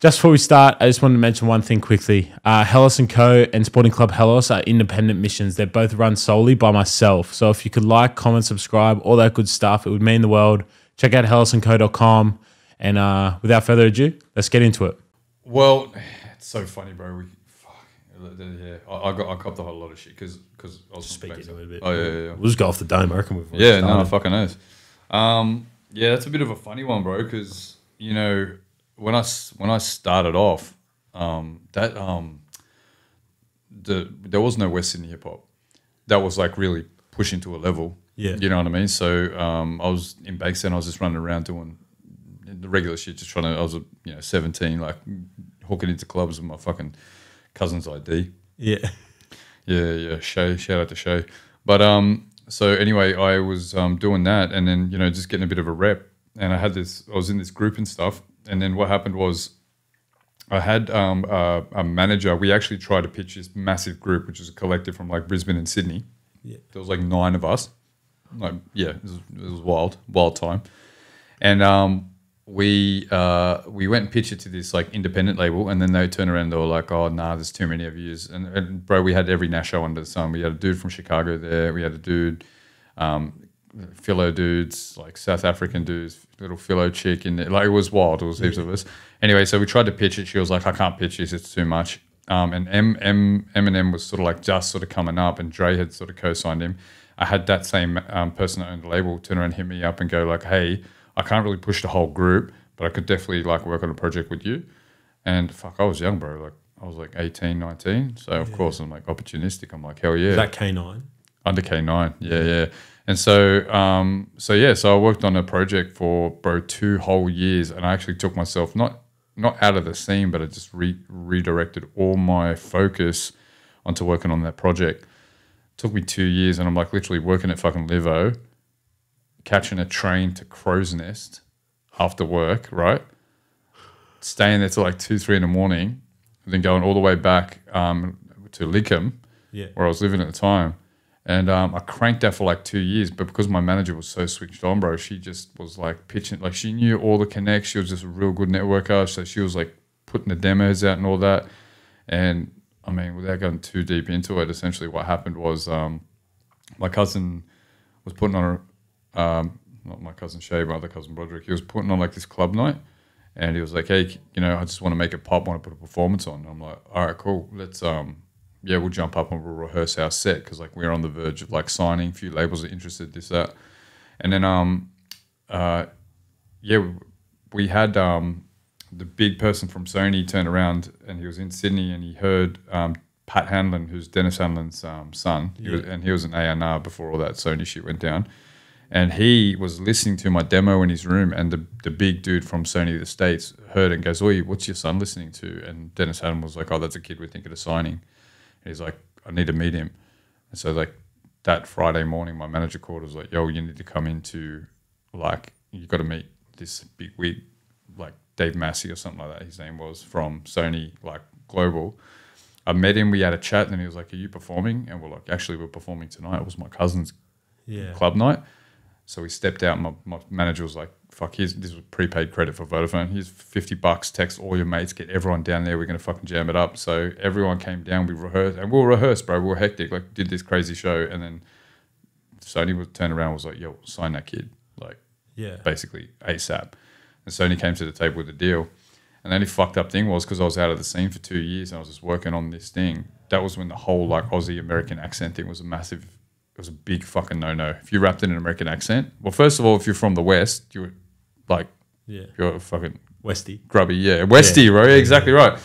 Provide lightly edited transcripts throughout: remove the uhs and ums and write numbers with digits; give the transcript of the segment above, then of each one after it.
Just before we start, I just wanted to mention one thing quickly. Helos & Co. and Sporting Club Helos are independent missions. They're both run solely by myself. So if you could like, comment, subscribe, all that good stuff, it would mean the world. Check out helosandco.com. And without further ado, let's get into it. Well, it's so funny, bro. Yeah, I copped a whole lot of shit because I was Speak it a little bit. Oh yeah. We'll just go off the dome, I reckon. Yeah, no, fucking knows. Yeah, that's a bit of a funny one, bro. Because you know, when I started off, there was no West Sydney hip hop. That was like really pushing to a level. Yeah, you know what I mean. So I was in Bankstown. I was just running around doing the regular shit, just trying to. I was 17, like hooking into clubs with my fucking cousin's ID. Yeah. Shay, shout out to Shay. But so anyway, I was doing that, and then just getting a bit of a rep. And I was in this group and stuff. And then what happened was, I had a manager. We actually tried to pitch this massive group, which is a collective from like Brisbane and Sydney. Yeah, there was like 9 of us. Like, yeah, it was wild time. And we went and pitched it to this like independent label, and then they turned around and they were like, oh nah, there's too many of yous. And bro, we had every Nash show under the sun. We had a dude from Chicago there, we had a dude, Philo dudes, like South African dudes, little Philo chick in there. Like, it was wild, it was heaps of us. Anyway, so we tried to pitch it. She was like, I can't pitch this, it's too much. And Eminem was sort of like just sort of coming up, and Dre had sort of co-signed him. I had that same person that owned the label turn around, hit me up and go like, hey, I can't really push the whole group, but I could definitely like work on a project with you. And fuck, I was young, bro. Like, I was like 18, 19. So of course I'm like opportunistic. I'm like, hell yeah. Is that K9? Under K9, yeah. And so, so I worked on a project for, bro, 2 whole years, and I actually took myself not out of the scene, but I just redirected all my focus onto working on that project. Took me 2 years, and I'm like literally working at fucking Livo, catching a train to Crow's Nest after work, right? Staying there till like 2, 3 in the morning, and then going all the way back to Lickham, where I was living at the time. And I cranked that for like 2 years, but because my manager was so switched on, bro, she just was like pitching, like she knew all the connects. She was just a real good networker. So she was like putting the demos out and all that. And I mean, without going too deep into it, essentially what happened was my cousin was putting on not my cousin Shay, my other cousin Broderick, he was putting on like this club night, and he was like, hey, I just want to make it pop, want to put a performance on. And I'm like, all right, cool, let's we'll jump up and we'll rehearse our set, because like we're on the verge of like signing, a few labels are interested, this, that. And then we had the big person from Sony turn around, and he was in Sydney, and he heard Pat Hanlon, who's Dennis Hanlon's son. He was an A&R before all that Sony shit went down. And he was listening to my demo in his room, and the big dude from Sony the States heard it and goes, oi, what's your son listening to? And Dennis Hanlon was like, oh, that's a kid we're thinking of signing. And he's like, I need to meet him. And so like that Friday morning, my manager called, was like, yo, you need to come into, like, you got to meet this big wig, like Dave Massey or something like that, his name was, from Sony, like global. I met him, we had a chat, and then he was like, are you performing? And we're like, actually, we're performing tonight. It was my cousin's club night. So we stepped out, and my manager was like, fuck, this was prepaid credit for Vodafone. Here's $50, text all your mates, get everyone down there, we're going to fucking jam it up. So everyone came down, we rehearsed, and we were rehearsed, bro. We were hectic, like did this crazy show. And then Sony would turn around and was like, yo, sign that kid, like basically ASAP. And Sony came to the table with a deal. And the only fucked up thing was, because I was out of the scene for 2 years and I was just working on this thing, that was when the whole like Aussie American accent thing was it was a big fucking no-no. If you rapped in an American accent, well, first of all, if you're from the West, you were like, you're a fucking Westie. Grubby, Westie, right? Yeah, exactly right.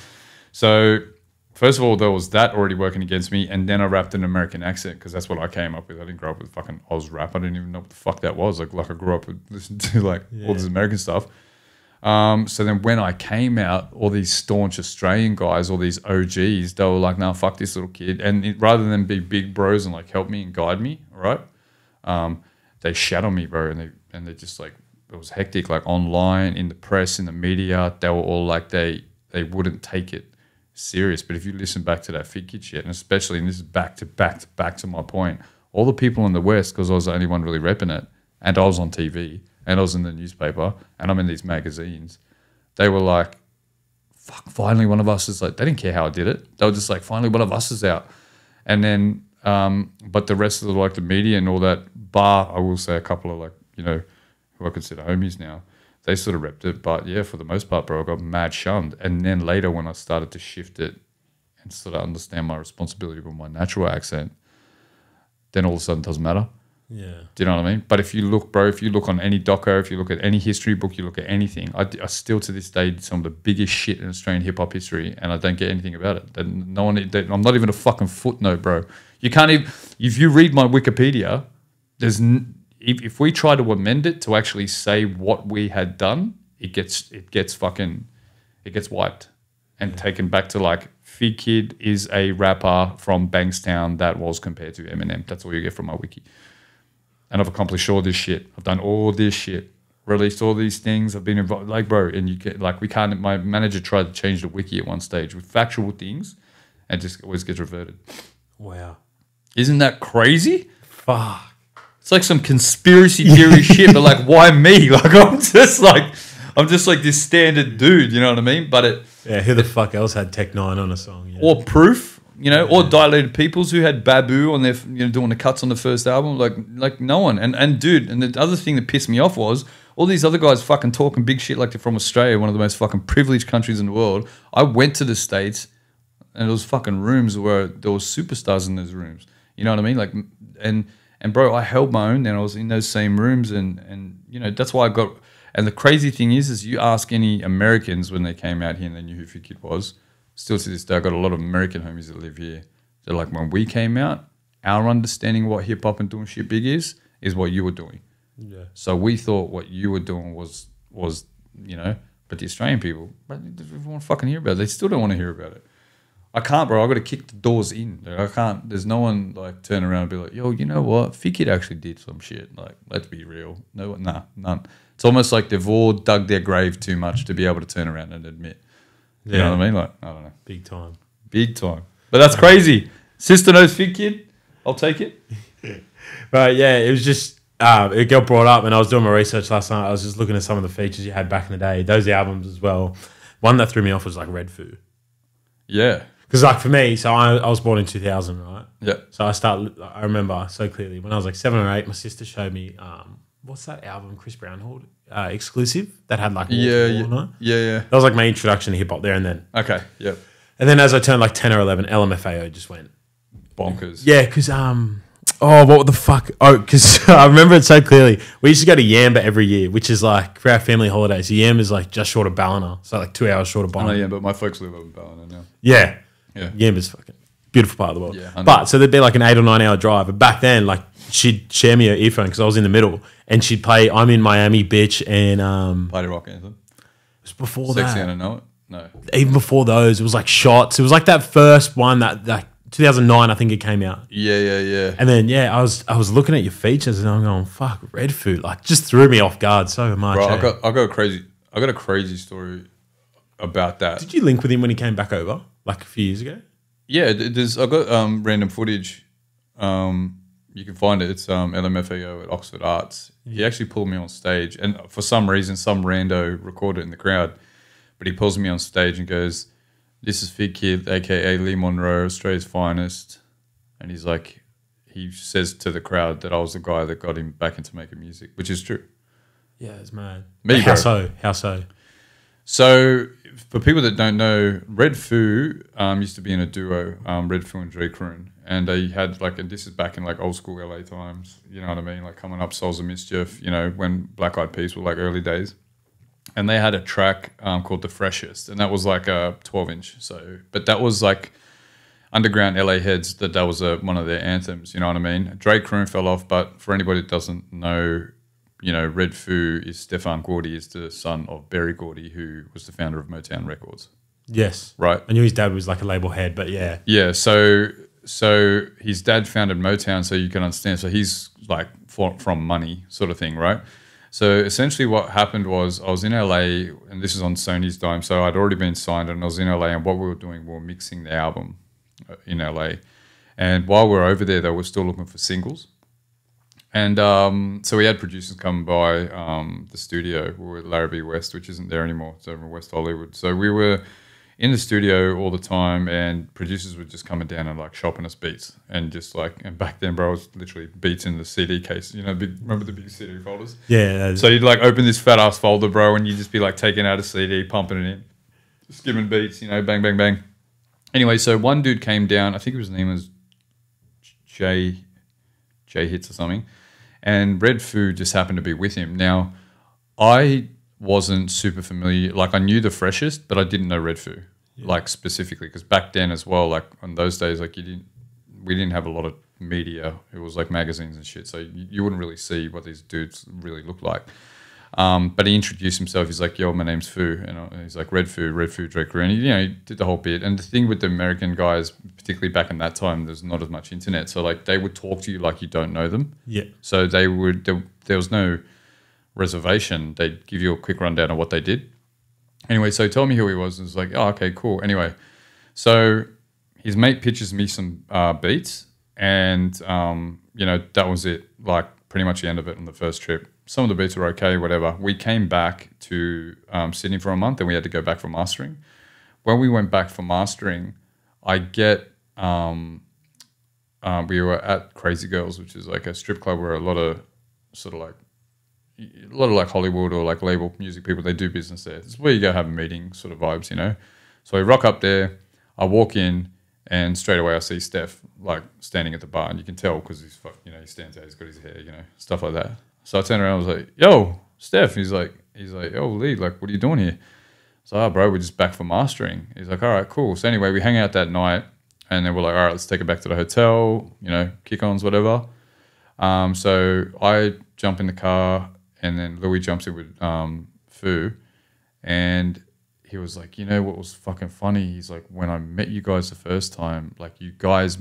So first of all, there was that already working against me, and then I rapped in an American accent, because that's what I came up with. I didn't grow up with fucking Oz rap. I didn't even know what the fuck that was. Like I grew up with listening to like all this American stuff. So then when I came out, all these staunch Australian guys, all these OGs, they were like, nah, fuck this little kid. And rather than be big bros and like help me and guide me, right? They shat on me, bro. And they just like, it was hectic, like online, in the press, in the media. They were all like, they wouldn't take it serious. But if you listen back to that Figgkidd shit, and especially, and this is back to my point, all the people in the West, because I was the only one really repping it, and I was on TV, and I was in the newspaper, and I'm in these magazines, they were like, fuck, finally one of us is like, they didn't care how I did it. They were just like, finally one of us is out. And then, but the rest of the, like the media and all that, bar, I will say a couple of like, you know, who I consider homies now, they sort of repped it. But yeah, for the most part, bro, I got mad shunned. And then later when I started to shift it and sort of understand my responsibility with my natural accent, then all of a sudden it doesn't matter. Yeah. Do you know what I mean? But if you look, bro, if you look on any doco, if you look at any history book, you look at anything, I still to this day did some of the biggest shit in Australian hip hop history, and I don't get anything about it. I'm not even a fucking footnote, bro. You can't even, if you read my Wikipedia, if we try to amend it to actually say what we had done, it gets wiped and taken back to like, Figgkidd is a rapper from Bankstown that was compared to Eminem. That's all you get from my wiki. And I've accomplished all this shit. I've done all this shit, released all these things. I've been involved, like, bro, and you get, like, we can't, my manager tried to change the wiki at one stage with factual things and just always gets reverted. Wow. Isn't that crazy? Fuck. It's like some conspiracy theory shit, but like, why me? Like, I'm just like this standard dude, you know what I mean? But yeah, who the fuck else had Tech N9ne on a song? Yeah. Or Proof. You know, or Dilated Peoples who had Babu on their, you know, doing the cuts on the first album, like no one. And dude, and the other thing that pissed me off was all these other guys fucking talking big shit like they're from Australia, one of the most fucking privileged countries in the world. I went to the States and there was fucking rooms where there was superstars in those rooms. You know what I mean? Like, and bro, I held my own then. I was in those same rooms and you know, that's why I got, and the crazy thing is you ask any Americans when they came out here and they knew who Figgkidd was. Still to this day, I've got a lot of American homies that live here. They're like, when we came out, our understanding of what hip hop and doing shit big is what you were doing. Yeah. So we thought what you were doing was you know, but the Australian people, but they don't want to fucking hear about it. They still don't want to hear about it. I can't, bro. I've got to kick the doors in. I can't. There's no one like turn around and be like, yo, you know what? Figgkidd actually did some shit. Like, let's be real. No, nah, none. It's almost like they've all dug their grave too much to be able to turn around and admit. You know what I mean? Like, I don't know. Big time. Big time. But that's crazy. Sister knows Figgkidd. I'll take it. But yeah, it was just, it got brought up and I was doing my research last night. I was just looking at some of the features you had back in the day, those albums as well. One that threw me off was like Redfoo. Yeah. Because like for me, so I was born in 2000, right? Yeah. So I remember so clearly when I was like 7 or 8, my sister showed me, what's that album Chris Brown hauled? Exclusive that had like yeah. That was like my introduction to hip hop there and then. Okay, yep. And then as I turned like 10 or 11, LMFAO just went bonkers. Yeah, because what the fuck? Oh, because I remember it so clearly. We used to go to Yamba every year, which is like for our family holidays. Yamba is like just short of Ballina, so like 2 hours short of Ballina. I know, yeah, but my folks live up in Ballina now. Yeah, Yamba's fucking beautiful part of the world. Yeah, but so there'd be like an 8 or 9 hour drive. But back then, like she'd share me her earphone because I was in the middle, and she'd play "I'm in Miami, Bitch" and Party Rock Anthem. It was before Sexy that. and I Know It. No, even before those, it was like Shots. It was like that first one that 2009, I think it came out. Yeah. And then I was looking at your features and I'm going, fuck, Redfoo, like just threw me off guard so much. Bro, I got a crazy story about that. Did you link with him when he came back over like a few years ago? Yeah, I got random footage. You can find it. It's LMFAO at Oxford Arts. He actually pulled me on stage, and for some reason, some rando recorded it in the crowd. But he pulls me on stage and goes, "This is Figgkidd, aka Lee Monro, Australia's finest." And he's like, he says to the crowd that I was the guy that got him back into making music, which is true. Yeah, it's mad. How so? How so? So, for people that don't know, Redfoo used to be in a duo, Redfoo and Dre Croon. And they had and this is back in like old school LA times, you know what I mean? Like coming up, Souls of Mischief, you know, when Black Eyed Peas were like early days. And they had a track called The Freshest, and that was like a 12-inch. So, but that was like underground LA heads that was one of their anthems, you know what I mean? Dre Croon fell off, but for anybody that doesn't know, you know, Redfoo is Stefan Gordy, is the son of Berry Gordy, who was the founder of Motown Records. Yes. Right. I knew his dad was like a label head, but yeah. Yeah, so his dad founded Motown, so you can understand. So he's like from money sort of thing, right? So essentially what happened was I was in LA, and this is on Sony's dime, so I'd already been signed, and I was in LA, and what we were doing, we were mixing the album in LA. And while we were over there, they were still looking for singles. And so we had producers come by the studio with Larrabee West, which isn't there anymore. It's over in West Hollywood. So we were in the studio all the time, and producers were just coming down and like shopping us beats, and just like, and back then, bro, it was literally beats in the CD case. You know, remember the big CD folders? Yeah. So you'd like open this fat ass folder, bro, and you'd just be like taking out a CD, pumping it in, skimming beats, you know, bang, bang, bang. Anyway, so one dude came down. I think his name was J Hits or something, and Redfoo just happened to be with him. Now, I wasn't super familiar. Like, I knew the freshest, but I didn't know Redfoo, like specifically, because back then as well, like on those days, like we didn't have a lot of media. It was like magazines and shit, so you wouldn't really see what these dudes really looked like. But he introduced himself. He's like, "Yo, my name's Foo," and he's like, Redfoo Director, and he did the whole bit. And the thing with the American guys, particularly back in that time, there's not as much internet, so like they would talk to you like you don't know them. Yeah. So they would. There was no reservation. They'd give you a quick rundown of what they did. Anyway, so he told me who he was, and was like, "Oh, okay, cool." Anyway, so his mate pitches me some beats, and that was it. Like pretty much the end of it on the first trip. Some of the beats were okay, whatever. We came back to Sydney for a month, and we had to go back for mastering. When we went back for mastering, we were at Crazy Girls, which is like a strip club where a lot of like Hollywood or like label music people, they do business there. It's where you go have a meeting sort of vibes, you know. So I rock up there, I walk in, and straight away I see Steph like standing at the bar, and you can tell because he stands out, he's got his hair, stuff like that. So I turned around, I was like, "Yo, Steph." He's like, "Yo, Lee, like, what are you doing here?" So, "Oh, bro, we're just back for mastering." He's like, "All right, cool." So anyway, we hang out that night, and then we're like, "All right, let's take it back to the hotel, kick-ons, whatever." So I jump in the car, and then Louis jumps in with Foo, and he was like, "You know what was fucking funny?" He's like, "When I met you guys the first time, like, you guys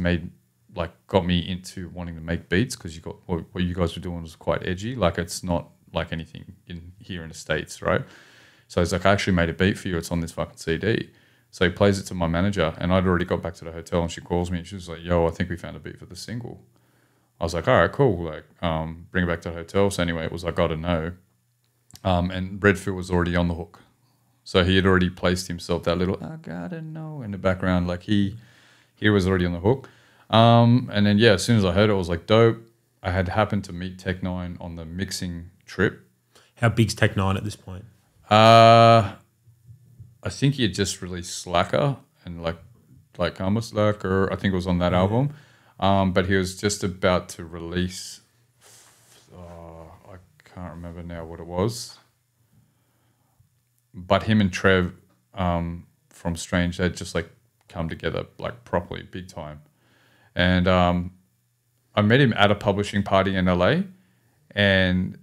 got me into wanting to make beats because you got what you guys were doing was quite edgy. Like, it's not like anything here in the States, right?" So he's like, "I actually made a beat for you. It's on this fucking CD." So he plays it to my manager, and I'd already got back to the hotel, and she calls me, and she was like, "Yo, I think we found a beat for the single." I was like, "All right, cool. Like, bring it back to the hotel." So anyway, it was I Gotta Know, and Redfoo was already on the hook. So he had already placed himself that little "I gotta know" in the background. Like he was already on the hook. And then, as soon as I heard it, I was like, dope. I had happened to meet Tech N9ne on the mixing trip. How big's Tech N9ne at this point? I think he had just released Slacker and like I'm a Slacker. I think it was on that album. But he was just about to release, I can't remember now what it was. But him and Trev from Strange, they'd just like come together like properly, big time. And I met him at a publishing party in LA, and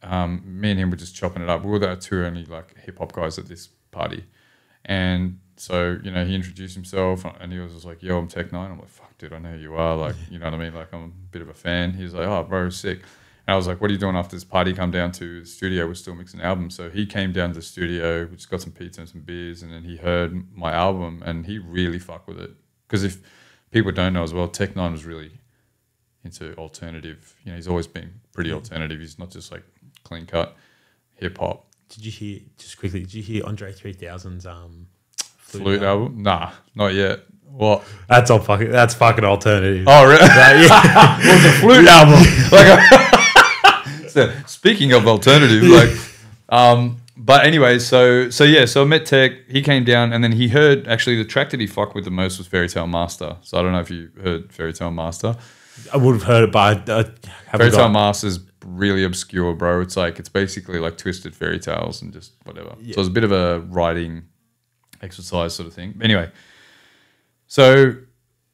me and him were just chopping it up. We were the two only like hip hop guys at this party. And so, he introduced himself, and he was just like, "Yo, I'm Tech N9ne." I'm like, "Fuck, dude, I know who you are." Like, you know what I mean? Like, I'm a bit of a fan. He's like, "Oh, bro, sick." And I was like, "What are you doing after this party? Come down to the studio. We're still mixing albums." So he came down to the studio. We just got some pizza and some beers, and then he heard my album, and he really fucked with it. Because if people don't know as well, Tech N9ne was really into alternative. He's always been pretty alternative. He's not just like clean cut hip hop. Did you hear Andre 3000's flute album? Nah, not yet. What? That's fucking alternative. Oh, really? Yeah. Well, the flute album. So, speaking of alternative, but anyway, so I met Tech. He came down, and then he heard actually the track that he fucked with the most was Fairy Tale Master. So I don't know if you heard Fairy Tale Master. I would have heard it, but Fairy Tale Master is really obscure, bro. It's basically like twisted fairy tales and just whatever. Yeah. So it was a bit of a writing exercise sort of thing. Anyway, so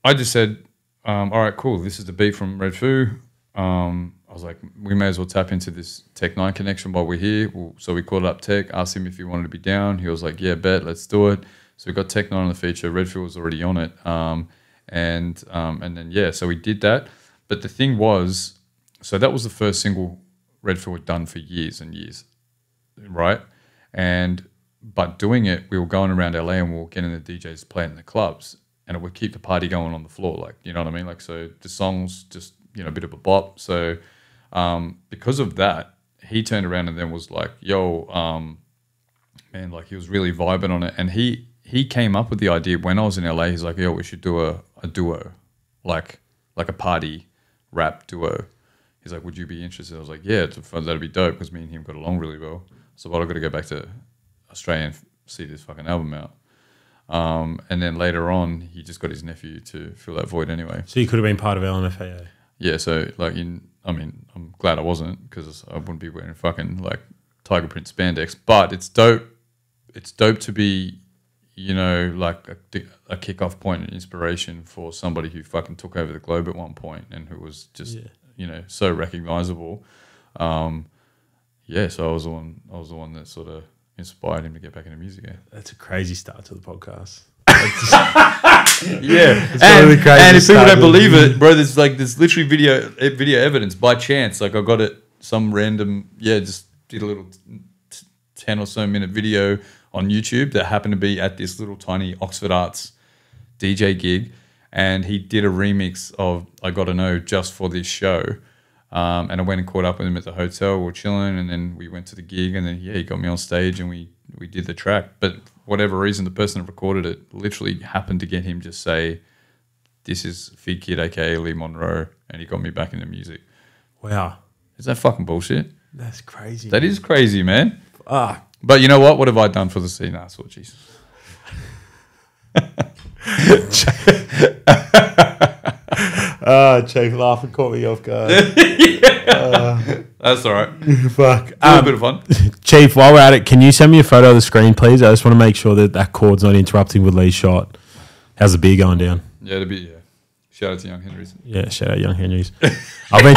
I just said, all right, cool. This is the beat from Redfoo. I was like, we may as well tap into this Tech N9ne connection while we're here. So we called up Tech, asked him if he wanted to be down. He was like, "Yeah, bet, let's do it." So we got Tech N9ne on the feature. Redfoo was already on it. And then, so we did that. But the thing was, so that was the first single Redfoo had done for years and years, right? But doing it, we were going around LA and we were getting the DJs to play it in the clubs, and it would keep the party going on the floor, like, you know what I mean? Like, so the song's just, a bit of a bop. So because of that, he turned around and then was like, "Yo, man," like he was really vibing on it, and he he came up with the idea when I was in LA. He's like, yo, we should do a duo, like a party rap duo. He's like, would you be interested? I was like, yeah, that'd be dope because me and him got along really well. So I've got to go back to Australia and see this fucking album out. And then later on, he just got his nephew to fill that void anyway. So you could have been part of LMFAO. Yeah, so like I'm glad I wasn't because I wouldn't be wearing fucking like tiger print spandex. But it's dope. It's dope to be, you know, like a kickoff point and inspiration for somebody who fucking took over the globe at one point and who was just, you know, so recognizable. So I was the one that sort of inspired him to get back into music. Yeah. That's a crazy start to the podcast. And if people don't believe it, bro, there's literally video evidence by chance. Like I got it some random, just did a little 10 or so minute video on YouTube that happened to be at this little tiny Oxford Arts DJ gig, and he did a remix of I Gotta Know just for this show. And I went and caught up with him at the hotel. We were chilling, and then we went to the gig, and then he got me on stage, and we did the track. But whatever reason, the person that recorded it literally happened to get him just say, "This is Figgkidd, aka Lee Monro," and he got me back into music. Wow, is that fucking bullshit? That's crazy. That is crazy, man. Ah, but you know what? What have I done for the scene? Nah, so Jesus. Chief laughing caught me off guard. That's all right. Fuck. A bit of fun. Chief, while we're at it, can you send me a photo of the screen, please? I just want to make sure that cord's not interrupting with Lee's shot. How's the beer going down? Yeah, shout out to Young Henry's. Yeah, shout out Young Henry's. I've been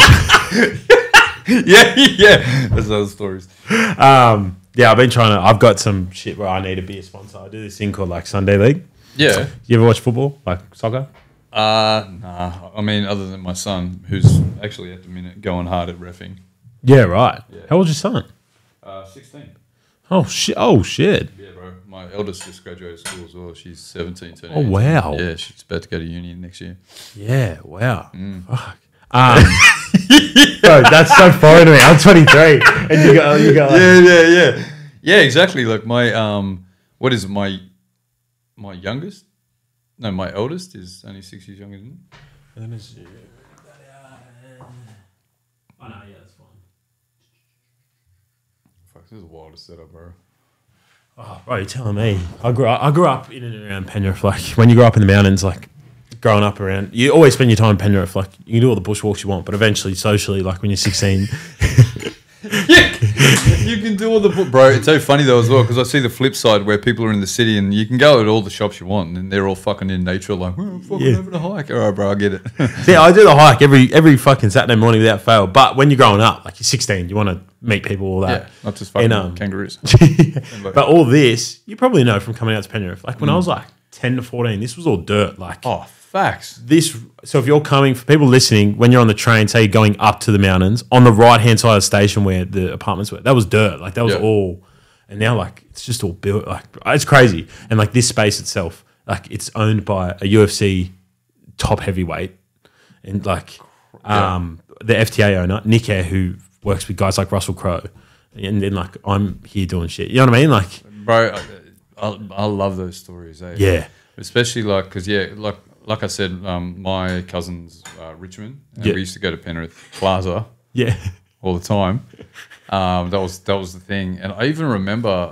That's other stories. I've been trying to. I've got some shit where I need a beer sponsor. I do this thing called like Sunday League. Yeah. You ever watch football, like soccer? Nah. I mean, other than my son, who's actually at the minute going hard at reffing. Yeah, right. Yeah. How old's your son? 16. Oh shit. Yeah, bro. My eldest just graduated school as well. She's 17. Oh wow. Yeah, she's about to go to uni next year. Yeah. Wow. Fuck. Bro, that's so foreign to me. I'm 23, and you go. Like, yeah. Exactly. Like my what is it? My youngest? No, my eldest is only 6 years younger than me. Let me see. Oh, no, yeah, that's fine. Fuck, this is the wildest setup, bro. Oh, bro, you're telling me. I grew up in and around Penrith. Like, when you grow up in the mountains, like, growing up around, you always spend your time in Penrith. Like, you can do all the bushwalks you want, but eventually, socially, like, when you're 16... You can do all the bro. It's so funny though as well because I see the flip side where people are in the city and you can go at all the shops you want and they're all fucking in nature like fucking over the hike. All right, bro, I get it. Yeah, I do the hike every fucking Saturday morning without fail. But when you're growing up, like you're 16, you want to meet people, all that. Yeah, not just fucking kangaroos. But all this, you probably know from coming out to Penrith. Like when I was like 10 to 14, this was all dirt. Like facts. So if you're coming, for people listening, when you're on the train, say you're going up to the mountains, on the right-hand side of the station where the apartments were, that was dirt. Like that was all, and now like it's just all built. Like it's crazy. And like this space itself, like it's owned by a UFC top heavyweight, and like the FTA owner, Nick Air, who works with guys like Russell Crowe, and then like I'm here doing shit. You know what I mean? Like, bro, I love those stories. Eh? Yeah. Especially like, because like I said, my cousin's Richmond, and we used to go to Penrith Plaza, all the time. That was the thing, and I even remember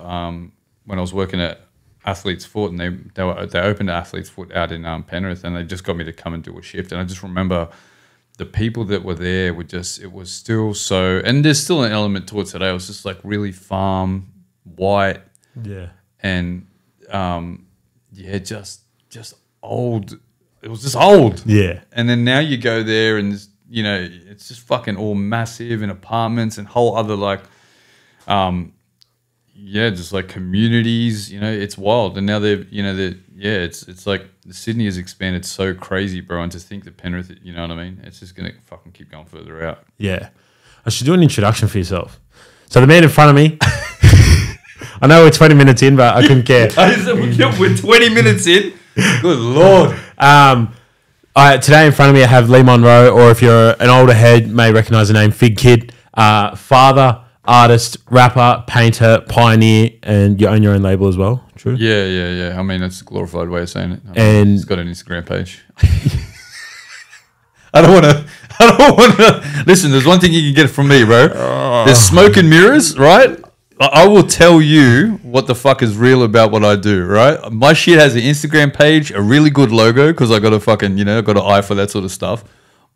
when I was working at Athlete's Foot, and they opened Athlete's Foot out in Penrith, and they just got me to come and do a shift, and I just remember the people that were there were just, it was still so, and there's still an element to it today. It was just like really farm, white, and just old. It was just old. Yeah. And then now you go there and, you know, it's just fucking all massive and apartments and whole other like, just like communities, you know, it's wild. And now it's like Sydney has expanded so crazy, bro. And to think that Penrith, you know what I mean? It's just going to fucking keep going further out. Yeah. I should do an introduction for yourself. So the man in front of me, I know we're 20 minutes in, but I couldn't care. We're 20 minutes in? Good Lord. Today in front of me I have Lee Monro, or if you're an older head, may recognise the name Figgkidd. Father, artist, rapper, painter, pioneer, and you own your own label as well. True. Yeah. I mean, that's a glorified way of saying it. And he's got an Instagram page. I don't want to. Listen, there's one thing you can get from me, bro. There's smoke and mirrors, right? I will tell you what the fuck is real about what I do, right? My shit has an Instagram page, a really good logo, because I got a fucking, I got an eye for that sort of stuff.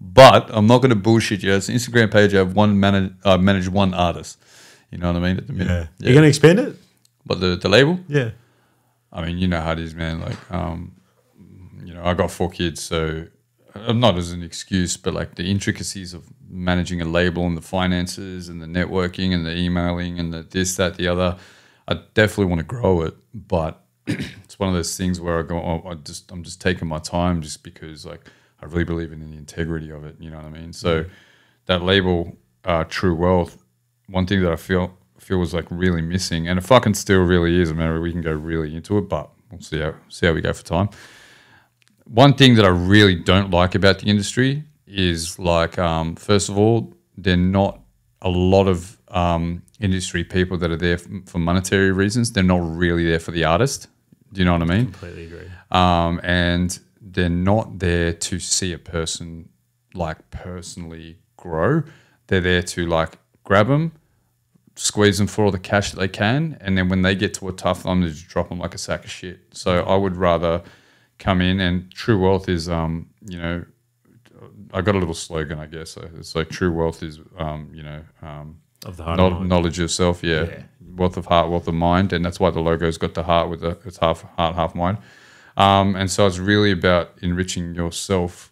But I'm not going to bullshit you. It's an Instagram page. I have manage one artist. You know what I mean? At the minute. Yeah. You're going to expand it? But the label? Yeah. I mean, you know how it is, man. Like, I got 4 kids, so not as an excuse, but like the intricacies of managing a label and the finances and the networking and the emailing and the this, that, the other. I definitely want to grow it, but it's one of those things where I go, I'm just taking my time just because like I really believe in the integrity of it. You know what I mean? So that label, True Wealth, one thing that I feel was like really missing, and it fucking still really is. I mean, we can go really into it, but we'll see how we go for time. One thing that I really don't like about the industry is like, first of all, they're not a lot of industry people that are there for monetary reasons. They're not really there for the artist. Do you know what I mean? Completely agree. And they're not there to see a person like personally grow. They're there to like grab them, squeeze them for all the cash that they can, and then when they get to a tough time, they just drop them like a sack of shit. So I would rather come in, and True Wealth is, I got a little slogan, I guess. It's like True Wealth is, Of the heart and mind. Knowledge of self, yeah. Wealth of heart, wealth of mind, and that's why the logo's got the heart with it's half heart, half mind. And so it's really about enriching yourself,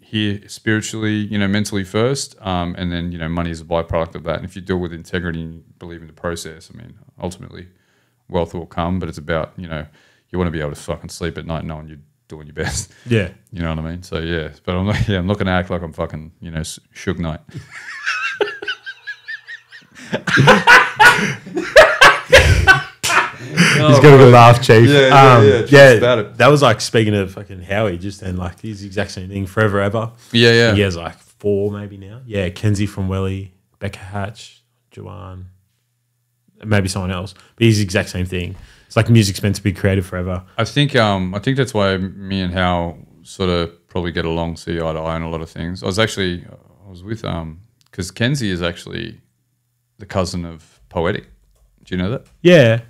here spiritually, mentally first, and then, money is a byproduct of that. And if you do it with integrity and believe in the process, I mean, ultimately wealth will come, but it's about, you want to be able to fucking sleep at night knowing you're doing your best. Yeah. You know what I mean? So, yeah. But I'm not going to act like I'm fucking, Suge Knight. He's got a good laugh, Chief. Yeah. About it. That was like, speaking of fucking Howie, just then, like, he's the exact same thing, forever ever. Yeah. He has like 4 maybe now. Yeah, Kenzie from Welly, Becca Hatch, Joanne, maybe someone else. But he's the exact same thing. It's like music's meant to be creative forever. I think that's why me and Hal sort of probably get along, see eye to eye on a lot of things. I was with because Kenzie is actually the cousin of Poetik. Do you know that? Yeah.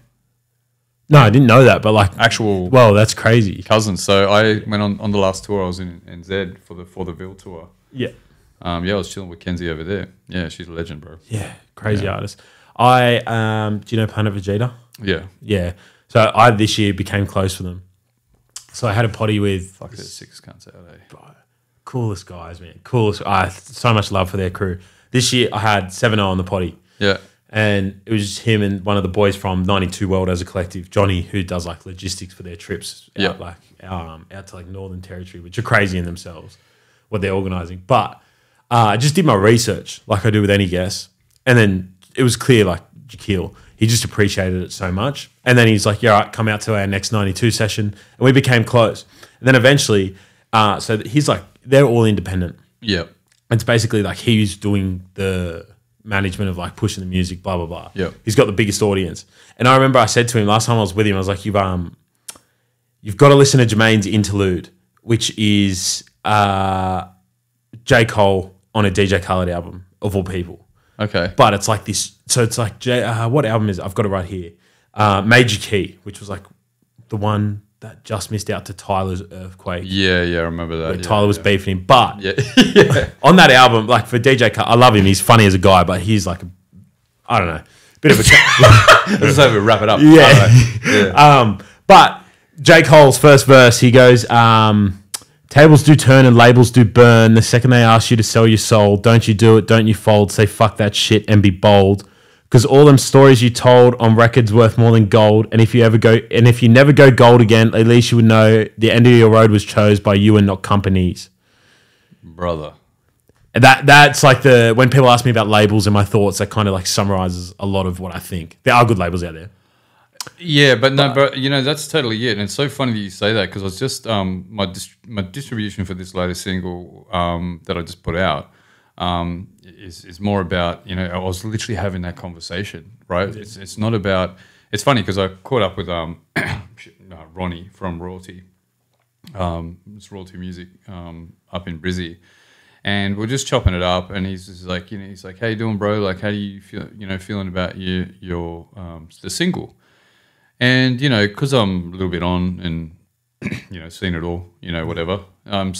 No, I didn't know that, but like actual. Well, that's crazy. Cousins. So I went on the last tour. I was in NZ for the Ville tour. Yeah. I was chilling with Kenzie over there. Yeah, she's a legend, bro. Yeah, crazy artist. Do you know Panda Vegeta? Yeah. Yeah. So I this year became close with them. So I had a potty with fuck there's 6 cunts out, eh? Coolest guys, man. Coolest. I have so much love for their crew. This year I had 7-0 on the potty. Yeah. And it was just him and one of the boys from 92 World as a collective, Johnny, who does like logistics for their trips out out to like Northern Territory, which are crazy in themselves, what they're organising. But I just did my research like I do with any guest. And then it was clear like Jaquil, he just appreciated it so much. And then he's like, yeah, all right, come out to our next 92 session. And we became close. And then eventually, so he's like, they're all independent. Yeah. It's basically like he's doing the management of like pushing the music, blah, blah, blah. Yeah. He's got the biggest audience. And I remember I said to him last time I was with him, I was like, you've got to listen to Jermaine's Interlude, which is J. Cole on a DJ Khaled album, of all people. Okay. But it's like this. So it's like, what album is it? I've got it right here. Major Key, which was like the one that just missed out to Tyler's Earthquake. Yeah, I remember that. Where Tyler was beefing him. But yeah. on that album, like for DJ Khaled, I love him. He's funny as a guy, but he's like, I don't know, bit of a... Let's have to wrap it up. Yeah. But J. Cole's first verse, he goes... tables do turn and labels do burn. The second they ask you to sell your soul, don't you do it, don't you fold. Say fuck that shit and be bold. Because all them stories you told on records worth more than gold. And if you never go gold again, at least you would know the end of your road was chose by you and not companies. Brother. And that's like when people ask me about labels and my thoughts, that kind of like summarizes a lot of what I think. There are good labels out there. Yeah, but that's totally it. And it's so funny that you say that because I was just my distribution for this latest single that I just put out is more about I was literally having that conversation, right? It's not about it's funny because I caught up with Ronnie from Royalty. It's Royalty Music up in Brizzy. And we're just chopping it up, and he's just like, he's like, "How you doing, bro? Like, how do you feel? Feeling about your the single?" And because I'm a little bit on and seen it all, whatever. I'm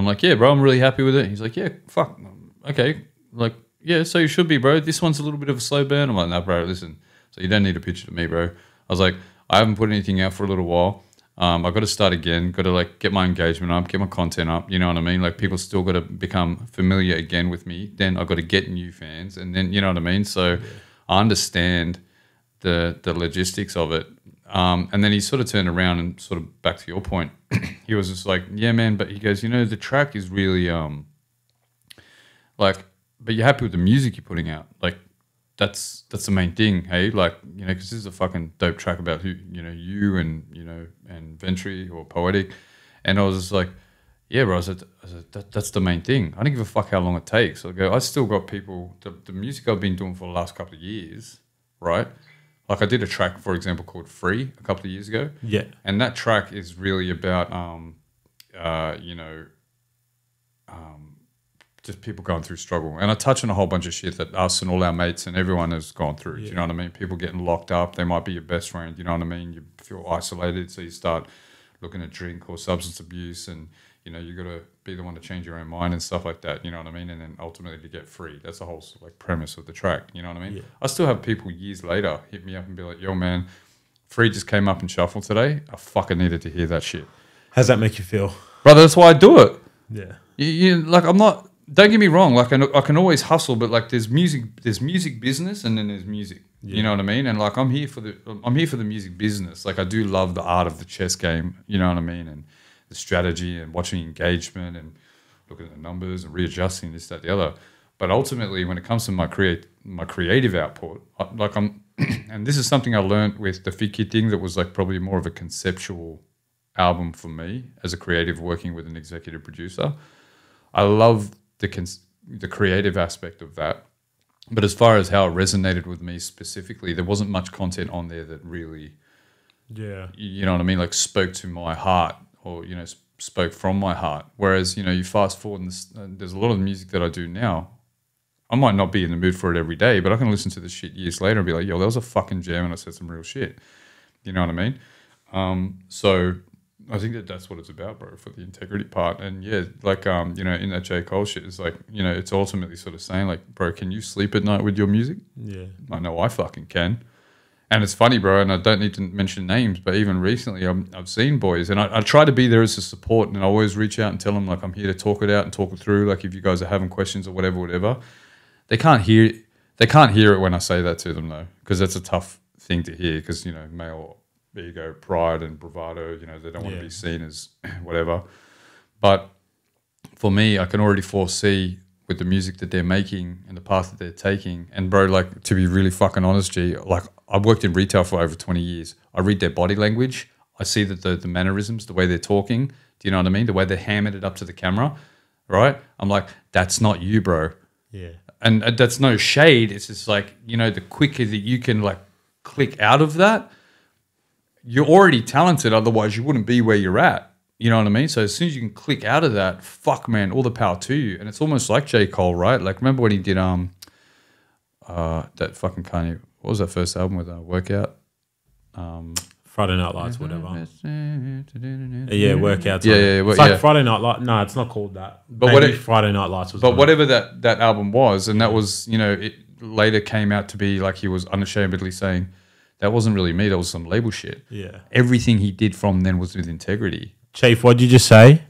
like, "Yeah, bro, I'm really happy with it." He's like, "Yeah, fuck, okay, like, yeah, so you should be, bro. This one's a little bit of a slow burn." I'm like, "Nah, bro, listen. So you don't need to pitch it to me, bro." I was like, "I haven't put anything out for a little while. I've got to start again, got to like get my engagement up, get my content up, you know what I mean? Like people still got to become familiar again with me. Then I've got to get new fans and then, you know what I mean? So I understand the logistics of it. And then he sort of turned around and sort of back to your point, he was just like, "Yeah, man," but he goes, "The track is really but you're happy with the music you're putting out. Like that's the main thing, hey? Like, because this is a fucking dope track about who, you and, and Ventry or Poetik." And I was just like, "Yeah, bro," I said, that's the main thing. I don't give a fuck how long it takes. I go, I still got people, the music I've been doing for the last couple of years, right? Like I did a track, for example, called Free a couple of years ago. Yeah. And that track is really about, just people going through struggle. And I touch on a whole bunch of shit that us and all our mates and everyone has gone through. Do you know what I mean? People getting locked up. They might be your best friend. You know what I mean? You feel isolated, so you start looking at drink or substance abuse, and you got to be the one to change your own mind and stuff like that. You know what I mean? And then ultimately to get free. That's the whole like premise of the track. You know what I mean? Yeah. I still have people years later hit me up and be like, "Yo, man, Free just came up in shuffle today. I fucking needed to hear that shit." How's that make you feel? Brother, that's why I do it. Yeah. Like I'm not. Don't get me wrong. Like I can always hustle, but like there's music business, and then there's music. Yeah. You know what I mean? And like I'm here for the music business. Like I do love the art of the chess game. You know what I mean? And the strategy and watching engagement and looking at the numbers and readjusting this, that, the other. But ultimately, when it comes to my creative output, and this is something I learned with the Figgkidd thing that was like probably more of a conceptual album for me as a creative working with an executive producer. I love the creative aspect of that. But as far as how it resonated with me specifically, there wasn't much content on there that really, you know what I mean, like spoke to my heart or, spoke from my heart. Whereas, you fast forward and there's a lot of music that I do now. I might not be in the mood for it every day, but I can listen to the shit years later and be like, "Yo, that was a fucking jam and I said some real shit." You know what I mean? So I think that's what it's about, bro, for the integrity part. And yeah, like, in that J. Cole shit, it's like, it's ultimately sort of saying like, "Bro, can you sleep at night with your music?" Yeah. I know I fucking can. And it's funny, bro, and I don't need to mention names, but even recently I've seen boys, and I try to be there as a support, and I always reach out and tell them, like, I'm here to talk it out and talk it through. Like, if you guys are having questions or whatever. They can't hear it when I say that to them, though, because that's a tough thing to hear because, male ego, pride and bravado, they don't want to be seen as whatever. But for me, I can already foresee with the music that they're making and the path that they're taking. And bro, like, to be really fucking honest, G, like, I've worked in retail for over 20 years. I read their body language. I see that the mannerisms, the way they're talking, do you know what I mean? The way they're hammering it up to the camera, right? I'm like, that's not you, bro. Yeah. And that's no shade. It's just like, the quicker that you can like click out of that, you're already talented. Otherwise you wouldn't be where you're at. You know what I mean? So as soon as you can click out of that, fuck, man, all the power to you. And it's almost like J. Cole, right? Like, remember when he did that fucking Kanye, what was that first album with Workout? Friday Night Lights, whatever. Yeah, Workouts. Yeah. It's like Friday Night Lights. No, it's not called that. But maybe Friday Night Lights was. But whatever that album was, and that was, it later came out to be like he was unashamedly saying, that wasn't really me, that was some label shit. Yeah. Everything he did from then was with integrity. Chief, what did you just say?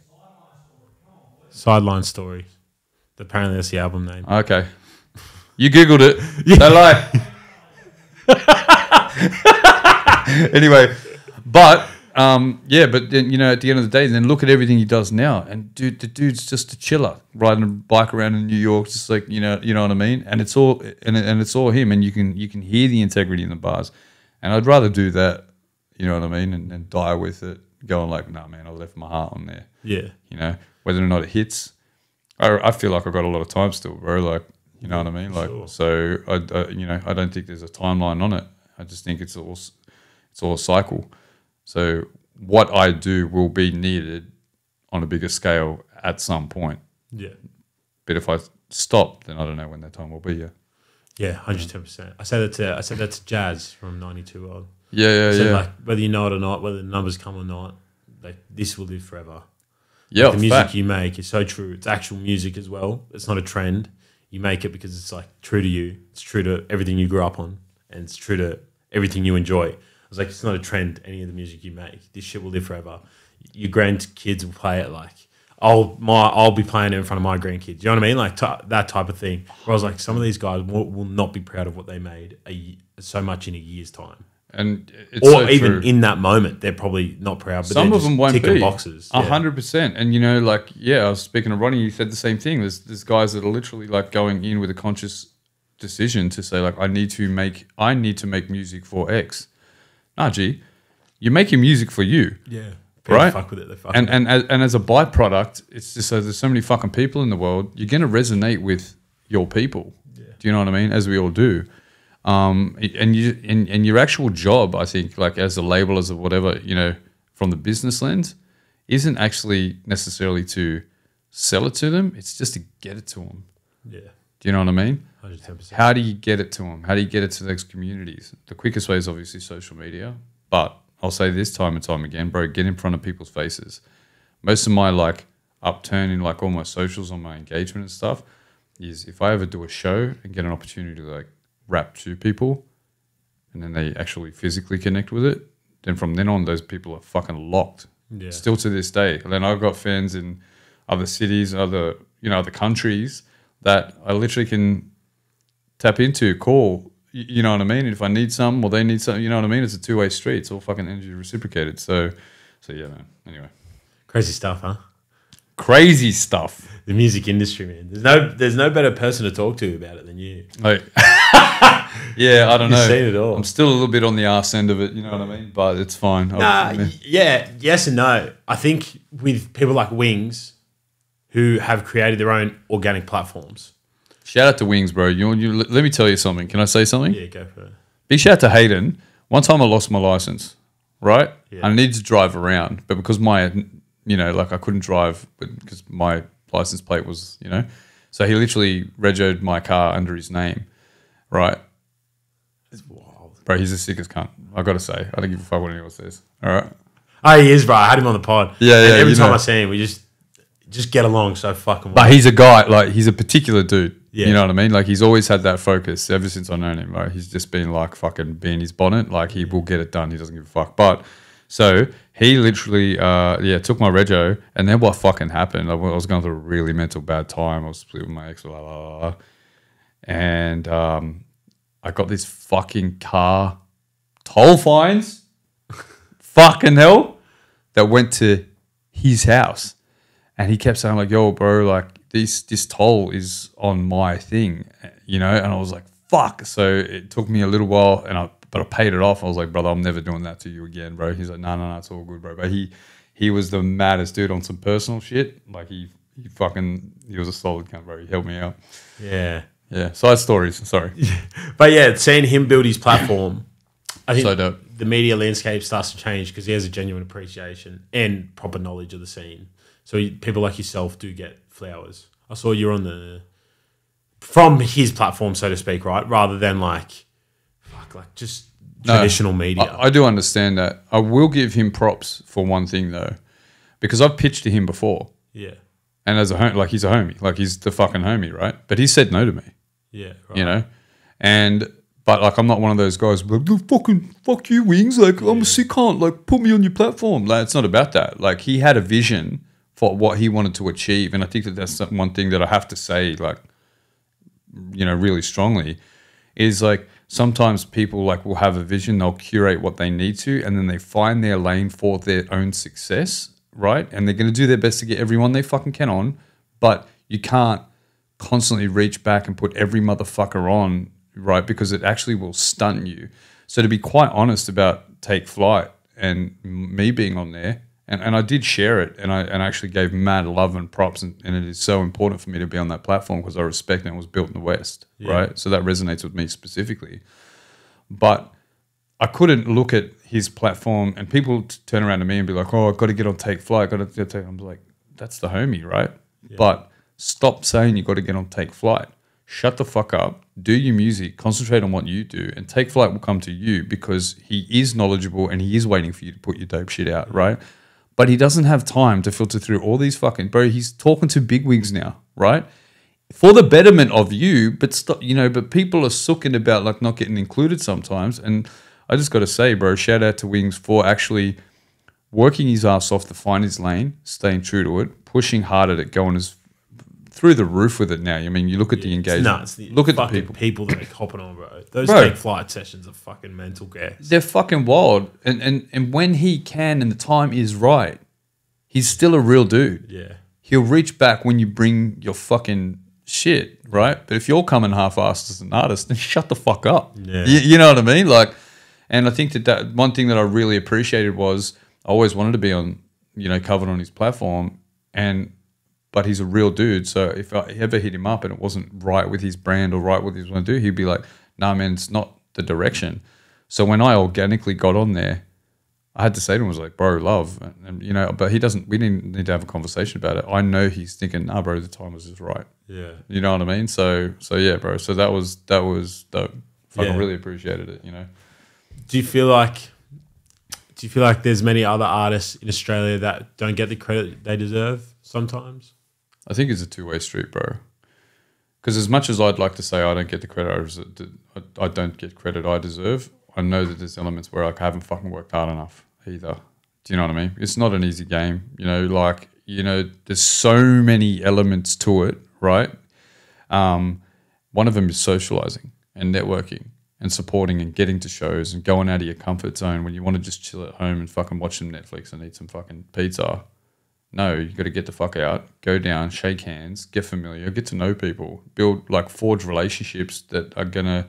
Sideline Story. Apparently that's the album name. Okay. You Googled it. Yeah. Don't lie. Anyway, but but then, at the end of the day, then look at everything he does now, and the dude's just a chiller, riding a bike around in New York, just like you know what I mean. And it's all it's all him, and you can hear the integrity in the bars. And I'd rather do that, you know what I mean, and die with it, going like, nah, man, I left my heart on there. Yeah, whether or not it hits, I feel like I've got a lot of time still, bro. Like, you know what I mean, like, sure. So I don't think there's a timeline on it. I just think it's all a cycle. So what I do will be needed on a bigger scale at some point. Yeah. But if I stop, then I don't know when that time will be. Yeah. Yeah, 110%. I said that to Jazz from 92 World. Yeah. Like, whether you know it or not, whether the numbers come or not, like this will live forever. Yeah, like the music you make is so true. It's actual music as well. It's not a trend. You make it because it's like true to you. It's true to everything you grew up on, and it's true to everything you enjoy. I was like, it's not a trend. Any of the music you make, this shit will live forever. Your grandkids will play it. Like I'll be playing it in front of my grandkids. You know what I mean? Like that type of thing. Where I was like, some of these guys will not be proud of what they made so much in a year's time. And it's or so even true. in that moment, they're probably not proud. But Some of them won't ticking be boxes. 100%. And you know, like, I was speaking to Ronnie. He said the same thing. There's guys that are literally like going in with a conscious decision to say like, I need to make music for X. Nah, G, you're making music for you. Yeah. Right? Fuck with it. They fuck and, with it. and as a byproduct, it's just so there's so many fucking people in the world. You're going to resonate with your people. Yeah. Do you know what I mean? As we all do. And your actual job, I think, like as a label, as a whatever, you know, from the business lens, isn't actually necessarily to sell it to them. It's just to get it to them. Yeah. Do you know what I mean? 110%. How do you get it to them? How do you get it to those communities? The quickest way is obviously social media, but I'll say this time and time again, bro, get in front of people's faces. Most of my like upturn in like all my socials on my engagement and stuff is if I ever do a show and get an opportunity to like rap to people and then they actually physically connect with it, then from then on, those people are fucking locked. Yeah. Still to this day. And then I've got fans in other cities, other countries that I literally can tap into, call, you know what I mean? And if I need some or they need something, you know what I mean? It's a two-way street. It's all fucking energy reciprocated. So yeah, man. Anyway. Crazy stuff, huh? Crazy stuff. The music industry, man. There's no better person to talk to about it than you. Like, yeah, I don't know. You've seen it all. I'm still a little bit on the arse end of it, you know what I mean? But it's fine. Yes and no. I think with people like Wings, who have created their own organic platforms. Shout out to Wings, bro. Let me tell you something. Can I say something? Yeah, go for it. Big shout out to Hayden. One time I lost my license, right? Yeah. I needed to drive around, but because I couldn't drive because my license plate was, so he literally regoed my car under his name, right? It's wild. Bro, he's the sickest cunt. I got to say. I don't give a fuck what anyone says. All right? Oh, he is, bro. I had him on the pod. Yeah. And every time I see him, we just get along so fucking well. But he's a guy, like, he's a particular dude. Yeah. You know what I mean? Like, he's always had that focus ever since I've known him, right? He's just been like fucking being his bonnet. Like, he will get it done. He doesn't give a fuck. But, so, he literally, took my rego, and then what fucking happened? I was going through a really mental bad time. I was split with my ex, and I got this fucking car toll fines, fucking hell, that went to his house. And he kept saying like, yo, bro, like this toll is on my thing, and I was like, fuck. So it took me a little while, but I paid it off. I was like, brother, I'm never doing that to you again, bro. He's like, no, it's all good, bro. But he was the maddest dude on some personal shit. Like he was a solid cunt, bro. He helped me out. Yeah. Yeah. Side stories. Sorry. But yeah, seeing him build his platform, I think So dope. the media landscape starts to change because he has a genuine appreciation and proper knowledge of the scene. So people like yourself do get flowers. I saw you're on from his platform, so to speak, right? Rather than just traditional media. I do understand that. I will give him props for one thing though, because I've pitched to him before. Yeah. And as he's a homie, like he's the fucking homie, right? But he said no to me. Yeah. Right. But like I'm not one of those guys like fucking fuck you, Wings. Like I'm a sick cunt. Like put me on your platform. Like it's not about that. Like he had a vision for what he wanted to achieve, and I think that's one thing that I have to say, like, really strongly, is like sometimes people like will have a vision, they'll curate what they need to, and then they find their lane for their own success, right? And they're going to do their best to get everyone they fucking can on, but you can't constantly reach back and put every motherfucker on, right? Because it actually will stunt you. So to be quite honest about Take Flight and me being on there, and I did share it, and I actually gave mad love and props, and it is so important for me to be on that platform because I respect it. It was built in the West, right? So that resonates with me specifically. But I couldn't look at his platform and people turn around to me and be like, oh, I've got to get on Take Flight. I'm like, that's the homie, right? Yeah. But stop saying you got to get on Take Flight. Shut the fuck up. Do your music. Concentrate on what you do. And Take Flight will come to you because he is knowledgeable and he is waiting for you to put your dope shit out, right? But he doesn't have time to filter through all these fucking... Bro, he's talking to bigwigs now, right? For the betterment of you, but stop, but people are sooking about like not getting included sometimes. And I just got to say, bro, shout out to Wings for actually working his ass off to find his lane, staying true to it, pushing hard at it, going as through the roof with it now. I mean, you look at the engagement. It's nuts. Look at the people that are hopping on, bro. Those Take Flight sessions are fucking mental gas. They're fucking wild. And when he can and the time is right, he's still a real dude. Yeah. He'll reach back when you bring your fucking shit, right? But if you're coming half-assed as an artist, then shut the fuck up. Yeah. You know what I mean? Like, and I think that one thing that I really appreciated was I always wanted to be on, covered on his platform, but he's a real dude. So if I ever hit him up and it wasn't right with his brand or right with what he was going to do, he'd be like, nah, man, it's not the direction. So when I organically got on there, I had to say to him, I was like, bro, love. And but we didn't need to have a conversation about it. I know he's thinking, nah, bro, the time was just right. Yeah. You know what I mean? So yeah, bro. So that was dope. Fucking really appreciated it, Do you feel like there's many other artists in Australia that don't get the credit they deserve sometimes? I think it's a two-way street, bro. Because as much as I'd like to say I don't get the credit I don't get credit I deserve, I know that there's elements where I haven't fucking worked hard enough either. Do you know what I mean? It's not an easy game. There's so many elements to it, right? One of them is socializing and networking and supporting and getting to shows and going out of your comfort zone when you want to just chill at home and fucking watch some Netflix and eat some fucking pizza. No, you got to get the fuck out, go down, shake hands, get familiar, get to know people, forge relationships that are going to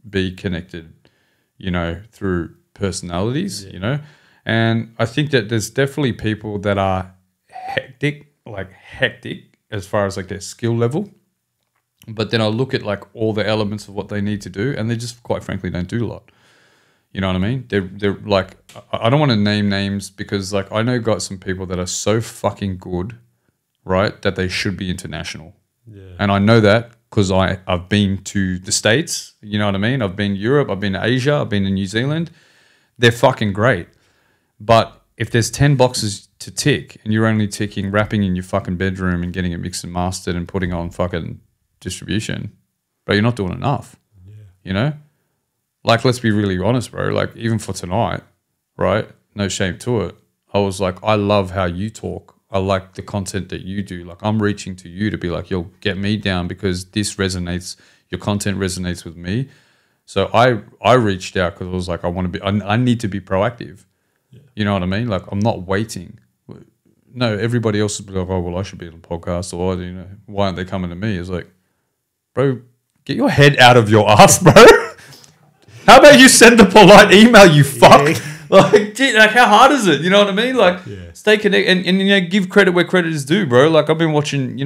be connected, through personalities, And I think that there's definitely people that are hectic as far as like their skill level. But then I look at like all the elements of what they need to do and they just quite frankly don't do a lot. You know what I mean? They're like, I don't want to name names because like I know got some people that are so fucking good, right, that they should be international. Yeah. And I know that because I've been to the States, you know what I mean? I've been to Europe, I've been to Asia, I've been to New Zealand. They're fucking great. But if there's 10 boxes to tick and you're only ticking rapping in your fucking bedroom and getting it mixed and mastered and putting on fucking distribution, but you're not doing enough, Like, let's be really honest, bro. Like, even for tonight, right? No shame to it. I was like, I love how you talk. I like the content that you do. Like, I'm reaching to you to be like, yo, get me down because this resonates. Your content resonates with me. So I reached out because I was like, I need to be proactive. Yeah. You know what I mean? Like, I'm not waiting. No, everybody else is like, oh, well, I should be on a podcast or, why aren't they coming to me? It's like, bro, get your head out of your ass, bro. How about you send a polite email, you fuck? Yeah. Like, how hard is it? You know what I mean? Like, stay connected and give credit where credit is due, bro. Like, I've been watching,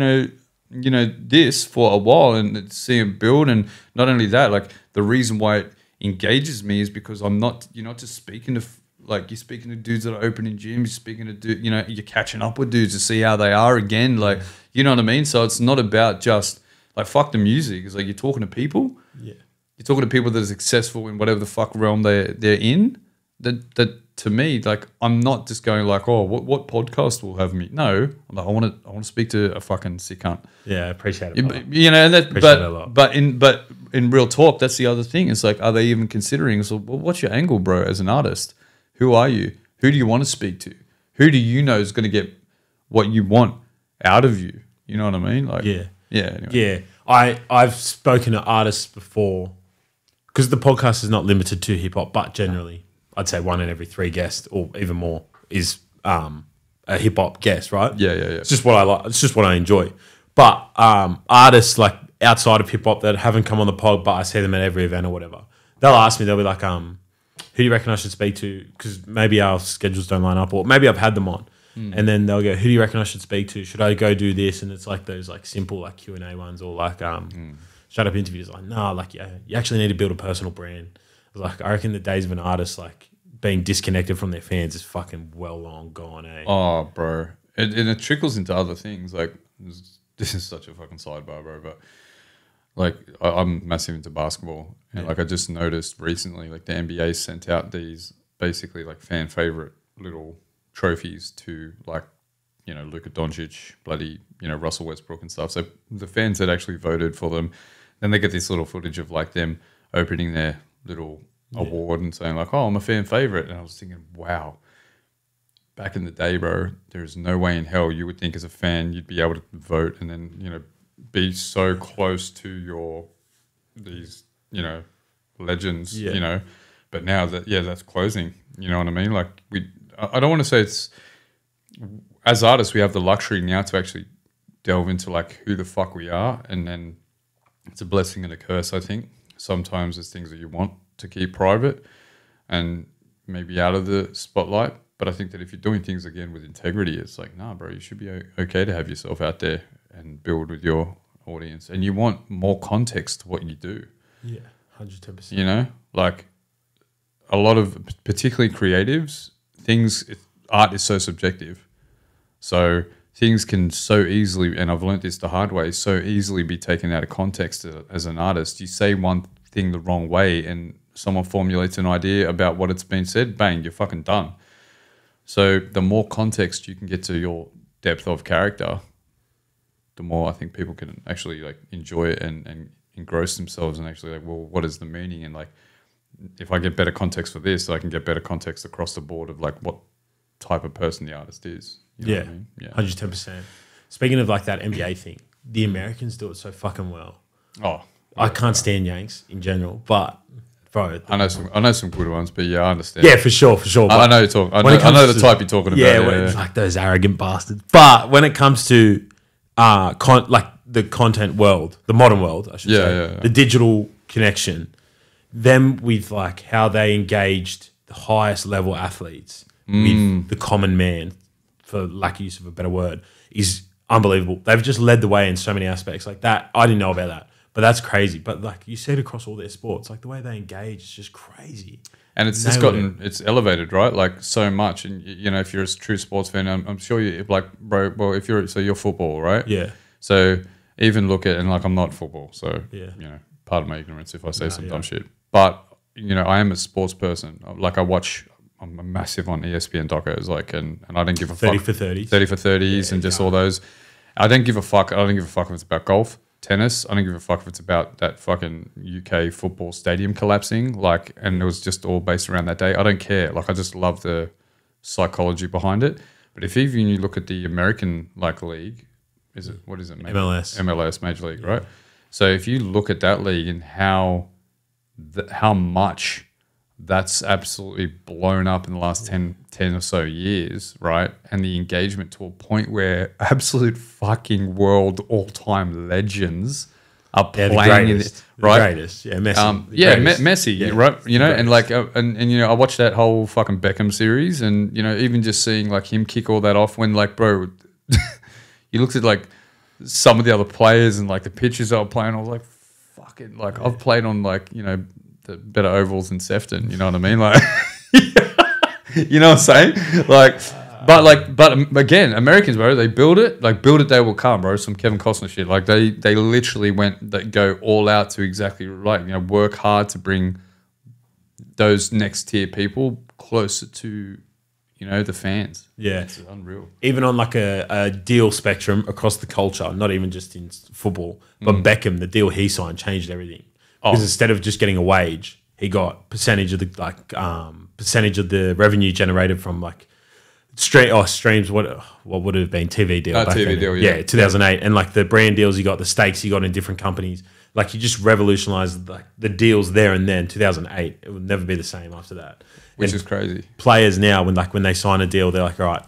this for a while and see it build. And not only that, like, the reason why it engages me is because you're not just speaking to, like, you're speaking to dudes that are opening gyms, you're speaking to you're catching up with dudes to see how they are again. Like, you know what I mean? So it's not about just, like, fuck the music. It's like you're talking to people. Yeah. You're talking to people that are successful in whatever the fuck realm they're in. That to me, like, I'm not just going like, oh, what podcast will have me? No, I'm like, I want to speak to a fucking sick cunt. Yeah, I appreciate it. But in real talk, that's the other thing. It's like, are they even considering? So, well, what's your angle, bro? As an artist, who are you? Who do you want to speak to? Who do you know is going to get what you want out of you? You know what I mean? Like, anyway. I've spoken to artists before. Because the podcast is not limited to hip hop, but generally, I'd say 1 in every 3 guests, or even more, is a hip hop guest, right? Yeah. It's just what I like. It's just what I enjoy. But artists like outside of hip hop that haven't come on the pod, but I see them at every event or whatever, they'll ask me. They'll be like, "Who do you reckon I should speak to?" Because maybe our schedules don't line up, or maybe I've had them on, and then they'll go, "Who do you reckon I should speak to? Should I go do this?" And it's like those like simple like Q&A ones, or like shut up interviews. Like, no, like, you actually need to build a personal brand. Like, I reckon the days of an artist like being disconnected from their fans is fucking well long gone, eh? Oh, bro. And it trickles into other things. Like, this is such a fucking sidebar, bro. But like, I'm massive into basketball, and like I just noticed recently, like the NBA sent out these basically like fan favorite little trophies to like, you know, Luka Doncic, bloody, you know, Russell Westbrook and stuff. So the fans that actually voted for them, then they get this little footage of like them opening their little award and saying like, "Oh, I'm a fan favorite," and I was thinking, wow. Back in the day, bro, there's no way in hell you would think as a fan you'd be able to vote and then, you know, be so close to these, you know, legends, you know. But now that, that's closing, you know what I mean? Like, I don't want to say it's, as artists, we have the luxury now to actually delve into like who the fuck we are. And then it's a blessing and a curse, I think. Sometimes there's things that you want to keep private and maybe out of the spotlight. But I think that if you're doing things, again, with integrity, it's like, nah, bro, you should be okay to have yourself out there and build with your audience. And you want more context to what you do. Yeah, 110%. You know? Like, a lot of, particularly creatives, art is so subjective. So things can so easily, and I've learned this the hard way, so easily be taken out of context as an artist. You say one thing the wrong way and someone formulates an idea about what it's been said, bang, you're fucking done. So the more context you can get to your depth of character, the more I think people can actually like enjoy it and engross themselves and actually like, well, what is the meaning? And like, if I get better context for this, I can get better context across the board of like what type of person the artist is. You know what I mean? Yeah, 110%. Speaking of like that NBA thing, the Americans do it so fucking well. Oh, I can't stand Yanks in general, but bro, I know some good ones, but yeah, I understand. Yeah, for sure. I know you're talking. I know the type you're talking about. Yeah, it's like those arrogant bastards. But when it comes to like the content world, the modern world, I should say, the digital connection, them with like how they engaged the highest level athletes with the common man, for lack of use of a better word, is unbelievable. They've just led the way in so many aspects like that. I didn't know about that. But that's crazy. But like you see it across all their sports, like the way they engage is just crazy. And it's just it's elevated, right? Like so much. And you know, if you're a true sports fan, I'm sure you like, bro. Well, you're football, right? Yeah. So even look at, and like I'm not football, so you know, pardon my ignorance if I say some dumb shit. But you know, I am a sports person. Like I'm a massive on ESPN docos, like, and I don't give a 30 fuck. for 30s. 30 for 30s, and just all those. I don't give a fuck. I don't give a fuck if it's about golf. Tennis, I don't give a fuck if it's about that fucking UK football stadium collapsing, like, and it was just all based around that day. I don't care. Like, I just love the psychology behind it. But if even you look at the American like league, what is it? MLS, Major League, right? So if you look at that league and how much that's absolutely blown up in the last 10 or so years, right? And the engagement to a point where absolute fucking world all-time legends are playing in it, right? The greatest, Messi. Messi, right? You know, and like, and you know, I watched that whole fucking Beckham series, and you know, even just seeing like him kick all that off when like, bro, you looked at like some of the other players and like the pitches they were playing, I was like, fucking, like I've played on like, you know, the better ovals in Sefton, you know what I mean? Like, you know what I'm saying? Like, but again, Americans, bro, they build it, they will come, bro. Some Kevin Costner shit. Like they literally go all out to exactly right, you know, work hard to bring those next tier people closer to, you know, the fans. Yeah. It's unreal. Even on like a deal spectrum across the culture, not even just in football, but Beckham, the deal he signed changed everything. Because instead of just getting a wage, he got percentage of the revenue generated from like streams. What would have been TV deal? Back TV then. deal, yeah, 2008, and like the brand deals he got, the stakes he got in different companies. Like he just revolutionized like the deals there and then. 2008, it would never be the same after that. Which is crazy. Players now, when they sign a deal, they're like, all right,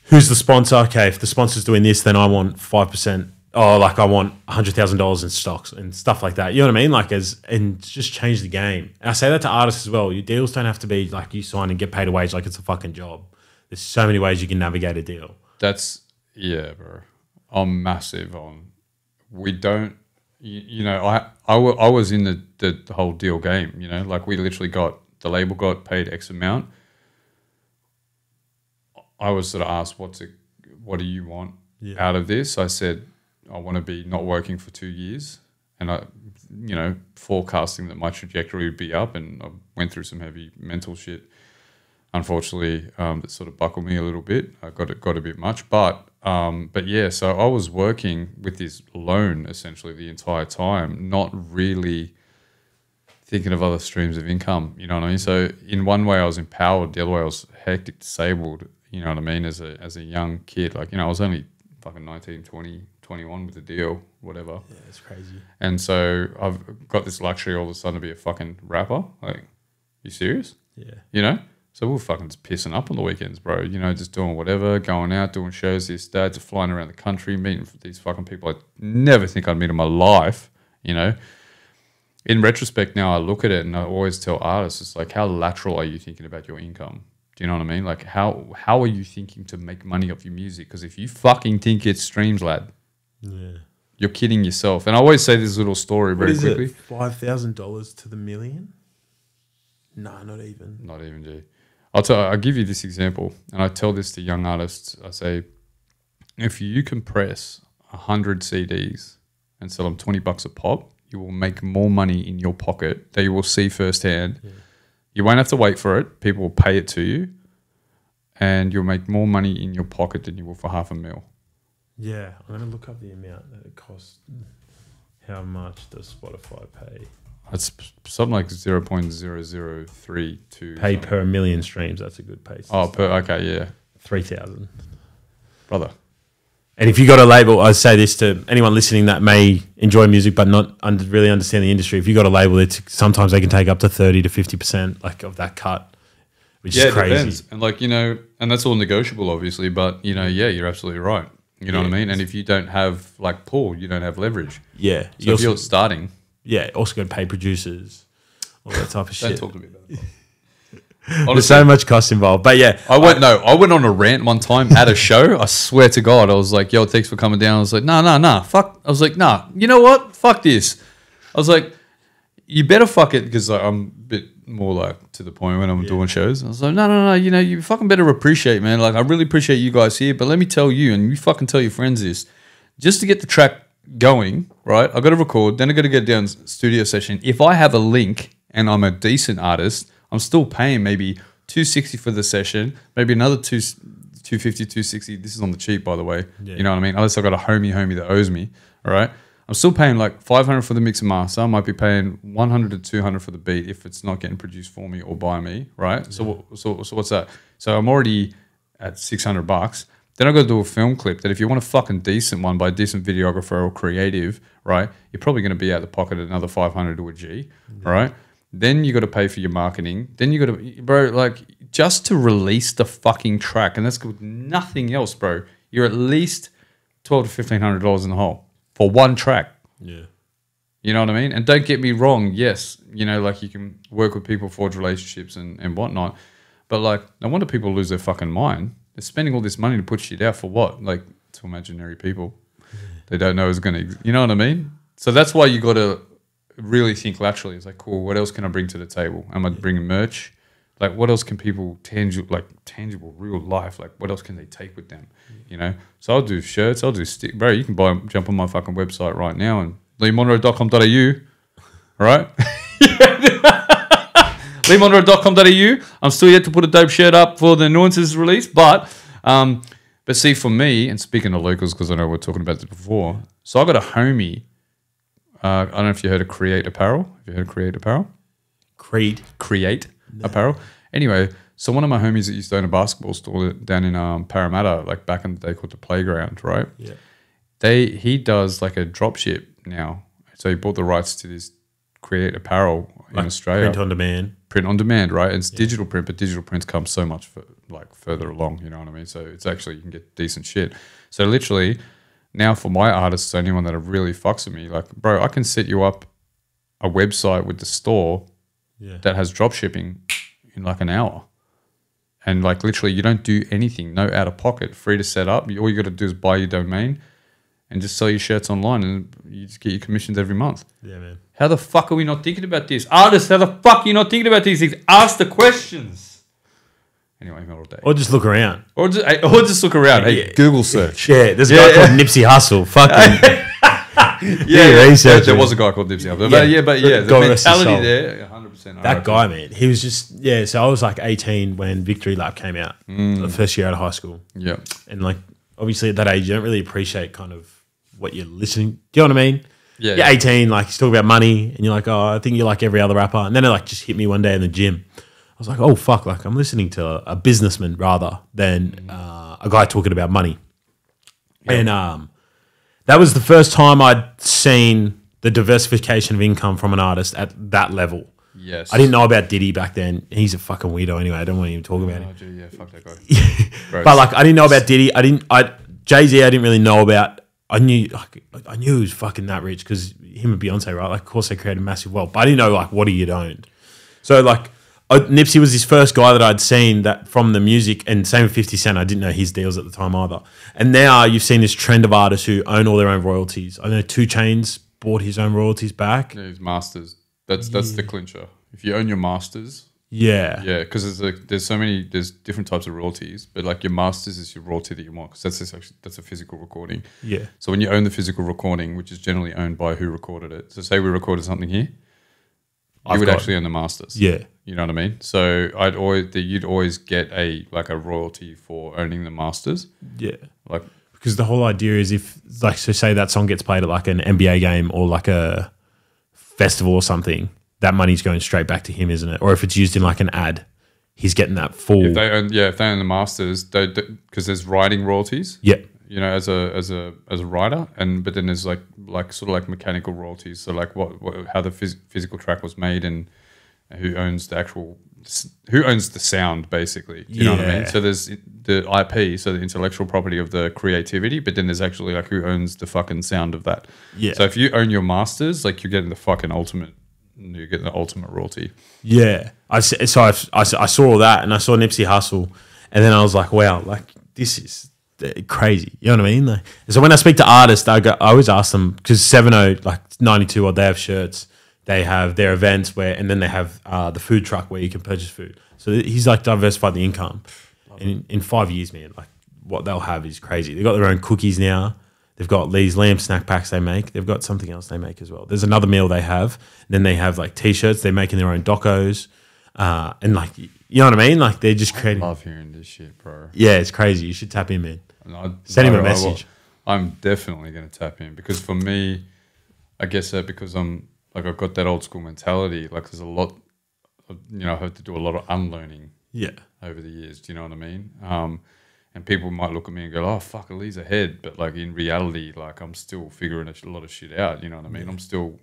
who's the sponsor? Okay, if the sponsor's doing this, then I want 5%. Oh, like I want $100,000 in stocks and stuff like that. You know what I mean? Like and just change the game. And I say that to artists as well. Your deals don't have to be like you sign and get paid a wage like it's a fucking job. There's so many ways you can navigate a deal. Bro. I'm massive on. We don't you know, I was in the whole deal game, you know, like we literally the label got paid X amount. I was sort of asked, what do you want out of this? I said, I want to be not working for 2 years, and I, you know, forecasting that my trajectory would be up, and I went through some heavy mental shit. Unfortunately, that sort of buckled me a little bit. I got a bit much, but yeah. So I was working with this loan essentially the entire time, not really thinking of other streams of income. You know what I mean? So in one way, I was empowered. The other way, I was hectic, disabled. You know what I mean? As a young kid, like, you know, I was only fucking 19, 20, 21 with the deal, whatever. Yeah, it's crazy. And so I've got this luxury all of a sudden to be a fucking rapper. Like, you serious? Yeah. You know? So we were fucking just pissing up on the weekends, bro. You know, just doing whatever, going out, doing shows, this, that, just flying around the country, meeting these fucking people I never think I'd meet in my life, you know? In retrospect now, I look at it and I always tell artists, it's like, how lateral are you thinking about your income? Do you know what I mean? Like, how are you thinking to make money off your music? Because if you fucking think it's streams, lad, you're kidding yourself. And I always say this little story very quickly. $5,000 to the million? No, not even. Not even, G. I'll give you this example, and I tell this to young artists. I say, if you compress 100 CDs and sell them $20 a pop, you will make more money in your pocket that you will see firsthand. Yeah. You won't have to wait for it. People will pay it to you, and you'll make more money in your pocket than you will for $500,000. Yeah, I'm going to look up the amount that it costs. How much does Spotify pay? It's something like 0.0032. Pay per million streams. That's a good pay. Okay, yeah. 3,000. Brother. And if you got a label, I say this to anyone listening that may enjoy music but not really understand the industry. If you got a label, sometimes they can take up to 30 to 50% like of that cut, which is crazy. Depends. And like, you know, and that's all negotiable, obviously. But you know, yeah, you're absolutely right. You know what I mean? And if you don't have like Paul, you don't have leverage. Yeah. So if you're starting, also got to pay producers, all that type of shit. Don't talk to me about it. Honestly, there's so much cost involved, but yeah, I went on a rant one time at a show. I swear to God, I was like, "Yo, thanks for coming down." I was like, "Nah, fuck." I was like, "Nah, you know what? Fuck this." I was like, "You better fuck it," because I'm a bit more like to the point when I'm doing shows. I was like, "No, you know, you fucking better appreciate, man. Like, I really appreciate you guys here, but let me tell you, and you fucking tell your friends this, just to get the track going, right? I got to record, then I got to get down studio session. If I have a link and I'm a decent artist, I'm still paying maybe $260 for the session, maybe another $250, $260. This is on the cheap, by the way. Yeah. You know what I mean? Unless I've got a homie that owes me, all right? I'm still paying like $500 for the mix and master. I might be paying $100 to $200 for the beat if it's not getting produced for me or by me, right? Yeah. So what's that? So I'm already at $600. Then I've got to do a film clip that if you want a fucking decent one by a decent videographer or creative, right, you're probably going to be out of the pocket at another $500 to a G, right? Then you got to pay for your marketing. Then you got to, bro, like just to release the fucking track, and that's with nothing else, bro. You're at least $1,200 to $1,500 in the hole for one track. Yeah, you know what I mean. And don't get me wrong, yes, you know, like you can work with people, forge relationships, and whatnot. But like, no wonder people lose their fucking mind. They're spending all this money to put shit out for what? Like to imaginary people. They don't know is gonna. You know what I mean? So that's why you got to really think laterally. It's like, cool, what else can I bring to the table? Am I bringing merch? Like, what else can people tangible, real life? Like, what else can they take with them? You know? So I'll do shirts. I'll do stick. Bro, you can jump on my fucking website right now and leemonro.com.au. All right? leemonro.com.au. I'm still yet to put a dope shirt up for the Nuances release, but see, for me, and speaking of locals, because I know we're talking about this before, so I got a homie. I don't know if you heard of Create Apparel. Have you heard of Create Apparel? Create Apparel. Anyway, so one of my homies that used to own a basketball store down in Parramatta, like back in the day, called the Playground, right? Yeah. He does like a drop ship now. So he bought the rights to this Create Apparel in Australia. Print on demand, right? And it's digital print, but digital prints come so much further along, you know what I mean? So it's actually, you can get decent shit. So literally, now for my artists, anyone that really fucks with me, like, bro, I can set you up a website with the store that has drop shipping in like an hour. And like literally you don't do anything, no out of pocket, free to set up. All you got to do is buy your domain and just sell your shirts online, and you just get your commissions every month. Yeah, man. How the fuck are we not thinking about this? Artists, how the fuck are you not thinking about these things? Ask the questions. Anyway, not all day. Or just look around. Or just look around. Hey, Google search. Yeah, there's a guy called Nipsey Hussle. Fucking research. There was a guy called Nipsey Hussle. But the mentality there, 100%. That guy, man, he was just, so I was like 18 when Victory Lap came out, the first year out of high school. Yeah. And like, obviously at that age, you don't really appreciate kind of what you're listening. Do you know what I mean? Yeah. You're 18, like, you talk about money, and you're like, oh, I think you're like every other rapper. And then it like just hit me one day in the gym. I was like, oh, fuck, like I'm listening to a businessman rather than a guy talking about money. Yep. And that was the first time I'd seen the diversification of income from an artist at that level. Yes. I didn't know about Diddy back then. He's a fucking weirdo anyway. I don't want to even talk about him. Yeah, fuck that guy. But like, I didn't know about Diddy. Jay-Z, I didn't really know about. I knew he was fucking that rich because him and Beyonce, right? Like, of course they created massive wealth, but I didn't know like what he had owned. So like, Nipsey was his first guy that I'd seen that from the music, and same with 50 Cent. I didn't know his deals at the time either. And now you've seen this trend of artists who own all their own royalties. I know 2 Chainz bought his own royalties back. Yeah, his masters. That's the clincher. If you own your masters. Yeah. Yeah, because there's different types of royalties, but like your masters is your royalty that you want, because that's a physical recording. Yeah. So when you own the physical recording, which is generally owned by who recorded it. So say we recorded something here, you would actually own the masters. Yeah. You know what I mean? So you'd always get a royalty for owning the masters. Yeah. Like, because the whole idea is if like, so say that song gets played at like an NBA game or like a festival or something, that money's going straight back to him, isn't it? Or if it's used in like an ad, he's getting that full. If they own the masters, because there's writing royalties. Yeah. You know, as a writer, but then there's like sort of like mechanical royalties. So like how the physical track was made and who owns the sound, basically. Do you know what I mean? So there's the IP, so the intellectual property of the creativity, but then there's actually like who owns the fucking sound of that. Yeah. So if you own your masters, like you're getting the fucking ultimate. You're getting the ultimate royalty. Yeah. I saw all that, and I saw Nipsey Hussle, and then I was like, wow, like this is crazy. You know what I mean? Like, so when I speak to artists, I always ask them, because 70, like 92 odd, they have shirts, they have their events and then they have the food truck where you can purchase food. So he's like diversified the income. And in 5 years, man, like what they'll have is crazy. They've got their own cookies now. They've got these lamb snack packs they make. They've got something else they make as well. There's another meal they have. And then they have like T-shirts. They're making their own docos. And like, you know what I mean? Like they're just creating. I love hearing this shit, bro. Yeah, it's crazy. You should tap in, man. Send him a message. I'm definitely going to tap in, because for me, I guess that because I've got that old school mentality. Like there's a lot of, I've had to do a lot of unlearning. Yeah. Over the years. Do you know what I mean? And people might look at me and go, "Oh, fuck, Lee's ahead," but like in reality, like I'm still figuring a lot of shit out. You know what I mean? Yeah. I'm still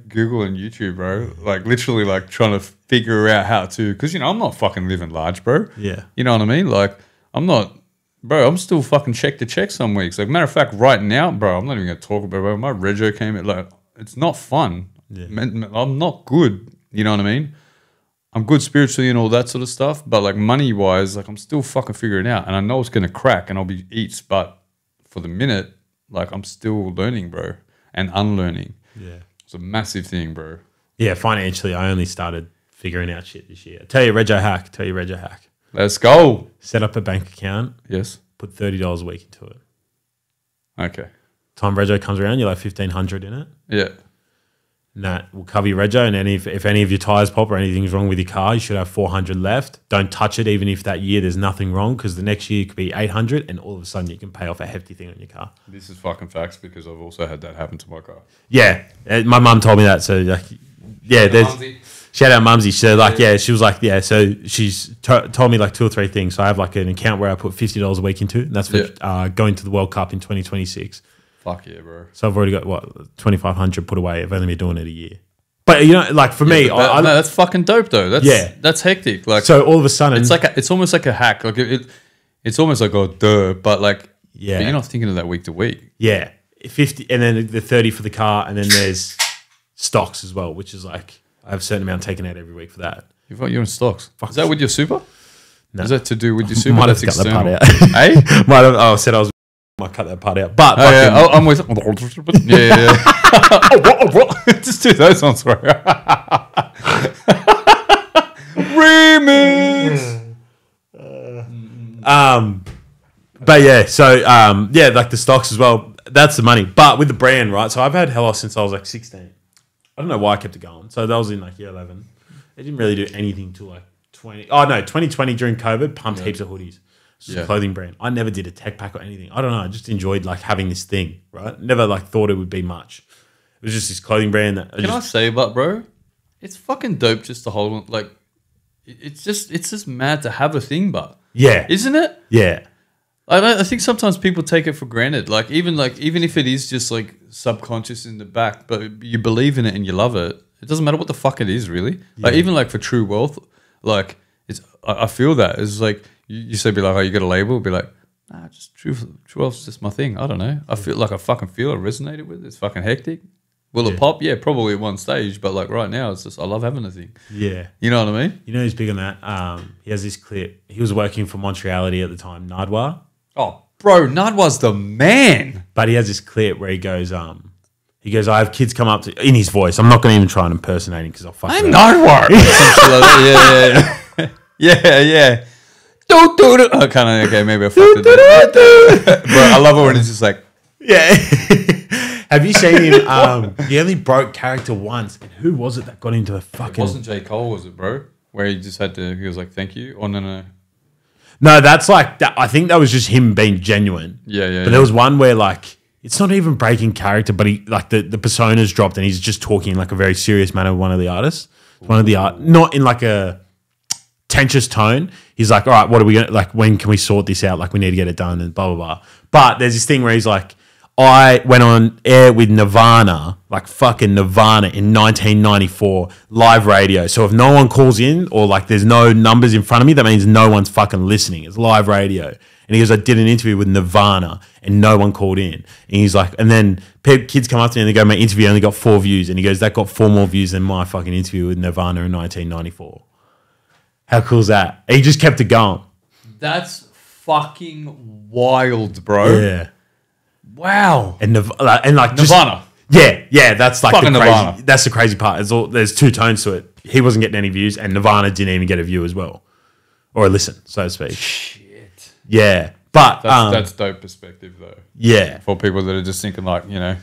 Google and YouTube, bro. Like literally, like trying to figure out how to, because I'm not fucking living large, bro. Yeah. You know what I mean? Like I'm not, bro. I'm still fucking check to check some weeks. Like matter of fact, right now, bro, I'm not even gonna talk about it, bro. My rego came in, like it's not fun. Yeah. I'm not good. You know what I mean? I'm good spiritually and all that sort of stuff, but like money wise, like I'm still fucking figuring it out, and I know it's gonna crack and I'll be eats, but for the minute, like I'm still learning, bro, and unlearning. Yeah, it's a massive thing, bro. Yeah, financially, I only started figuring out shit this year. Tell you rego hack. Let's go. Set up a bank account. Yes. Put $30 a week into it. Okay. Time rego comes around, you're like $1,500 in it. Yeah. And that will cover your rego, and if any of your tires pop or anything's wrong with your car, you should have 400 left. Don't touch it, even if that year there's nothing wrong, because the next year it could be 800, and all of a sudden you can pay off a hefty thing on your car. This is fucking facts, because I've also had that happen to my car. Yeah, my mum told me that. So like, yeah, shout out Mumsy. So like, yeah, she was like, yeah. So she's told me like 2 or 3 things. So I have like an account where I put $50 a week into, and that's for going to the World Cup in 2026. Fuck yeah, bro. So I've already got, what, 2,500 put away. I've only been doing it a year. But, like for me... no, that's fucking dope, though. That's hectic. Like, so all of a sudden... It's almost like a hack. Like it's almost like, oh, duh. But like, yeah, but you're not thinking of that week to week. Yeah. 50, and then the 30 for the car, and then there's stocks as well, which is like, I have a certain amount taken out every week for that. You've got your own stocks. Is that with your super? No. Is that to do with your super? Might have cut that part out. Hey? Might have, said I was... might cut that part out. But I'm with. Yeah. Just do those ones, bro. Remix. But yeah, so yeah, like the stocks as well. That's the money. But with the brand, right? So I've had Helos since I was like 16. I don't know why I kept it going. So that was in like year 11. They didn't really do anything till like 2020 during COVID. Pumped heaps of hoodies. It's just a clothing brand. I never did a tech pack or anything. I don't know. I just enjoyed like having this thing, right? Never like thought it would be much. It was just this clothing brand that. Can I say, but bro, it's fucking dope just to hold on. Like, it's just mad to have a thing, but isn't it? Yeah. I think sometimes people take it for granted. Like even if it is just like subconscious in the back, but you believe in it and you love it. It doesn't matter what the fuck it is, really. Yeah. Like even like for True Wealth, like it's I feel that it's like you say be like, oh, you got a label, be like, nah, just True Wealth's just my thing. I don't know. I feel like I resonated with it. It's fucking hectic. Will it pop? Yeah, probably at one stage, but like right now, it's just I love having a thing. Yeah, you know what I mean. You know who's big on that? He has this clip. He was working for Montreality at the time, Nardwar. Oh, bro, Nardwar's the man. But he has this clip where he goes, I have kids come up to in his voice. I'm not going to even try and impersonate him because I'll fuck it up. Nardwar. Yeah. Don't do it. Oh, kind of okay. Maybe I fucked it up. Bro, I love it when it's just like, yeah. Have you seen him? He only broke character once. And who was it that got into a fucking? It wasn't J. Cole, was it, bro? Where he just had to. He was like, "Thank you." Oh no. No, that's like that. I think that was just him being genuine. Yeah. But there was one where like it's not even breaking character, but he like the persona's dropped and he's just talking in like a very serious manner with one of the artists. One of the not in like a tensious tone. He's like, all right, what are we gonna like? When can we sort this out? Like we need to get it done and blah blah blah. But there's this thing where he's like, I went on air with Nirvana, like fucking Nirvana in 1994, live radio. So if no one calls in or like there's no numbers in front of me, that means no one's fucking listening. It's live radio. And he goes, I did an interview with Nirvana and no one called in. And he's like, and then kids come up to me and they go, my interview only got 4 views. And he goes, that got 4 more views than my fucking interview with Nirvana in 1994. How cool is that? And he just kept it going. That's fucking wild, bro. Yeah. Wow. And like Nirvana. Yeah, that's like fucking the crazy. Nirvana. That's the crazy part. There's 2 tones to it. He wasn't getting any views, and Nirvana didn't even get a view as well, or a listen, so to speak. Shit. Yeah, but that's dope perspective though. Yeah, for people that are just thinking like, you know,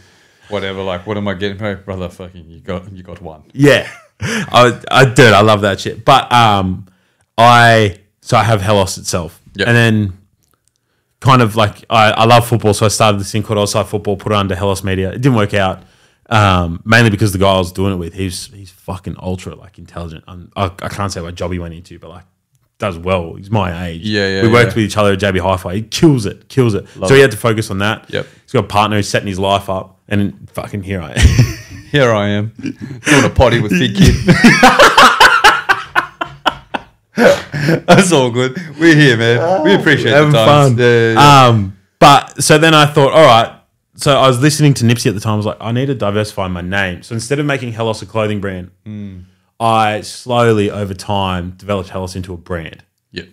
whatever, like, what am I getting? Hey, brother, fucking, you got one. Yeah, I love that shit. But I have Helos itself, and then. Kind of like I love football, so I started this thing called Outside Football, put it under Helos Media. It didn't work out, mainly because the guy I was doing it with, he's fucking ultra like intelligent. I can't say what job he went into, but like does well. He's my age. Yeah. We worked with each other at JB Hi-Fi. He kills it. So he had to focus on that. Yep. He's got a partner who's setting his life up, and fucking here I am. Here I am doing a potty with Figgkidd. That's all good. We're here, man. We appreciate having the times. fun. Yeah. But so then I thought, all right. So I was listening to Nipsey at the time. I was like, I need to diversify my name. So instead of making Helos a clothing brand, I slowly over time developed Helos into a brand. Yep.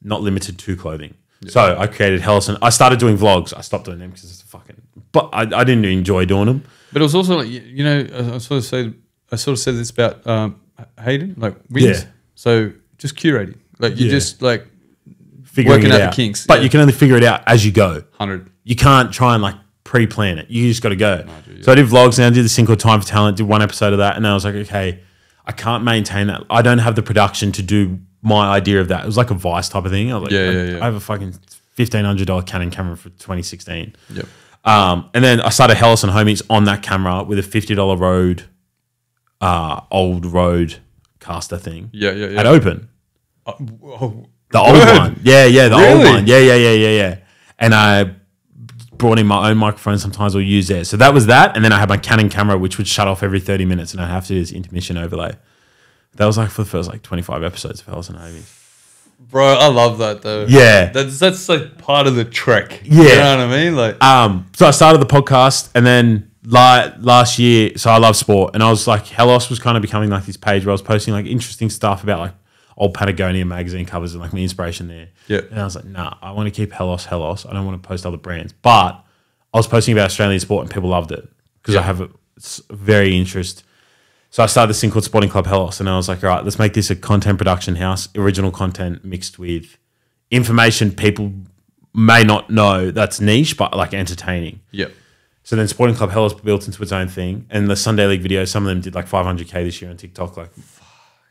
Not limited to clothing. Yep. So I created Helos and I started doing vlogs. I stopped doing them because it's fucking. But I didn't enjoy doing them. But it was also like, you know, I sort of said this about Hayden, like wins. Yeah. So just curating, like you just like figuring working it out out the kinks. But you can only figure it out as you go. 100. You can't try and like pre-plan it. You just got to go. So I did vlogs and I did this thing called Time for Talent, did 1 episode of that. And I was like, okay, I can't maintain that. I don't have the production to do my idea of that. It was like a Vice type of thing. I was like, I have a fucking $1,500 Canon camera for 2016. Yep. And then I started Helos and Homies on that camera with a $50 Rode, old Rode caster thing. Yeah. At Open. Oh, the old one. Yeah, the old one. Yeah. And I brought in my own microphone sometimes or use there. So that was that. And then I had my Canon camera, which would shut off every 30 minutes and I'd have to do this intermission overlay. That was like for the first like 25 episodes of Helos and Homies. Bro, I love that though. Yeah. That's like part of the trek. Yeah. You know what I mean? Like, so I started the podcast and then last year, so I love sport and I was like, Helos was kind of becoming like this page where I was posting like interesting stuff about like old Patagonia magazine covers and like my inspiration there. Yeah. And I was like, nah, I want to keep Helos. I don't want to post other brands. But I was posting about Australian sport and people loved it because I have a very interest. So I started this thing called Sporting Club Helos, and I was like, all right, let's make this a content production house, original content mixed with information people may not know that's niche, but like entertaining. Yep. So then Sporting Club Helos built into its own thing, and the Sunday League videos, some of them did like 500K this year on TikTok. Like,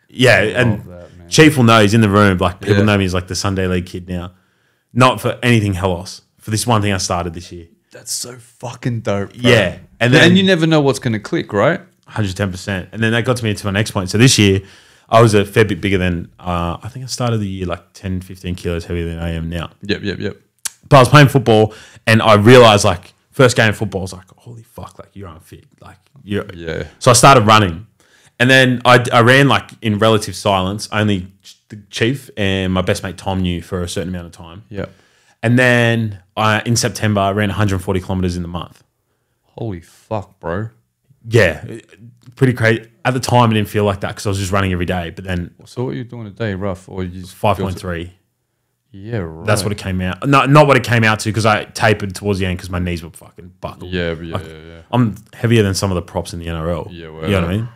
yeah, and Chief will know, he's in the room. Like people know me as like the Sunday League kid now. Not for anything Helos, for this one thing I started this year. That's so fucking dope, bro. Yeah. And then you never know what's going to click, right? 110%. And then that got me into my next point. So this year, I was a fair bit bigger than, I think I started the year like 10, 15 kilos heavier than I am now. Yep. But I was playing football and I realized like, first game of football, I was like, holy fuck, like you're unfit. Like, yeah. So I started running. And then I ran like in relative silence. Only the Chief and my best mate Tom knew for a certain amount of time. Yeah. And then in September, I ran 140 kilometers in the month. Holy fuck, bro. Yeah, pretty crazy. At the time, I didn't feel like that because I was just running every day. But then, So what are you doing a day, rough? Or you just 5.3. Yeah, right. That's what it came out. Not what it came out to because I tapered towards the end because my knees were fucking buckled. Yeah. I'm heavier than some of the props in the NRL. Yeah, you know what I mean?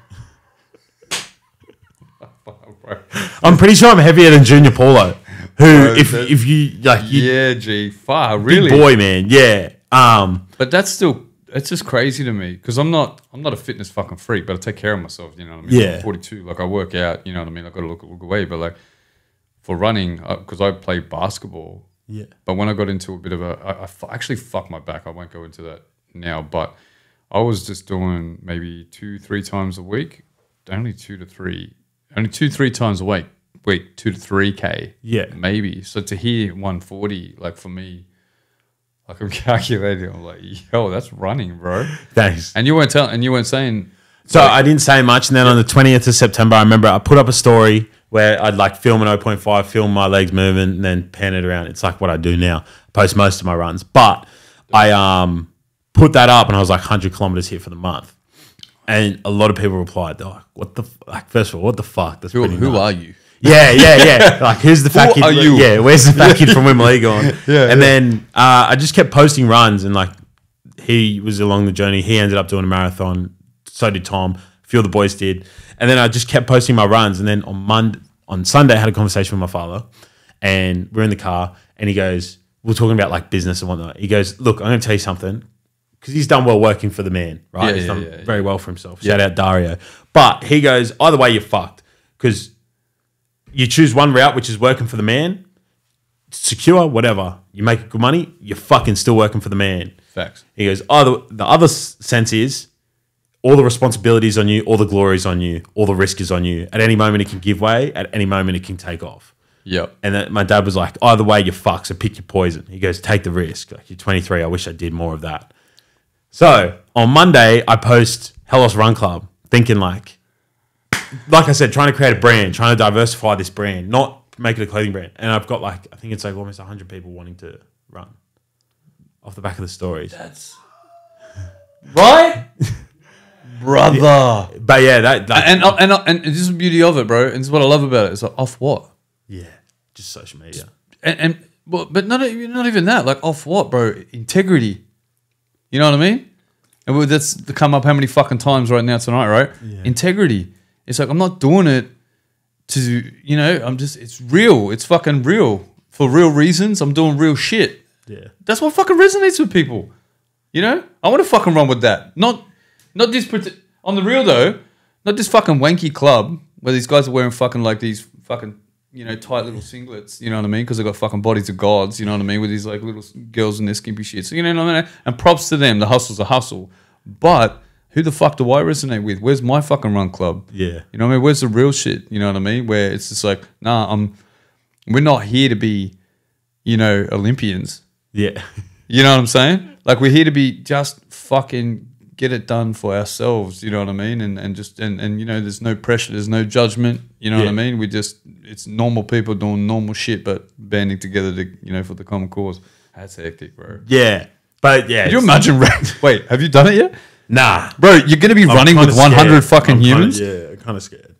Bro. I'm pretty sure I'm heavier than Junior Paulo, who if you like, Yeah, G. Fuck, really? big boy, man. Yeah. But that's still, it's just crazy to me because I'm not a fitness fucking freak, but I take care of myself. You know what I mean? Yeah. I'm 42, like I work out. You know what I mean? I got to look away, but like for running, because I play basketball. Yeah. But when I got into a bit of I actually fucked my back. I won't go into that now, but I was just doing maybe 2-3 times a week, only 2-3 times a week, 2 to 3K. Yeah. Maybe. So to hear 140, like for me, like I'm calculating, I'm like, yo, that's running, bro. Thanks. And you weren't saying. So I didn't say much, and then on the 20th of September, I remember I put up a story where I'd like film an 0.5, film my legs moving, and then pan it around. It's like what I do now. I post most of my runs, but I put that up, and I was like 100 kilometers hit for the month, and a lot of people replied, they're like, "What the like? First of all, what the fuck? That's Who are you? Yeah. Like, who's the fat kid? are you? Yeah, where's the fat kid from Wimberley gone? Yeah. Then I just kept posting runs, and like he was along the journey. He ended up doing a marathon. So did Tom. A few of the boys did. And then I just kept posting my runs. And then on Sunday, I had a conversation with my father, and we're in the car, and he goes, we're talking about like business and whatnot. He goes, look, I'm going to tell you something, because he's done well working for the man, right? He's done very well for himself. Shout out Dario. But he goes, either way, you're fucked, because you choose one route, which is working for the man, secure, whatever. You make good money, you're fucking still working for the man. Facts. He goes, the other sense is all the responsibilities on you, all the glory is on you, all the risk is on you. At any moment, it can give way. At any moment, it can take off. Yep. And then my dad was like, either way, you're fucked, so pick your poison. He goes, take the risk. Like, you're 23. I wish I did more of that. So on Monday, I post Helos Run Club, thinking like I said, trying to create a brand, trying to diversify this brand, not make it a clothing brand. And I've got like, I think it's like almost 100 people wanting to run off the back of the stories. That's right, brother. But yeah, that and this is the beauty of it, bro. And this is what I love about it. It's like off what? Yeah, just social media. But not even that. Like off what, bro? Integrity. You know what I mean? And that's come up how many fucking times right now tonight, right? Yeah. Integrity. It's like I'm not doing it to, it's real. It's fucking real. For real reasons, I'm doing real shit. Yeah. That's what fucking resonates with people. You know? I want to fucking run with that. Not this, on the real though, not this fucking wanky club where these guys are wearing fucking like these fucking, tight little singlets, you know what I mean? Because they've got fucking bodies of gods, you know what I mean? With these like little girls in their skimpy shit. So, you know what I mean? And props to them. The hustle's a hustle. But who the fuck do I resonate with? Where's my fucking run club? Yeah. You know what I mean? Where's the real shit? You know what I mean? Where it's just like, we're not here to be, Olympians. Yeah. You know what I'm saying? Like we're here to be just fucking get it done for ourselves, you know what I mean? And there's no pressure, there's no judgment, you know what I mean? It's normal people doing normal shit, but banding together to, for the common cause. That's hectic, bro. Yeah. But yeah. Can you imagine? Wait, have you done it yet? Nah. Bro, you're going to be running with 100 scared. fucking humans? I'm kind of scared.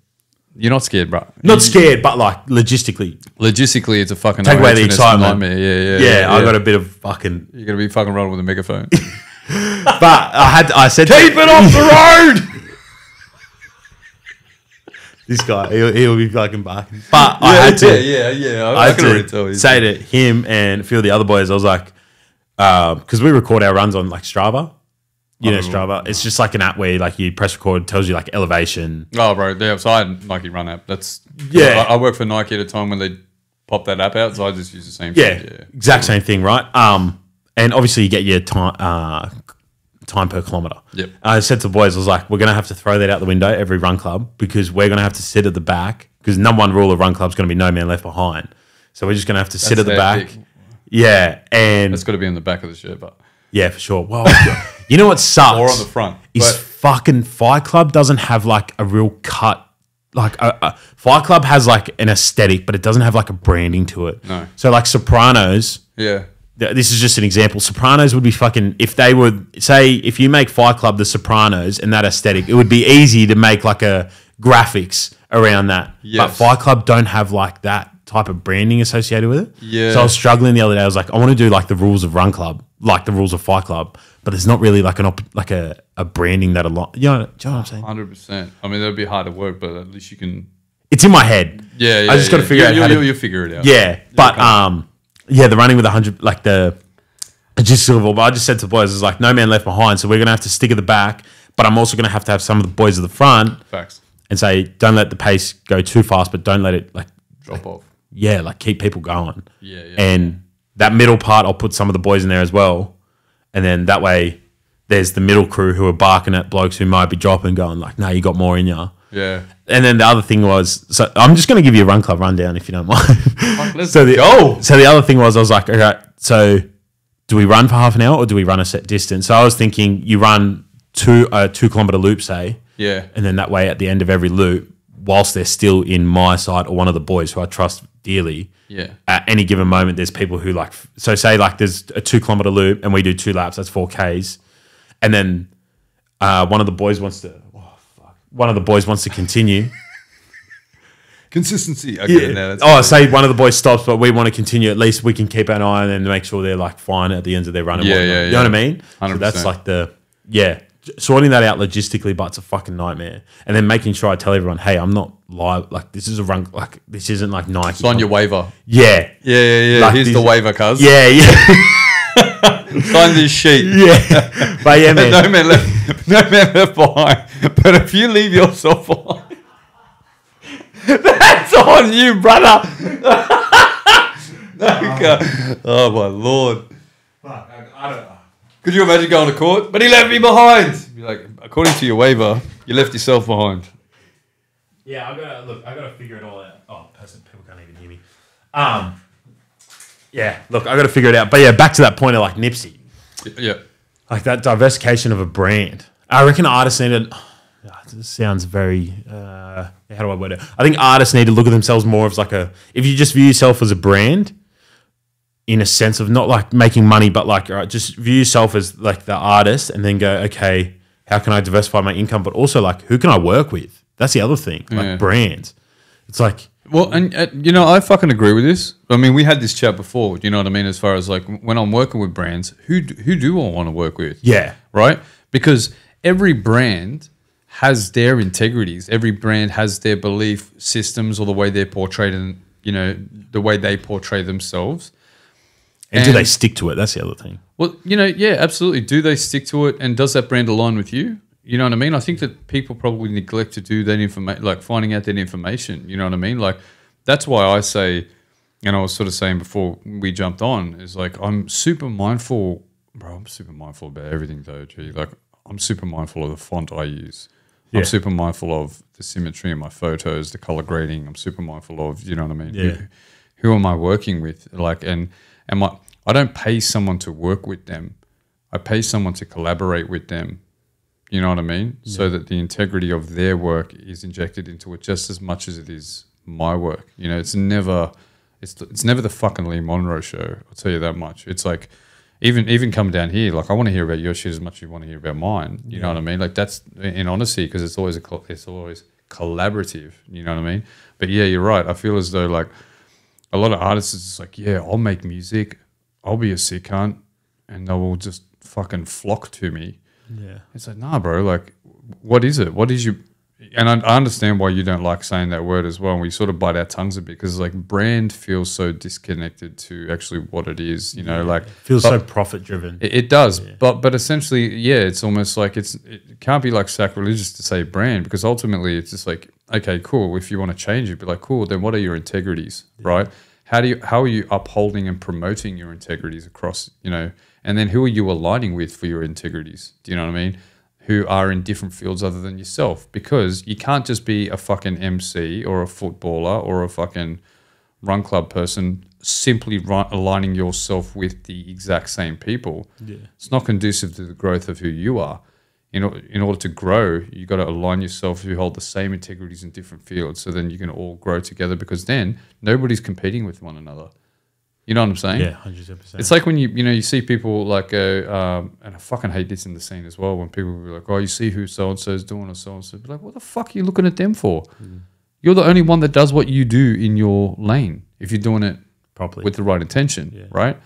You're not scared, bro. Not scared, but like logistically. Logistically, it's a fucking Take away the excitement. nightmare. Yeah, I got a bit of fucking. You're gonna be fucking running with a megaphone. But I said, keep it off the road. This guy, he'll be fucking barking. But I had to, I had can already to tell you. say to him and a few of the other boys, I was like, because we record our runs on like Strava. You know Strava? It's just like an app where like you press record, it tells you like elevation. Oh, bro, yeah. So I had Nike Run app. That's I work for Nike at a time when they pop that app out, so I just use the same. Exact same thing, right? And obviously you get your time per kilometer. Yep. I said to the boys, I was like, we're going to have to throw that out the window every run club because we're going to have to sit at the back because number one rule of run club is going to be no man left behind. So we're just going to have to sit at the back. Pick. Yeah. And that's got to be on the back of the shirt, but yeah, for sure. Well, you know what sucks? Or on the front. Is fucking Fight Club doesn't have like a real cut. Like Fight Club has like an aesthetic, but it doesn't have like a branding to it. No. So like Sopranos. Yeah. This is just an example. Sopranos would be fucking, if they would say, if you make Fight Club the Sopranos and that aesthetic, it would be easy to make like a graphics around that. Yes. But Fight Club don't have like that type of branding associated with it. Yeah. So I was struggling the other day. I was like, I want to do like the rules of Run Club, like the rules of Fight Club, but there's not really like a branding that a lot. You know what I'm saying? 100%. I mean, that'd be hard to work, but at least you can. It's in my head. Yeah. I just got to figure out how to. You'll figure it out. Yeah, but yeah, the running with 100, like the logistical. But I just said to the boys, it's like no man left behind, so we're gonna have to stick at the back. But I'm also gonna have to have some of the boys at the front. Facts. And say, don't let the pace go too fast, but don't let it like drop off. Yeah, like keep people going. Yeah. And that middle part, I'll put some of the boys in there as well, and then that way, there's the middle crew who are barking at blokes who might be dropping, going like, "No, you got more in you." Yeah. And then the other thing was, so I'm just going to give you a run club rundown if you don't mind. So the other thing was, I was like, okay, so do we run for half an hour or do we run a set distance? So I was thinking you run 2 kilometer loop, say. Yeah. And then that way at the end of every loop, whilst they're still in my side or one of the boys who I trust dearly, at any given moment, there's people who like, so say like there's a 2 kilometer loop and we do 2 laps, that's 4 Ks. And then one of the boys wants to continue. Consistency. I get it now. Say one of the boys stops, but we want to continue. At least we can keep an eye on them to make sure they're like fine at the end of their run. You know what I mean? 100%. So that's like sorting that out logistically, but it's a fucking nightmare. And then making sure I tell everyone, hey, I'm not live. Like this is a run. Like this isn't like Nike. Sign your waiver. Yeah. Like here's the waiver, cuz. Yeah. Sign this sheet. Yeah. But yeah, man. No man left behind. But if you leave yourself behind, that's on you, brother. Oh my lord. Fuck, I don't know. Could you imagine going to court? But he left me behind. Be like, according to your waiver, you left yourself behind. Yeah, I gotta figure it all out. Oh, people can't even hear me. Yeah, look, I gotta figure it out. But yeah, back to that point of like Nipsey. Yeah. Like that diversification of a brand. I reckon artists need to. This sounds very. How do I word it? I think artists need to look at themselves more as like a. If you just view yourself as a brand, in a sense of not like making money, but like all right, just view yourself as like the artist, and then go, okay, how can I diversify my income? But also like, who can I work with? That's the other thing. Like brands. It's like. Well, and you know, I fucking agree with this. I mean, we had this chat before. You know what I mean? As far as like when I'm working with brands, who do I want to work with? Yeah. Right? Because every brand has their integrities. Every brand has their belief systems or the way they're portrayed and, you know, the way they portray themselves. And do they stick to it? That's the other thing. Well, you know, yeah, absolutely. Do they stick to it? And does that brand align with you? You know what I mean? I think that people probably neglect to do that information, like finding out that information. You know what I mean? Like, that's why I say, and I was sort of saying before we jumped on, is like, I'm super mindful, bro. I'm super mindful about everything, though, G. Like, I'm super mindful of the font I use. Yeah. I'm super mindful of the symmetry in my photos, the color grading. I'm super mindful of, you know what I mean? Yeah. Who am I working with? Like, and I don't pay someone to work with them. I pay someone to collaborate with them. You know what I mean? Yeah. So that the integrity of their work is injected into it just as much as it is my work. You know, it's never the fucking Lee Monro show. I'll tell you that much. It's like even coming down here, like I want to hear about your shit as much as you want to hear about mine. You know what I mean? Like that's in honesty, because it's always collaborative. You know what I mean? But yeah, you're right. I feel as though like a lot of artists is just like, yeah, I'll make music, I'll be a sick cunt, and they will just fucking flock to me. Yeah. It's like, nah, bro. Like, what is it? What is you? And I understand why you don't like saying that word as well. And we sort of bite our tongues a bit because like brand feels so disconnected to actually what it is, you know, like it feels so profit driven. It does. Yeah. But essentially, yeah, it's almost like it can't be like sacrilegious to say brand because ultimately it's just like, okay, cool. If you want to change it, be like, cool, then what are your integrities, right? How are you upholding and promoting your integrities across, you know, and then who are you aligning with for your integrities? Do you know what I mean? Who are in different fields other than yourself, because you can't just be a fucking MC or a footballer or a fucking run club person simply aligning yourself with the exact same people. Yeah. It's not conducive to the growth of who you are. In order to grow, you got to align yourself who hold the same integrities in different fields, so then you can all grow together, because then nobody's competing with one another. You know what I'm saying? Yeah, 100%. It's like when you see people like go, and I fucking hate this in the scene as well, when people be like, oh, you see who so-and-so is doing or so-and-so. Be like, what the fuck are you looking at them for? You're the only one that does what you do in your lane if you're doing it properly with the right intention, right?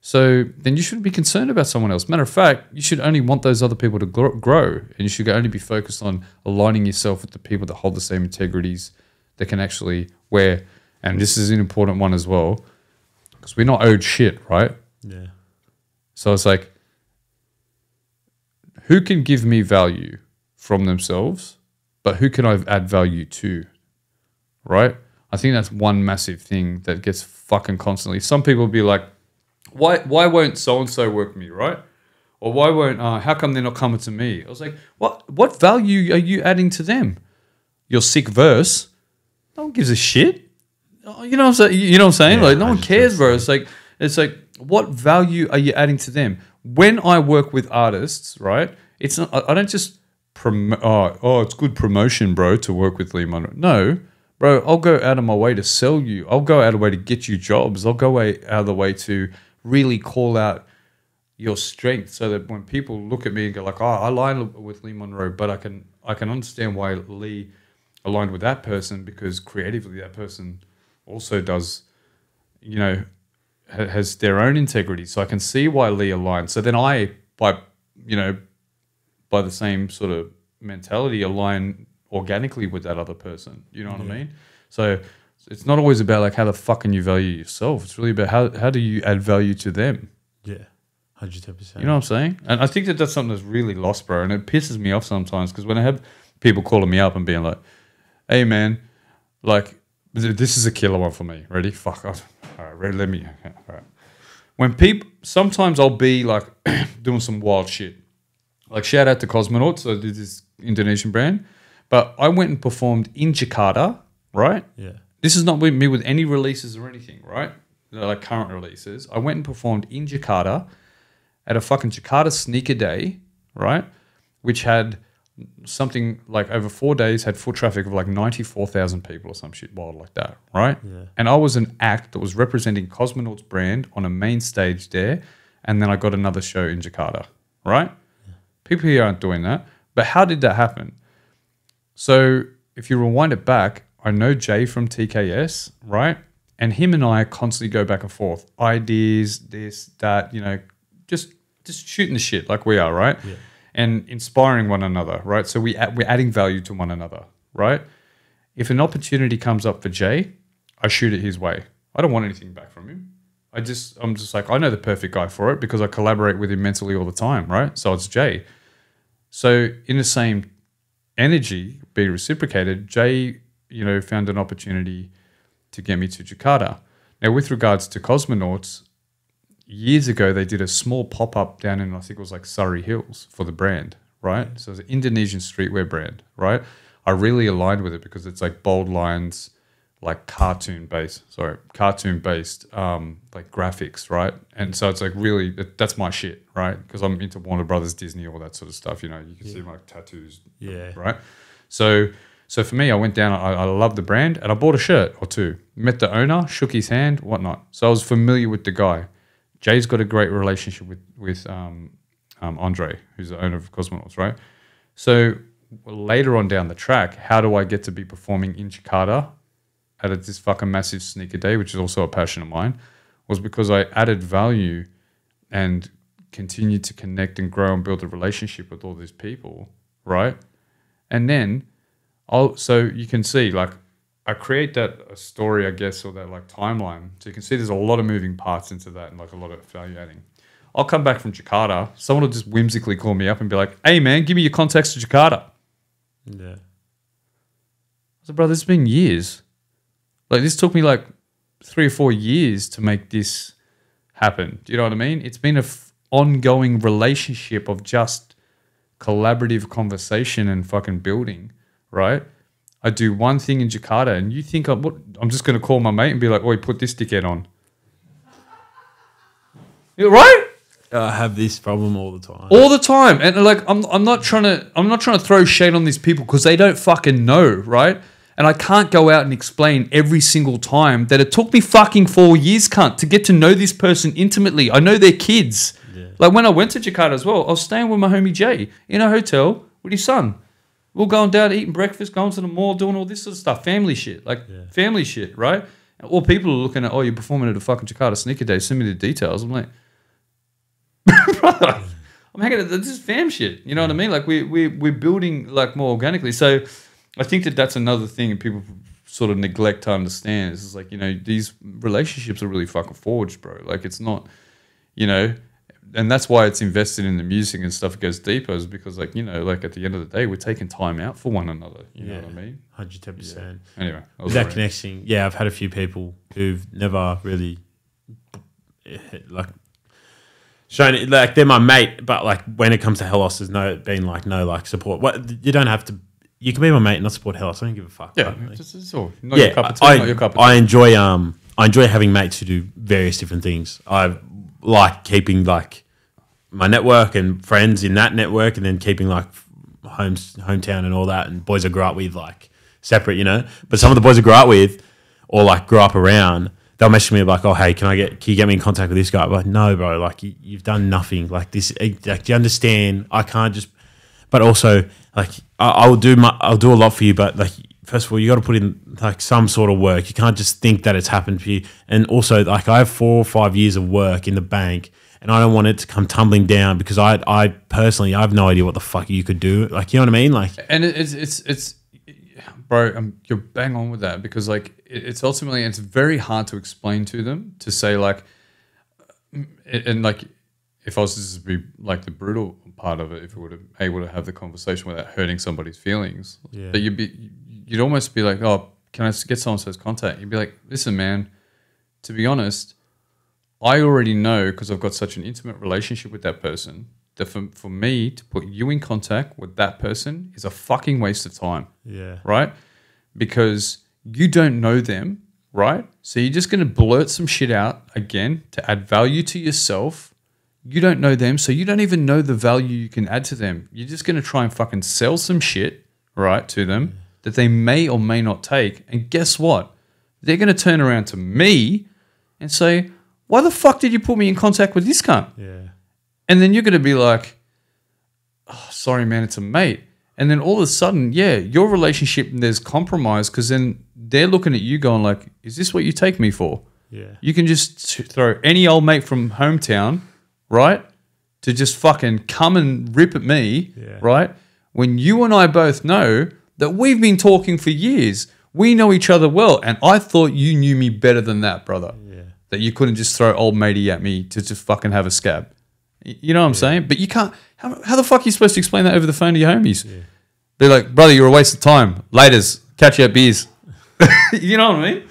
So then you shouldn't be concerned about someone else. Matter of fact, you should only want those other people to grow, and you should only be focused on aligning yourself with the people that hold the same integrities that can actually and this is an important one as well, because we're not owed shit, right? Yeah. So it's like, who can give me value from themselves, but who can I add value to, right? I think that's one massive thing that gets fucking constantly. Some people will be like, why won't so-and-so work with me, right? Or why won't, how come they're not coming to me? I was like, what value are you adding to them? Your sick verse? No one gives a shit. You know what I'm saying? You know what I'm saying? Yeah, like, no one cares, bro. It's like, what value are you adding to them? When I work with artists, right? It's not. I don't just promote. Oh, it's good promotion, bro, to work with Lee Monro. No, bro. I'll go out of my way to sell you. I'll go out of the way to get you jobs. I'll go out of the way to really call out your strength, so that when people look at me and go like, oh, I align with Lee Monro, but I can understand why Lee aligned with that person, because creatively that person also does, you know, has their own integrity. So I can see why Lee aligned. So then I, by the same sort of mentality, align organically with that other person. You know what I mean? So it's not always about like how the fuck can you value yourself. It's really about how do you add value to them. Yeah, 110%. You know what I'm saying? And I think that's something that's really lost, bro. And it pisses me off sometimes, because when I have people calling me up and being like, hey, man, like, this is a killer one for me. Ready? Fuck off. All right, ready? Let me. Okay, all right. When people, sometimes I'll be like doing some wild shit. Like, shout out to Cosmonauts. So this Indonesian brand. But I went and performed in Jakarta, right? Yeah. This is not with me with any releases or anything, right? Like current releases. I went and performed in Jakarta at a fucking Jakarta sneaker day, right? Which had something like over 4 days had foot traffic of like 94,000 people or some shit wild like that, right? Yeah. And I was an act that was representing Cosmonauts brand on a main stage there, and then I got another show in Jakarta, right? Yeah. People here aren't doing that. But how did that happen? So if you rewind it back, I know Jay from TKS, right? And him and I constantly go back and forth. Ideas, this, that, you know, just shooting the shit like we are, right? Yeah. And inspiring one another, right? So we're adding value to one another, right? If an opportunity comes up for Jay, I shoot it his way. I don't want anything back from him. I'm just like, I know the perfect guy for it because I collaborate with him mentally all the time, right? So it's Jay. So in the same energy being reciprocated, Jay, you know, found an opportunity to get me to Jakarta. Now, with regards to Cosmonauts, years ago, they did a small pop-up down in, I think it was like Surrey Hills for the brand, right? So it's an Indonesian streetwear brand, right? I really aligned with it because it's like bold lines, like cartoon-based, like graphics, right? And so it's like really, that's my shit, right? Because I'm into Warner Brothers, Disney, all that sort of stuff, you know, you can see my tattoos, right? So for me, I went down, I love the brand, and I bought a shirt or two, met the owner, shook his hand, whatnot. So I was familiar with the guy. Jay's got a great relationship with Andre, who's the owner of Cosmonauts, right? So later on down the track, how do I get to be performing in Jakarta at this fucking massive sneaker day, which is also a passion of mine, was because I added value and continued to connect and grow and build a relationship with all these people, right? And then so you can see, like, I create that a story, I guess, or that like timeline. So you can see there's a lot of moving parts into that and like a lot of value adding. I'll come back from Jakarta. Someone will just whimsically call me up and be like, "Hey man, give me your contacts to Jakarta." Yeah. I said, "Bro, this has been years. Like, this took me like 3 or 4 years to make this happen." Do you know what I mean? It's been an ongoing relationship of just collaborative conversation and fucking building, right? I do one thing in Jakarta and you think I'm just going to call my mate and be like, "Oi, put this dickhead on." You're right? I have this problem all the time. All the time. And like, I'm not trying to throw shade on these people because they don't fucking know, right? And I can't go out and explain every single time that it took me fucking 4 years, cunt, to get to know this person intimately. I know their kids. Yeah. Like, when I went to Jakarta as well, I was staying with my homie Jay in a hotel with his son. We were going down, eating breakfast, going to the mall, doing all this sort of stuff. Family shit. Family shit, right? And all people are looking at, "Oh, you're performing at a fucking Jakarta sneaker day. Send me the details." I'm like, brother, I'm hanging at this is fam shit. You know what I mean? Like, we're building like more organically. So I think that's another thing people sort of neglect to understand. Is like, you know, these relationships are really fucking forged, bro. Like, it's not, you know, and that's why it's invested in the music and stuff. It goes deeper, is because, like, you know, like at the end of the day, we're taking time out for one another. You know what I mean? 110%. Yeah. Anyway, that connection. Yeah, I've had a few people who've never really like shown it, like they're my mate, but like when it comes to Helos, there's no support. What, you don't have to. You can be my mate and not support Helos. I don't give a fuck. Yeah, right? it's all not your cup of tea. Not your cup of tea. I enjoy having mates who do various different things. I like keeping like my network and friends in that network, and then keeping like hometown and all that, and boys I grew up with like separate, you know. But some of the boys I grew up with or like grew up around, they'll message me like, "Oh, hey, can you get me in contact with this guy?" I'm like, "No, bro, like you've done nothing. Like this, like, do you understand? I can't just." But also, like, I'll do a lot for you, but like, first of all, you got to put in like some sort of work. You can't just think that it's happened for you. And also, like, I have 4 or 5 years of work in the bank, and I don't want it to come tumbling down because I personally, I have no idea what the fuck you could do. Like, you know what I mean? Like, and it's bro, you're bang on with that, because like it's ultimately, it's very hard to explain to them, to say like, and like, if I was just to be like the brutal part of it, if we were able to have the conversation without hurting somebody's feelings, that you'd almost be like, "Oh, can I get so-and-so's contact?" You'd be like, "Listen, man, to be honest, I already know, because I've got such an intimate relationship with that person, that for me to put you in contact with that person is a fucking waste of time." Yeah. Right? Because you don't know them, right? So you're just going to blurt some shit out again to add value to yourself. You don't know them, so you don't even know the value you can add to them. You're just going to try and fucking sell some shit, right, to them that they may or may not take. And guess what? They're going to turn around to me and say, "Why the fuck did you put me in contact with this cunt?" Yeah. And then you're going to be like, "Oh, sorry, man, it's a mate." And then all of a sudden, your relationship, there's compromise, because then they're looking at you going like, "Is this what you take me for?" Yeah. You can just throw any old mate from hometown, right, to just fucking come and rip at me, right? When you and I both know that we've been talking for years. We know each other well. And I thought you knew me better than that, brother. Yeah. That you couldn't just throw old matey at me to just fucking have a scab. You know what I'm saying? But you can't. How the fuck are you supposed to explain that over the phone to your homies? Yeah. Be like, "Brother, you're a waste of time. Laters. Catch you at beers." You know what I mean?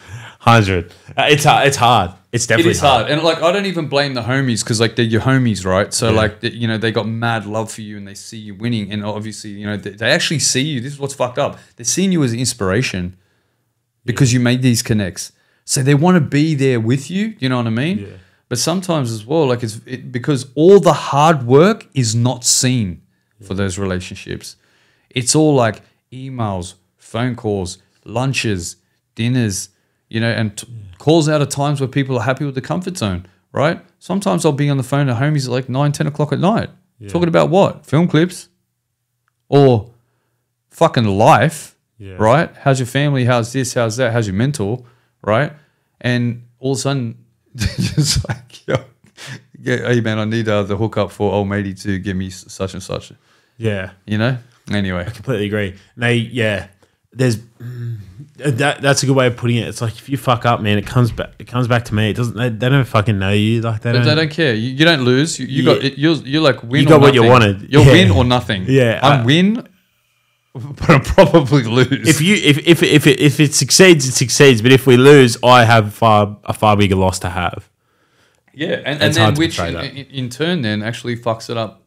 100. It's hard. It's definitely hard. And like, I don't even blame the homies, because like they're your homies, right? So like, you know, they got mad love for you and they see you winning, and obviously, you know, they actually see you. This is what's fucked up. They're seeing you as an inspiration because you made these connects. So they want to be there with you. You know what I mean? Yeah. But sometimes as well, like because all the hard work is not seen for those relationships. It's all like emails, phone calls, lunches, dinners, you know, and calls out at times where people are happy with the comfort zone, right? Sometimes I'll be on the phone to homies at like 9, 10 o'clock at night, talking about what? Film clips, or fucking life, Yeah. right? How's your family? How's this? How's that? How's your mental, right? And all of a sudden, just like, yo, yeah, hey man, I need the hookup for old matey to give me such and such. Yeah. You know. Anyway, I completely agree. There's that's a good way of putting it. It's like if you fuck up, man, it comes back to me. It doesn't. They don't fucking know you. Like but they don't care. You don't lose. You got it. You're like win. You got or what nothing. you wanted. You're Yeah. win or nothing. Yeah, I'm win, but I'm probably lose. If it succeeds, it succeeds. But if we lose, I have a far bigger loss to have. yeah, and It's then hard to which portray that. in turn then actually fucks it up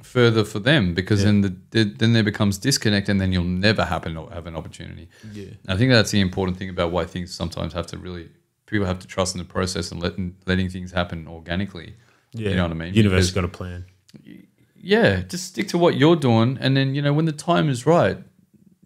further for them because then there becomes disconnect and then you'll never have an opportunity. Yeah. I think that's the important thing about why things sometimes have to people have to trust in the process and letting things happen organically. Yeah. You know what I mean? Universe has Because- got a plan. Yeah, just stick to what you're doing, and then when the time is right,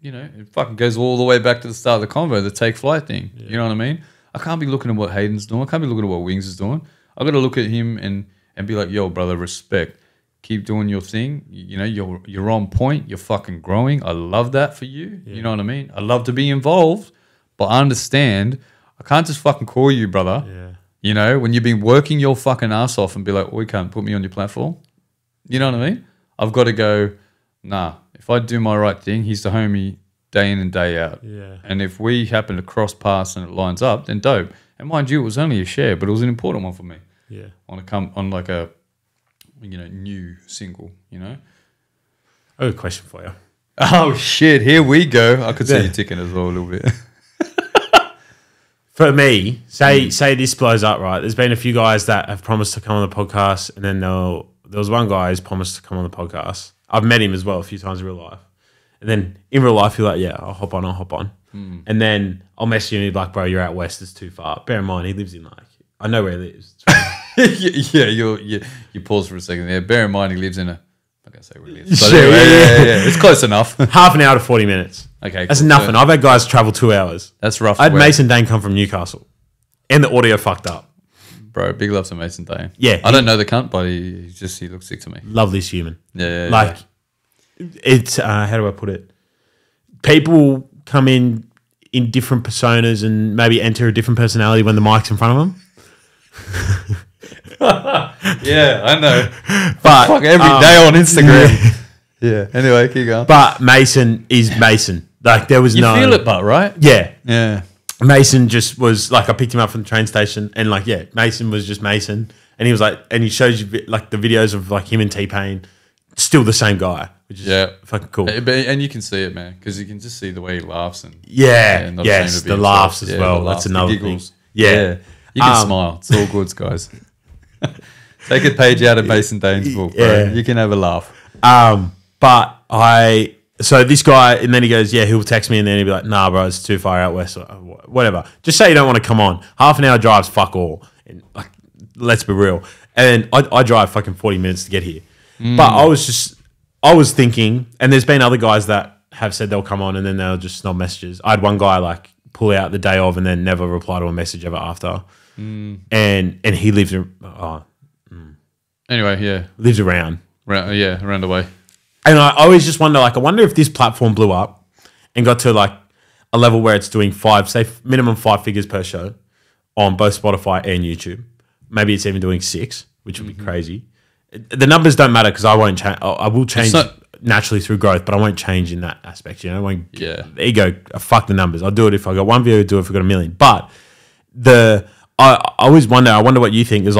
it fucking goes all the way back to the start of the convo, the take flight thing. Yeah. You know what I mean? I can't be looking at what Hayden's doing. I can't be looking at what Wings is doing. I got to look at him and be like, yo, brother, respect. Keep doing your thing. You're on point. You're fucking growing. I love that for you. Yeah. You know what I mean? I love to be involved, but I understand I can't just fucking call you, brother. Yeah. When you've been working your fucking ass off and be like, oh, you can't put me on your platform. You know what I mean? I've got to go, nah, if I do my right thing, he's the homie day in and day out. Yeah. And if we happen to cross paths and it lines up, then dope. And mind you, it was only a share, but it was an important one for me. Yeah. On like a new single, I have a question for you. Oh shit, here we go. I could see you ticking as well a little bit. For me, say this blows up, right? There's been a few guys that have promised to come on the podcast, and then there was one guy who's promised to come on the podcast. I've met him as well a few times in real life. And then in real life, you're like, yeah, I'll hop on. And then I'll message you and he's like, bro, you're out west, it's too far. Bear in mind, he lives in I know where he lives. Yeah, you pause for a second there. Bear in mind he lives in I'm not going to say where he lives. But Sure, anyway, yeah. yeah. It's close enough. Half an hour to 40 minutes. Okay, That's cool. nothing. So I've had guys travel 2 hours. that's rough. I had way. Mason Dane come from Newcastle. And the audio fucked up. Bro, big love to Mason Dane. Yeah, I don't know the cunt, but he looks sick to me. Love this human. Yeah. It's, how do I put it? People come in different personas and maybe enter a different personality when the mic's in front of them. Yeah, I know. But Fuck, every day on Instagram. Yeah. Anyway, keep going. But Mason is Mason. There was You no... feel it, but right? Yeah. Yeah. Mason just was I picked him up from the train station and Mason was just Mason. And he was and he shows you the videos of him and T-Pain, still the same guy, which is fucking cool. And you can see it, man, because you can just see the way he laughs and not yes, the laughs as well. The laughs, That's another the thing. giggles. Yeah. You can smile. It's all good, guys. Take a page out of Mason Dane's book, bro. Yeah. You can have a laugh. So this guy, and then he goes, yeah, he'll text me, and then he'll be like, nah, bro, it's too far out west, or whatever. Just say you don't want to come on. Half an hour drive's fuck all. And let's be real. And I drive fucking 40 minutes to get here. But I was thinking, and there's been other guys that have said they'll come on, and then they'll just snob messages. I had one guy pull out the day of and then never reply to a message ever after. And he lives Anyway, lives around. Around the way. And I always just wonder, I wonder if this platform blew up and got to a level where it's doing minimum 5 figures per show on both Spotify and YouTube. Maybe it's even doing 6, which would be crazy. The numbers don't matter because I won't change. I will change naturally through growth, but I won't change in that aspect. I won't. Yeah. There you go. Fuck the numbers. I'll do it if I got one video. Do it if I got 1 million. But I always wonder. I wonder what you think is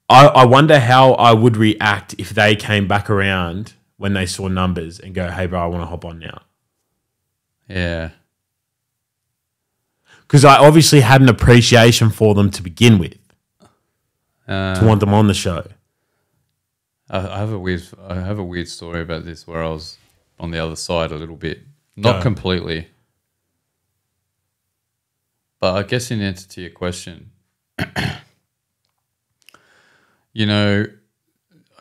I wonder how I would react if they came back around when they saw numbers and go, hey, bro, I want to hop on now. Yeah. Because I obviously had an appreciation for them to begin with, to want them on the show. I have a weird story about this where I was on the other side a little bit. Not completely. But I guess in answer to your question, I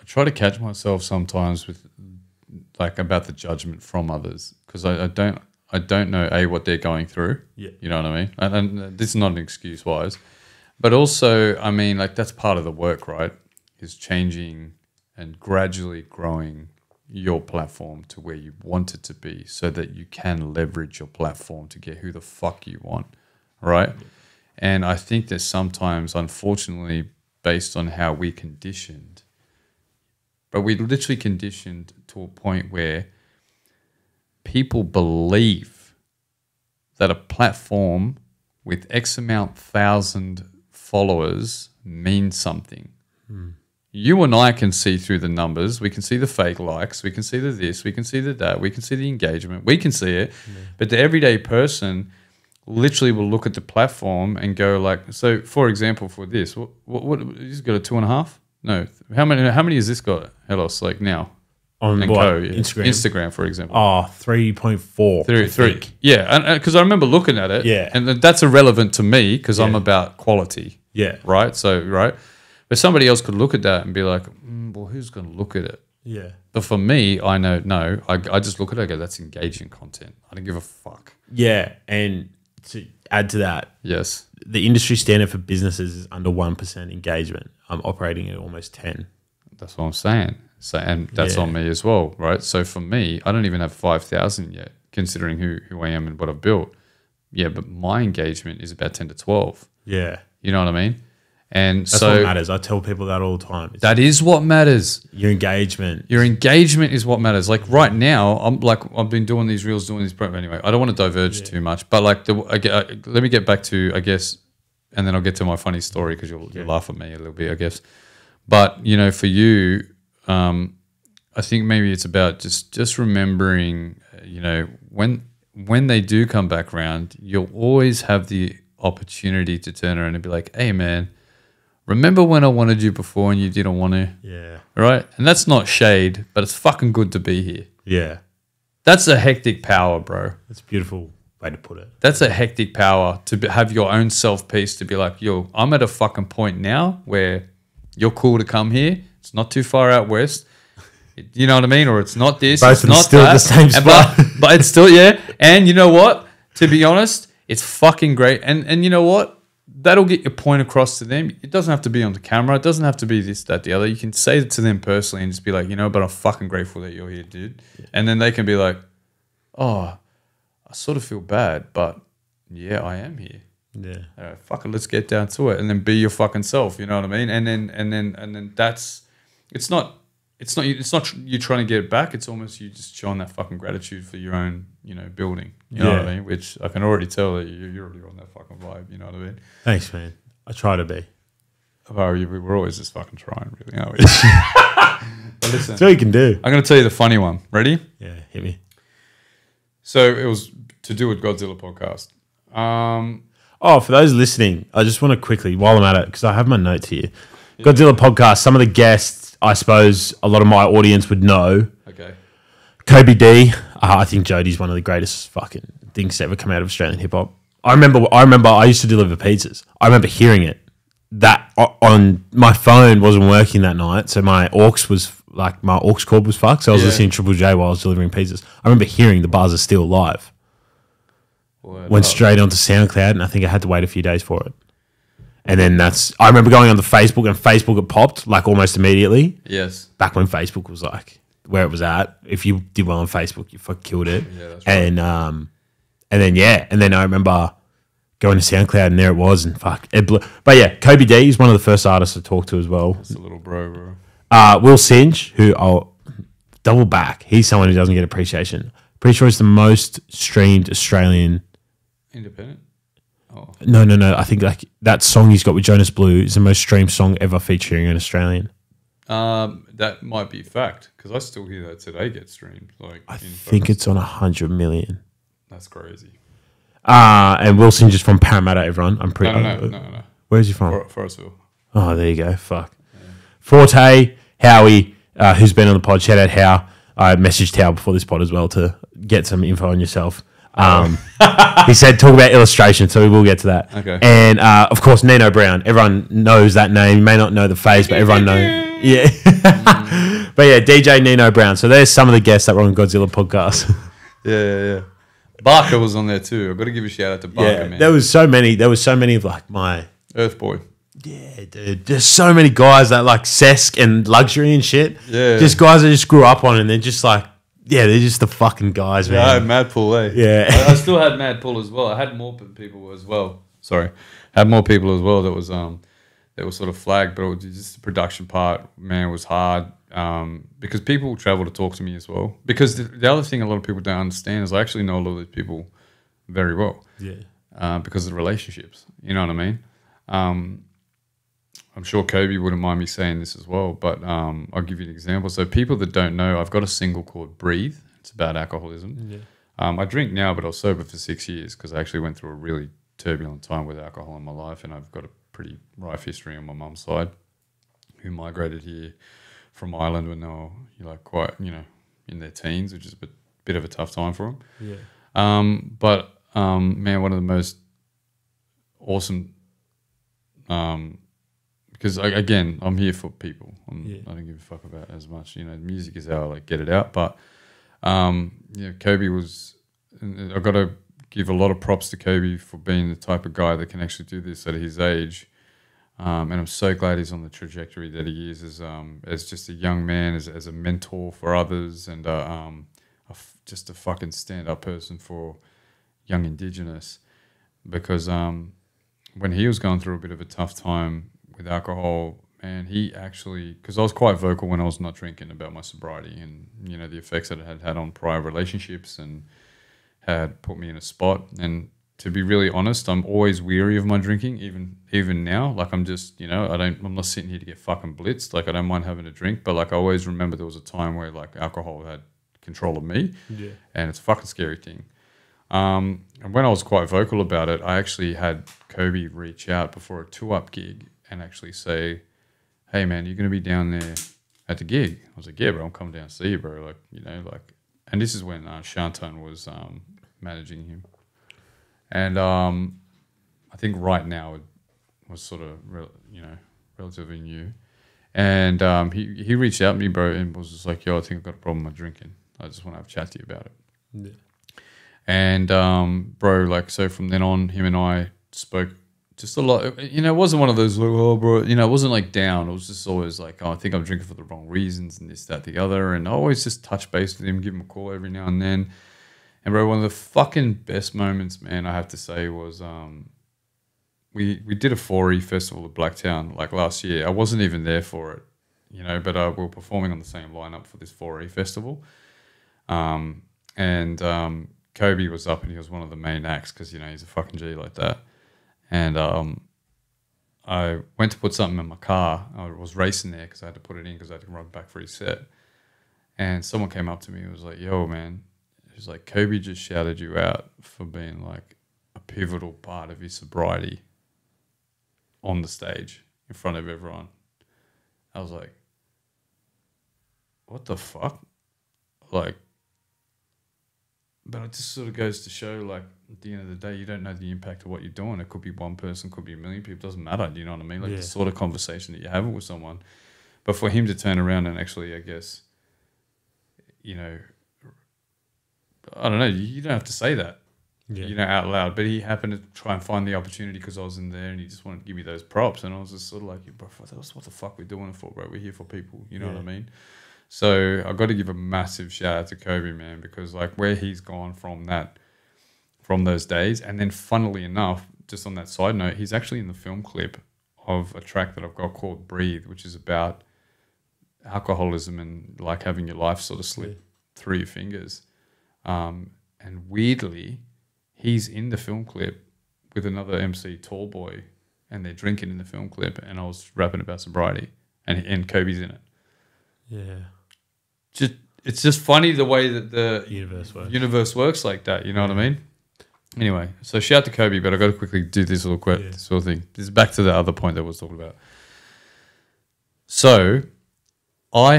try to catch myself sometimes with about the judgment from others because I don't know what they're going through. Yeah. You know what I mean? And this is not an excuse wise, but also that's part of the work, right? Is changing and gradually growing your platform to where you want it to be so that you can leverage your platform to get who the fuck you want, right? And I think that sometimes, unfortunately, based on how we're conditioned, but we're literally conditioned to a point where people believe that a platform with X amount thousand followers means something. You and I can see through the numbers. We can see the fake likes. We can see the this. We can see the that. We can see the engagement. We can see it. But the everyday person literally will look at the platform and go like, so for example, for this, what he's got a 2.5? No. How many has this got, Helos, like now? On and what? Co, yeah. Instagram? Instagram, for example. Oh, 3.4. Three. Yeah, because I remember looking at it. Yeah. And that's irrelevant to me because I'm Yeah. about quality. Yeah. Right? So, right? But somebody else could look at that and be like, well, who's going to look at it? Yeah. But for me, I know, no, I just look at it and go, that's engaging content. I don't give a fuck. Yeah. And to add to that, Yes. the industry standard for businesses is under 1% engagement. I'm operating at almost 10. That's what I'm saying. So, and that's Yeah. on me as well, right? So for me, I don't even have 5,000 yet, considering who I am and what I've built. Yeah, but my engagement is about 10 to 12. Yeah. You know what I mean? And That's so what matters. I tell people that all the time. It's that is what matters. your engagement. Your engagement is what matters. Like right now, I've been doing these reels, doing these anyway. I don't want to diverge too much, but like let me get back to, I guess, and then I'll get to my funny story because you'll laugh at me a little bit, I guess. But you know, for you, I think maybe it's about just remembering, you know, when they do come back around, you'll always have the opportunity to turn around and be like, hey man, remember when I wanted you before and you didn't want to? Yeah. Right? And that's not shade, but it's fucking good to be here. Yeah. That's a hectic power, bro. That's a beautiful way to put it. That's a hectic power to have your own self-peace, to be like, yo, I'm at a fucking point now where you're cool to come here. It's not too far out west. You know what I mean? Or it's not this. Both it's of them not still that. at the same spot. But it's still, yeah. And you know what? To be honest, it's fucking great. And you know what? That'll get your point across to them. It doesn't have to be on the camera. It doesn't have to be this, that, the other. You can say it to them personally and just be like, you know, but I'm fucking grateful that you're here, dude. Yeah. And then they can be like, oh, I sort of feel bad, but yeah, I am here. Yeah. All right, fuck it, let's get down to it, and then be your fucking self. You know what I mean? And then that's it's not you trying to get it back. It's almost you just showing that fucking gratitude for your own, you know, building. You know what I mean? Which I can already tell that you're already on that fucking vibe. You know what I mean? Thanks, man. I try to be. We're always just fucking trying, really, aren't we? But listen, That's all you can do. I'm going to tell you the funny one. Ready? Yeah, hit me. So it was to do with Godzilla podcast. For those listening, I just want to quickly, while I'm at it, because I have my notes here. Yeah. Godzilla podcast, some of the guests, I suppose a lot of my audience would know. Okay. Kobe D. I think Jody's one of the greatest fucking things to ever come out of Australian hip hop. I remember I used to deliver pizzas. I remember hearing it. That on my phone wasn't working that night, so my aux cord was fucked. So I was listening to Triple J while I was delivering pizzas. I remember hearing the bars are still live. Went straight onto SoundCloud, and I think I had to wait a few days for it. And then I remember going on the Facebook, and Facebook had popped like almost immediately. Yes. Back when Facebook was like where it was at. If you did well on Facebook, you fucking killed it. Yeah, that's right. And then I remember going to SoundCloud, and there it was, and fuck, it blew. But yeah, Kobe D is one of the first artists I talked to as well. That's a little bro. Will Singe, who I'll double back. He's someone who doesn't get appreciation. Pretty sure he's the most streamed Australian. Independent? Oh. No. I think like that song he's got with Jonas Blue is the most streamed song ever featuring an Australian. That might be fact, because I still hear that today get streamed. Like I think it's on 100 million. That's crazy. And Will Singe is from Parramatta, everyone. I'm pretty. No. Where's he from? Forestville. Oh, there you go. Fuck. Yeah. Forte, Howie, who's been on the pod. Shout out How. I messaged How before this pod as well to get some info on yourself. He said talk about illustration, so we will get to that. Okay. And of course, Nino Brown. Everyone knows that name. You may not know the face, but everyone knows. Yeah. But yeah, DJ Nino Brown. So there's some of the guests that were on Godzilla podcast. Yeah. Barker was on there too. I've got to give a shout out to Barker, man. There was so many of like my Earth Boy. Yeah, dude. There's so many guys that like Sesk and Luxury and shit. Yeah. Just guys I just grew up on, and they're just like, yeah, they're just the fucking guys, man. Yeah, I had Mad Pull, eh? Yeah. I still had Mad Pull as well. I had more people as well. Sorry. Had more people as well that was sort of flagged, but it was just the production part, man, it was hard. Because people travel to talk to me as well. Because the other thing a lot of people don't understand is I actually know a lot of these people very well. Yeah. Because of the relationships. You know what I mean? I'm sure Kobe wouldn't mind me saying this as well, but I'll give you an example. So people that don't know, I've got a single called Breathe. It's about alcoholism. Yeah. I drink now, but I was sober for 6 years because I actually went through a really turbulent time with alcohol in my life, and I've got a pretty rife history on my mum's side, who migrated here from Ireland when they were like quite, in their teens, which is a bit of a tough time for them. Yeah. But man, one of the most awesome because again, I'm here for people. I don't give a fuck about as much. Music is how I like get it out. But Kobe was. I've got to give a lot of props to Kobe for being the type of guy that can actually do this at his age. And I'm so glad he's on the trajectory that he is as just a young man, as a mentor for others, and just a fucking stand-up person for young Indigenous. Because when he was going through a bit of a tough time with alcohol, man, he actually, because I was quite vocal when I was not drinking about my sobriety and the effects that it had on prior relationships and had put me in a spot. And to be really honest, I'm always weary of my drinking, even now. Like I'm just, I'm not sitting here to get fucking blitzed. Like I don't mind having a drink, but like I always remember there was a time where like alcohol had control of me, and it's a fucking scary thing. And when I was quite vocal about it, I actually had Kobe reach out before a 2UP gig and actually say, hey man, you're going to be down there at the gig. I was like, yeah, bro, I'm coming down to see you, bro. And this is when Shantan was managing him. And I think right now it was sort of, relatively new. And he reached out to me, bro, and was just like, yo, I think I've got a problem with drinking. I just want to have a chat to you about it. Yeah. And, bro, so from then on, him and I spoke just a lot. It wasn't one of those, like, oh, bro, it wasn't like down. It was just always like, oh, I think I'm drinking for the wrong reasons and this, that, the other. And I always just touch base with him, give him a call every now and then. And, bro, one of the fucking best moments, man, I have to say was we did a 4E festival at Blacktown last year. I wasn't even there for it, but we were performing on the same lineup for this 4E festival. Kobe was up and he was one of the main acts because, he's a fucking G like that. And I went to put something in my car. I was racing there because I had to put it in because I had to run back for his set. And someone came up to me and was like, yo, man. He was like, Kobe just shouted you out for being like a pivotal part of his sobriety on the stage in front of everyone. I was like, what the fuck? But it just sort of goes to show, at the end of the day, you don't know the impact of what you're doing. It could be one person, could be a million people. It doesn't matter. Do you know what I mean? The sort of conversation that you have with someone. But for him to turn around and actually, I guess, I don't know. You don't have to say that, out loud. But he happened to try and find the opportunity because I was in there and he just wanted to give me those props. And I was just sort of like, bro, that's what the fuck we're doing it for, bro. We're here for people. You know what I mean? So I've got to give a massive shout out to Kobe, man, because where he's gone from those days. And then funnily enough, just on that side note, he's actually in the film clip of a track that I've got called Breathe, which is about alcoholism and having your life sort of slip through your fingers. And weirdly, he's in the film clip with another MC, Tall Boy, and they're drinking in the film clip. And I was rapping about sobriety and Kobe's in it. Yeah. It's just funny the way that the universe works like that. You know what I mean? Anyway, so shout out to Kobe, but I got to quickly do this little this sort of thing. This is back to the other point that I was talking about. So I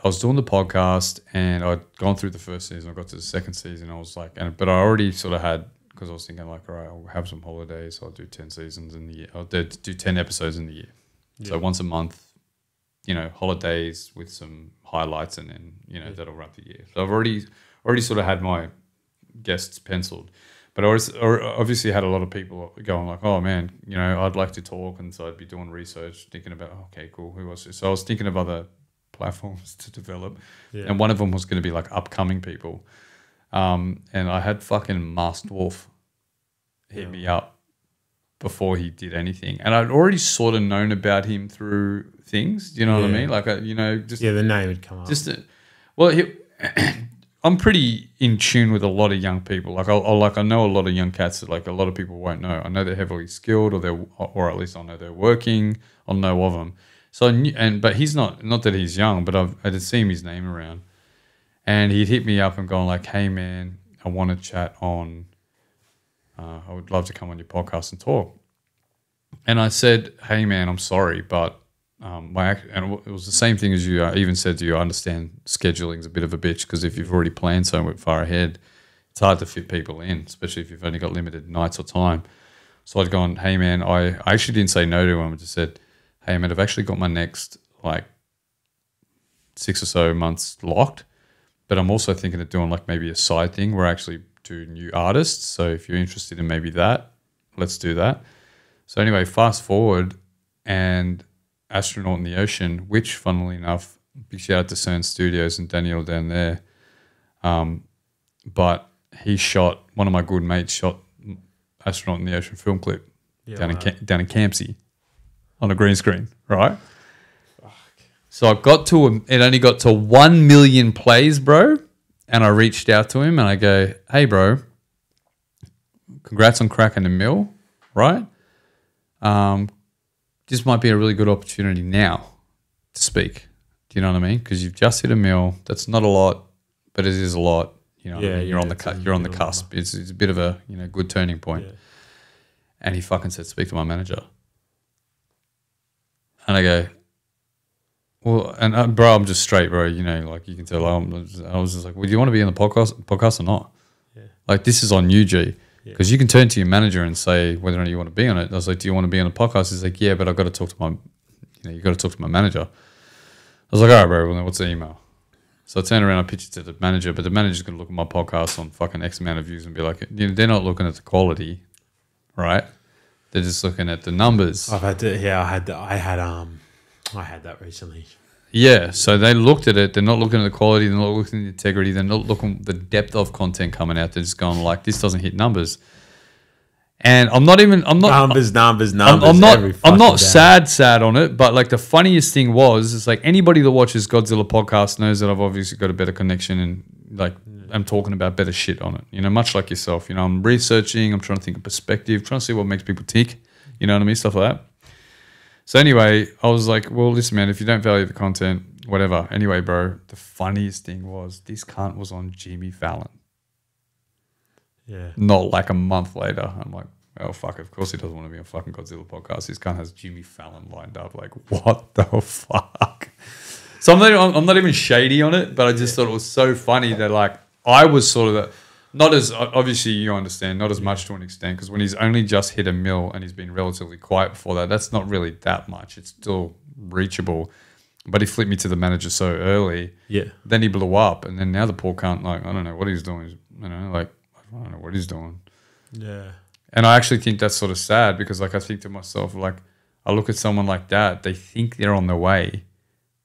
was doing the podcast and I'd gone through the first season. I got to the second season. I was like, but I already sort of had, because I was thinking all right, I'll have some holidays. So I'll do 10 seasons in the year. I'll do 10 episodes in the year. Yeah. So once a month, holidays with some highlights and then, that'll wrap the year. So I've already sort of had my guests penciled. But I obviously had a lot of people going like, oh man, you know, I'd like to talk. And so I'd be doing research, thinking about, okay, cool, who else? So I was thinking of other platforms to develop. Yeah. And one of them was going to be like upcoming people. And I had fucking Masked Wolf hit me up before he did anything. And I'd already sort of known about him through things. Do you know what I mean? Like, you know, just... Yeah, the name would come up. I'm pretty in tune with a lot of young people. Like I know a lot of young cats that like a lot of people won't know. I know they're heavily skilled, or at least I know they're working. I'll know of them. So but he's not that he's young, but I had seen his name around, and he'd hit me up and gone like, "Hey man, I want to chat on. I would love to come on your podcast and talk." And I said, "Hey man, I'm sorry, but." And it was the same thing as you. I even said to you, I understand scheduling's a bit of a bitch because if you've already planned so far ahead, it's hard to fit people in, especially if you've only got limited nights or time. So I'd gone, hey man, I actually didn't say no to him. I just said, hey man, I've actually got my next like 6 or so months locked, but I'm also thinking of doing like maybe a side thing where I actually do new artists. So if you're interested in maybe that, let's do that. So anyway, fast forward and Astronaut in the Ocean, which funnily enough, big shout out to CERN Studios and Daniel down there. But one of my good mates shot Astronaut in the Ocean film clip down in Campsie on a green screen, right? Fuck. So it only got to 1 million plays, bro. And I reached out to him and I go, hey bro, congrats on cracking the mill, right? This might be a really good opportunity now to speak. Do you know what I mean? Because you've just hit a mill. That's not a lot, but it is a lot. You know, what I mean? You're on the cusp. It's a bit of a good turning point. Yeah. And he fucking said, "Speak to my manager." And I go, "Well," and bro, I'm just straight, bro. You know, like you can tell. I was just like, "Well, do you want to be on the podcast or not?" Yeah. Like this is on you, G. Because you can turn to your manager and say whether or not you want to be on it. I was like, "Do you want to be on the podcast?" He's like, "Yeah, but I've got to talk to you got to talk to my manager." I was like, "All right, bro. Well, then what's the email?" So I turned around, I pitched it to the manager, but the manager's going to look at my podcast on fucking X amount of views and be like, they're not looking at the quality, right? They're just looking at the numbers. I had that recently. Yeah, so they looked at it. They're not looking at the quality. They're not looking at the integrity. They're not looking at the depth of content coming out. They're just going like, this doesn't hit numbers. And I'm not numbers. I'm not sad on it. But like the funniest thing was, it's like anybody that watches Godzilla podcast knows that I've obviously got a better connection and like I'm talking about better shit on it. You know, much like yourself. You know, I'm researching. I'm trying to think of perspective. Trying to see what makes people tick. You know what I mean? Stuff like that. So anyway, I was like, well, listen, man, if you don't value the content, whatever. Anyway, bro, the funniest thing was this cunt was on Jimmy Fallon. Yeah. Not like a month later. I'm like, oh, fuck, of course he doesn't want to be on fucking Godzilla podcast. This cunt has Jimmy Fallon lined up. Like, what the fuck? So I'm not even shady on it, but I just thought it was so funny that like I was sort of not as, obviously you understand, not as much to an extent, because when he's only just hit a mill and he's been relatively quiet before that, that's not really that much. It's still reachable. But he flipped me to the manager so early. Yeah. Then he blew up. And then now the poor cunt, like, I don't know what he's doing. You know, like, I don't know what he's doing. Yeah. And I actually think that's sort of sad because, like, I think to myself, like, I look at someone like that, they think they're on the way.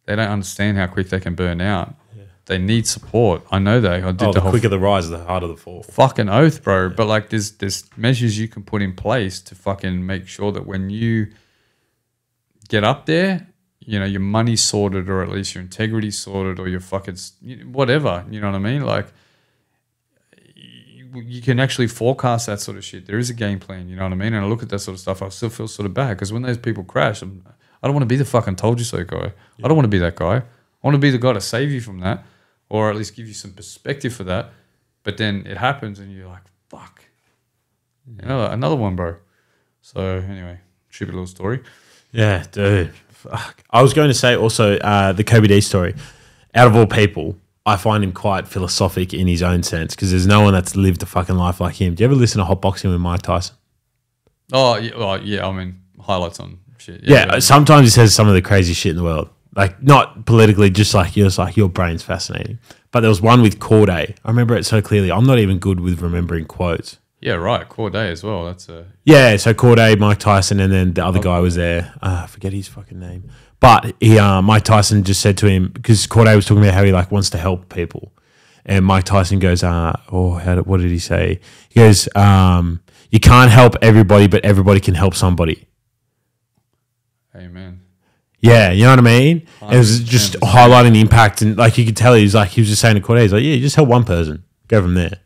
They don't understand how quick they can burn out. They need support. I know that. The quicker the rise, the harder the fall. Fucking oath, bro. Yeah. But like, there's measures you can put in place to fucking make sure that when you get up there, you know, your money's sorted, or at least your integrity's sorted, or your fucking whatever. You know what I mean? Like, you can actually forecast that sort of shit. There is a game plan. You know what I mean? And I look at that sort of stuff, I still feel sort of bad because when those people crash, I don't want to be the fucking told you so guy. Yeah. I don't want to be that guy. I want to be the guy to save you from that. Or at least give you some perspective for that. But then it happens and you're like, fuck. Another one, bro. So anyway, stupid little story. Yeah, dude. Fuck. I was going to say also the Kobe D story. Out of all people, I find him quite philosophic in his own sense because there's no one that's lived a fucking life like him. Do you ever listen to Hot Boxing with Mike Tyson? Oh, yeah. Well, yeah, I mean, highlights on shit. Yeah, sometimes he says some of the craziest shit in the world. Like, not politically, just like your brain's fascinating. But there was one with Corday. I remember it so clearly. I'm not even good with remembering quotes. Yeah, right. Corday as well. That's a Yeah, so Corday, Mike Tyson, and then the other guy was there. I forget his fucking name. But Mike Tyson just said to him, because Corday was talking about how he like wants to help people. And Mike Tyson goes, what did he say? He goes, you can't help everybody, but everybody can help somebody. amen. Yeah, you know what I mean? It was just highlighting the impact. And like you could tell, he was just saying to Corday, he's like, yeah, you just help one person. Go from there.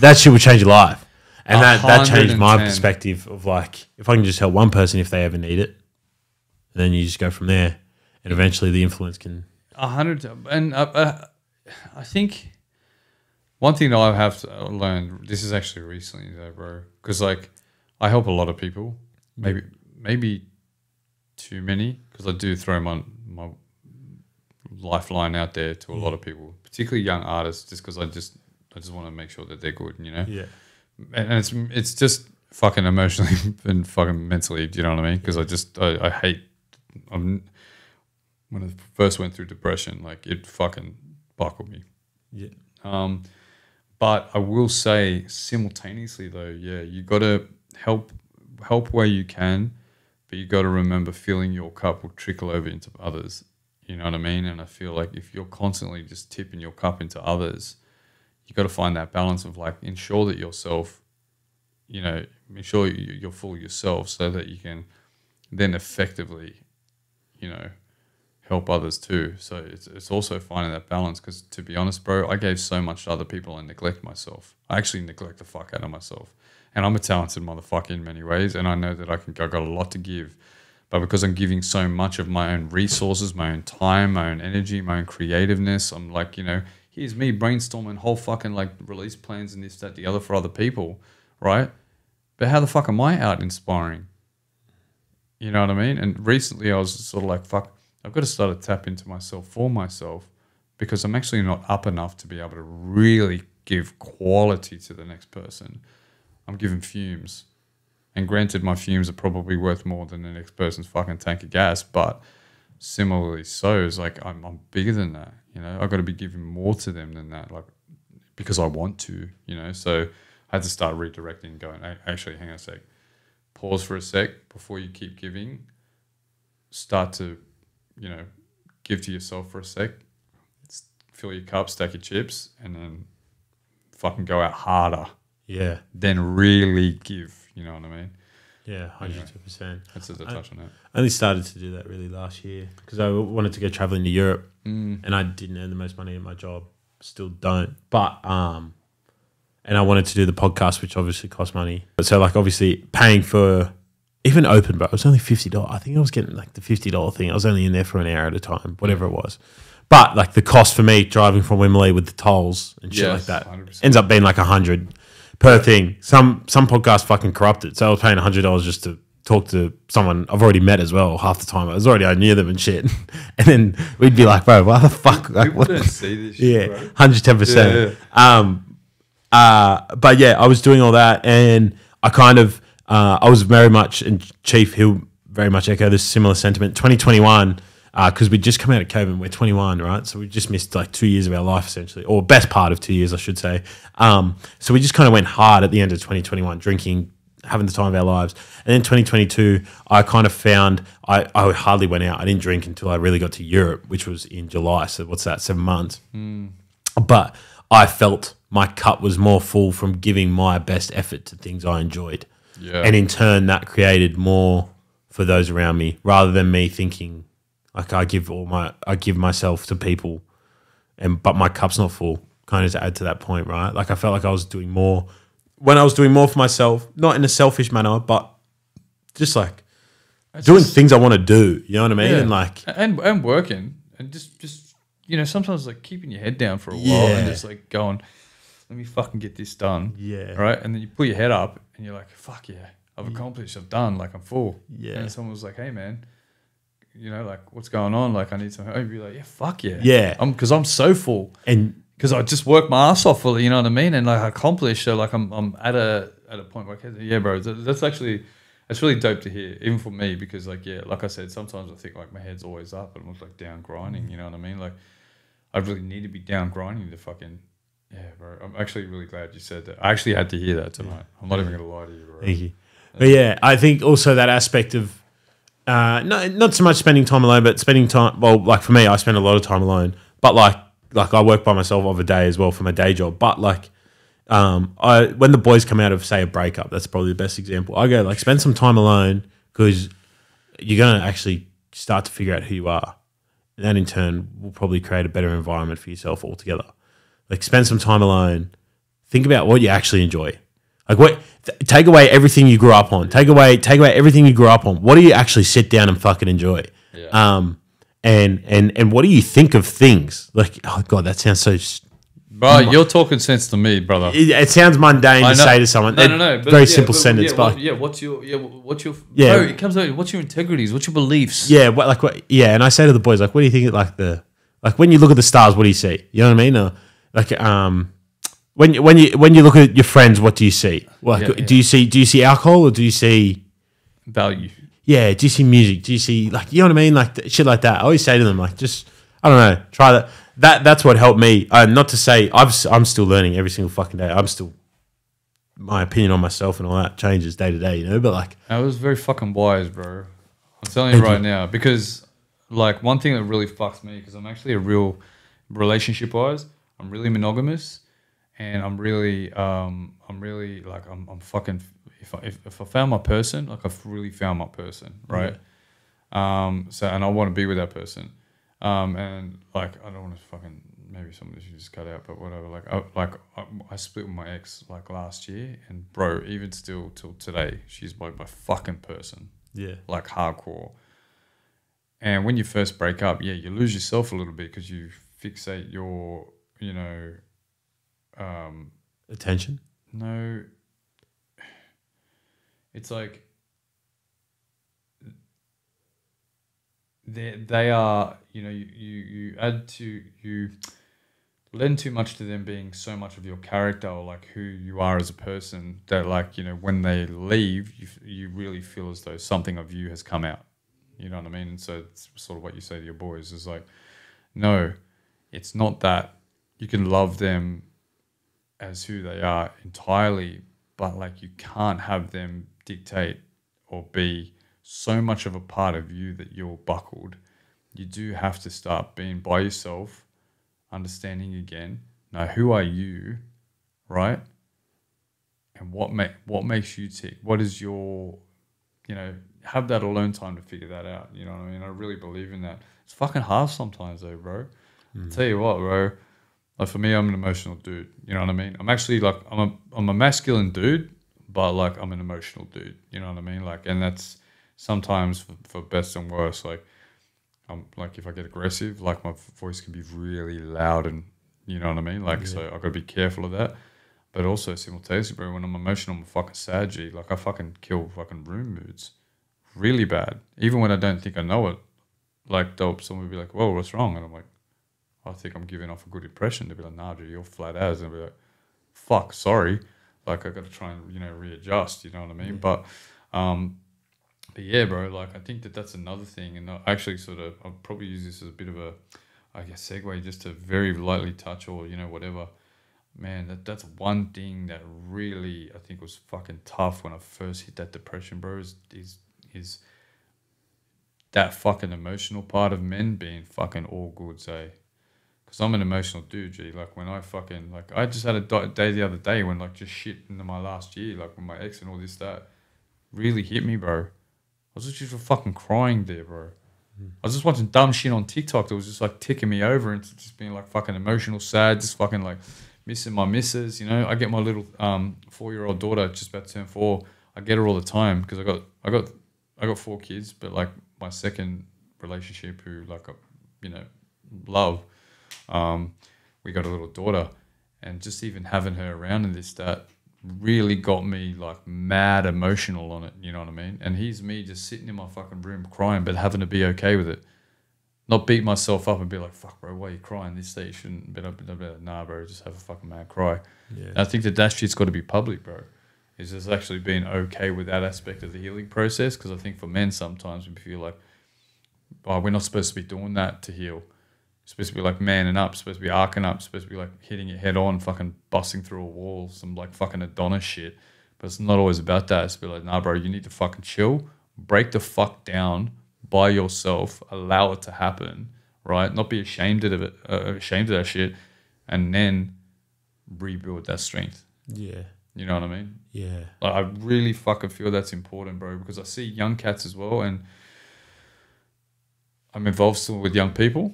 That shit will change your life. And that changed my perspective of like, if I can just help one person if they ever need it, and then you just go from there. And eventually the influence can... 100. And I think one thing that I have learned, this is actually recently though, bro, because like I help a lot of people, maybe too many, because I do throw my lifeline out there to a lot of people, particularly young artists, just because I just want to make sure that they're good, you know? Yeah. And it's just fucking emotionally and fucking mentally, do you know what I mean? Because I hate, when I first went through depression, like it fucking buckled me. Yeah. But I will say simultaneously though, yeah, you got to help where you can, but you got to remember filling your cup will trickle over into others. You know what I mean? And I feel like if you're constantly just tipping your cup into others, you got to find that balance of like ensure that yourself, you know, ensure you're full yourself so that you can then effectively, you know, help others too. So it's also finding that balance, because to be honest, bro, I gave so much to other people and neglect myself. I actually neglect the fuck out of myself. And I'm a talented motherfucker in many ways, and I know that I got a lot to give. But because I'm giving so much of my own resources, my own time, my own energy, my own creativeness, I'm like, you know, here's me brainstorming whole fucking like release plans and this, that, the other for other people, right? But how the fuck am I out inspiring? You know what I mean? And recently I was sort of like, fuck, I've got to start to tap into myself for myself, because I'm actually not up enough to be able to really give quality to the next person. I'm giving fumes. And granted, my fumes are probably worth more than the next person's fucking tank of gas, but similarly so, it's like I'm bigger than that, you know? I've got to be giving more to them than that, like, because I want to, you know? So I had to start redirecting, going, actually, hang on a sec. Pause for a sec before you keep giving. Start to, you know, give to yourself for a sec. Fill your cup, stack your chips, and then fucking go out harder. Yeah. Then really give, you know what I mean? Yeah, 100%. That's just a touch on that. I only started to do that really last year because I wanted to go traveling to Europe, and I didn't earn the most money in my job. Still don't. But and I wanted to do the podcast, which obviously cost money. But so like obviously paying for even open, bro, it was only $50. I think I was getting like the $50 thing. I was only in there for an hour at a time, whatever it was. But like the cost for me driving from Wimberley with the tolls and shit like that 100%. ends up being like $100 per thing. Some podcasts fucking corrupted. So I was paying $100 just to talk to someone I've already met as well. Half the time I knew them and shit. And then we'd be like, bro, why the fuck? Like, People don't see this shit, yeah, bro. 110%. Yeah. But yeah, I was doing all that, and I kind of I was very much, and Chief, he'll very much echo this similar sentiment. 2021. Because we'd just come out of COVID and we're 21, right? So we just missed like 2 years of our life essentially, or best part of 2 years, I should say. So we just kind of went hard at the end of 2021, drinking, having the time of our lives. And then 2022, I kind of found I hardly went out. I didn't drink until I really got to Europe, which was in July. So what's that, 7 months? But I felt my cup was more full from giving my best effort to things I enjoyed. Yeah. And in turn, that created more for those around me, rather than me thinking, like I give myself to people, but my cup's not full. Kind of to add to that point, right? Like I felt like I was doing more when I was doing more for myself, not in a selfish manner, but just like doing things I want to do. You know what I mean? Yeah. And like and working and just you know, sometimes like keeping your head down for a while and just like going, let me fucking get this done. Yeah. Right. And then you put your head up and you're like, fuck yeah, I've accomplished, I've done, like I'm full. Yeah. And someone was like, hey man, you know, like, what's going on? Like, I need some help. You'd be like, yeah, fuck yeah. Yeah. Because I'm so full. And because I just worked my ass off for it, you know what I mean? And like, I accomplished. So like, I'm at a point where, yeah, bro, that's really dope to hear, even for me, because like, yeah, like I said, sometimes I think like my head's always up and I'm like down grinding, you know what I mean? Like, I really need to be down grinding to fucking Yeah, bro. I'm actually really glad you said that. I actually had to hear that tonight. I'm not even gonna lie to you, bro. Thank you. But yeah, I think also that aspect of not so much spending time alone, but spending time. Well, like for me, I spend a lot of time alone. But like I work by myself of a day as well for my day job. But like when the boys come out of say a breakup, that's probably the best example. I go like spend some time alone because you're gonna actually start to figure out who you are, and that in turn will probably create a better environment for yourself altogether. Like spend some time alone. Think about what you actually enjoy. Like what? Take away everything you grew up on. Take away everything you grew up on. What do you actually sit down and fucking enjoy? Yeah. And what do you think of things? Like, oh god, that sounds so. Bro, you're talking sense to me, brother. It sounds mundane to say to someone. No. Very simple sentence, but what's your bro, it comes out. What's your integrities? What's your beliefs? Yeah, and I say to the boys, like, what do you think? Like when you look at the stars, what do you see? You know what I mean? Or like when you look at your friends, what do you see? Like, do you see alcohol or do you see value? Yeah, do you see music? Do you see like you know what I mean? Like shit like that. I always say to them, like, just I don't know, try that. That's what helped me. Not to say I'm still learning every single fucking day. I'm still my opinion on myself and all that changes day to day, you know. But like, I was very fucking wise, bro. I'm telling you right now, because like one thing that really fucks me, because I'm actually a real relationship wise. I'm really monogamous, and I'm really like I'm fucking. If I found my person, like I've really found my person, right? Yeah. So and I want to be with that person. And like I don't want to fucking maybe some of this you just cut out, but whatever. I split with my ex like last year, and bro, even still till today, she's like my fucking person. Yeah, like hardcore. And when you first break up, yeah, you lose yourself a little bit because you fixate your, attention. No, it's like they are, you lend too much to them being so much of your character or like who you are as a person that like, when they leave, you really feel as though something of you has come out. You know what I mean? And so it's sort of what you say to your boys is like, no, it's not that. You can love them as who they are entirely, but like you can't have them dictate or be so much of a part of you that you're buckled. You do have to start being by yourself, understanding again. Now, who are you, right? And what makes you tick? What is your, have that alone time to figure that out. You know what I mean? I really believe in that. It's fucking hard sometimes though, bro. I'll tell you what, bro. Like for me, I'm an emotional dude. You know what I mean? I'm actually like, I'm a masculine dude, but like I'm an emotional dude. You know what I mean? Like, and that's sometimes for best and worst. Like, I'm like, if I get aggressive, like my voice can be really loud and you know what I mean? Like, so I've got to be careful of that. But also simultaneously, bro, when I'm emotional, I'm a fucking sad G. Like I fucking kill fucking room moods. Really bad. Even when I don't think I know it. Like someone would be like, whoa, what's wrong? And I'm like, I think I'm giving off a good impression. They'd be like, nah, dude, you're flat as. And I'd be like, fuck, sorry. Like I got to try and, readjust, you know what I mean? Yeah. But yeah, bro, like I think that's another thing. And I actually I'll probably use this as a bit of a, I guess, segue just to very lightly touch or, whatever. Man, that's one thing that really I think was fucking tough when I first hit that depression, bro, is that fucking emotional part of men being fucking all good, say. Because I'm an emotional dude, G. Like when I fucking, like I just had a day the other day when like just shit into my last year, like with my ex and all this, that really hit me, bro. I was just fucking crying there, bro. I was just watching dumb shit on TikTok that was just like ticking me over and just being like fucking emotional, sad, just fucking like missing my missus, I get my little 4-year-old daughter just about to turn 4. I get her all the time because I got 4 kids, but like my second relationship who like love, we got a little daughter, and just even having her around in this, that really got me like mad emotional on it, you know what I mean? And here's me just sitting in my fucking room crying, but having to be okay with it. Not beat myself up and be like, fuck, bro, why are you crying? This day you shouldn't. But I'd be like, nah, bro, just have a fucking mad cry. Yeah. And I think that shit's got to be public, bro. Is just actually being okay with that aspect of the healing process. Because I think for men sometimes we feel like, oh, we're not supposed to be doing that to heal. supposed to be like manning up, supposed to be arcing up, supposed to be like hitting it head on, fucking busting through a wall, some like fucking Adonis shit. But it's not always about that. It's be like, nah, bro, you need to fucking chill, break the fuck down by yourself, allow it to happen, right? Not be ashamed of it, ashamed of that shit, and then rebuild that strength. Yeah. You know what I mean? Yeah. Like, I really fucking feel that's important, bro, because I see young cats as well, and I'm involved still with young people,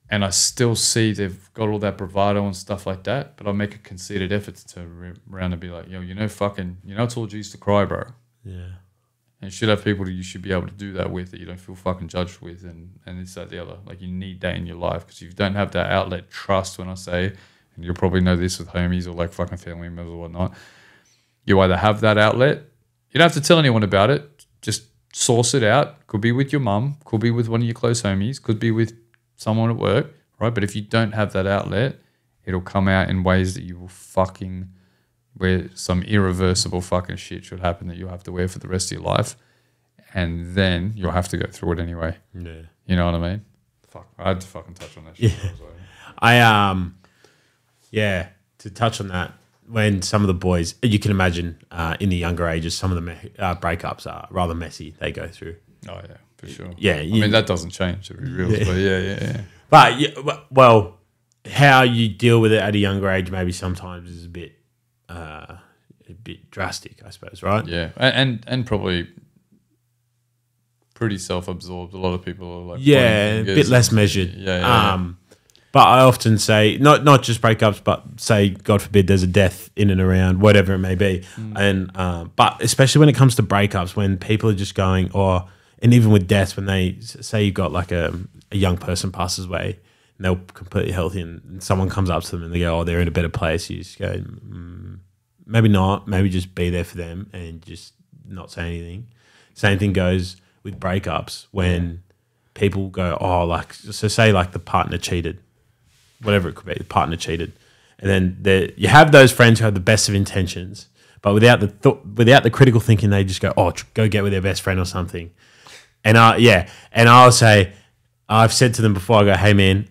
and I still see they've got all that bravado and stuff like that, but I make a concerted effort to turn around and be like, yo, it's all G's to cry, bro. Yeah. And you should have people that you should be able to do that with, that you don't feel fucking judged with, and this, that, the other. Like, you need that in your life, because if you don't have that outlet, trust when I say, and you'll probably know this with homies or like fucking family members or whatnot, you either have that outlet, you don't have to tell anyone about it, just source it out. Could be with your mum, could be with one of your close homies, could be with someone at work, right? But if you don't have that outlet, it'll come out in ways that you will fucking, where some irreversible fucking shit should happen that you'll have to wear for the rest of your life, and then you'll have to go through it anyway. Yeah. You know what I mean? Fuck, I had to fucking touch on that shit. Yeah. To touch on that, when some of the boys, you can imagine in the younger ages, some of the breakups are rather messy they go through. Oh, yeah, for sure. Yeah. I mean, that doesn't change, to be real. But yeah. But, well, how you deal with it at a younger age maybe sometimes is a bit drastic, I suppose, right? Yeah, and probably pretty self-absorbed. A lot of people are like, a bit less measured. Yeah. But I often say, not just breakups, but say, God forbid, there's a death in and around, whatever it may be. And but especially when it comes to breakups, when people are just going, and even with deaths, when they say you've got like a young person passes away and they're completely healthy, and someone comes up to them and they go, they're in a better place. You just go, maybe not, maybe just be there for them and just not say anything. Same thing goes with breakups when people go, so say like the partner cheated. Whatever it could be, the partner cheated, and then you have those friends who have the best of intentions, but without the critical thinking, they just go, go get with their best friend or something. And I'll say, I've said to them before, I go, hey man,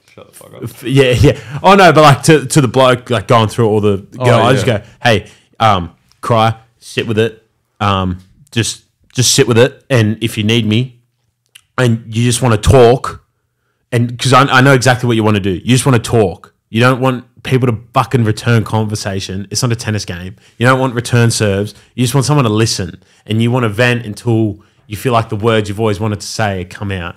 shut the fuck up. Yeah. Oh no, but like to the bloke, like going through all the girl, I just go, hey, cry, sit with it, just sit with it, and if you need me, and you just want to talk. And because I know exactly what you want to do. You just want to talk. You don't want people to fucking return conversation. It's not a tennis game. You don't want return serves. You just want someone to listen. And you want to vent until you feel like the words you've always wanted to say come out.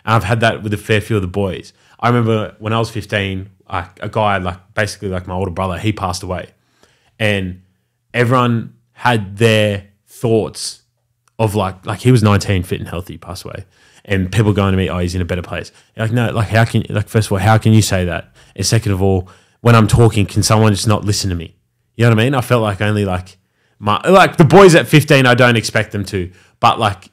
And I've had that with a fair few of the boys. I remember when I was 15, a guy, basically my older brother, he passed away. And everyone had their thoughts of like he was 19, fit and healthy, passed away. And people going to me, he's in a better place. Like, no, how can, first of all, how can you say that? And second of all, when I'm talking, can someone just not listen to me? You know what I mean? I felt like only the boys at 15, I don't expect them to, but like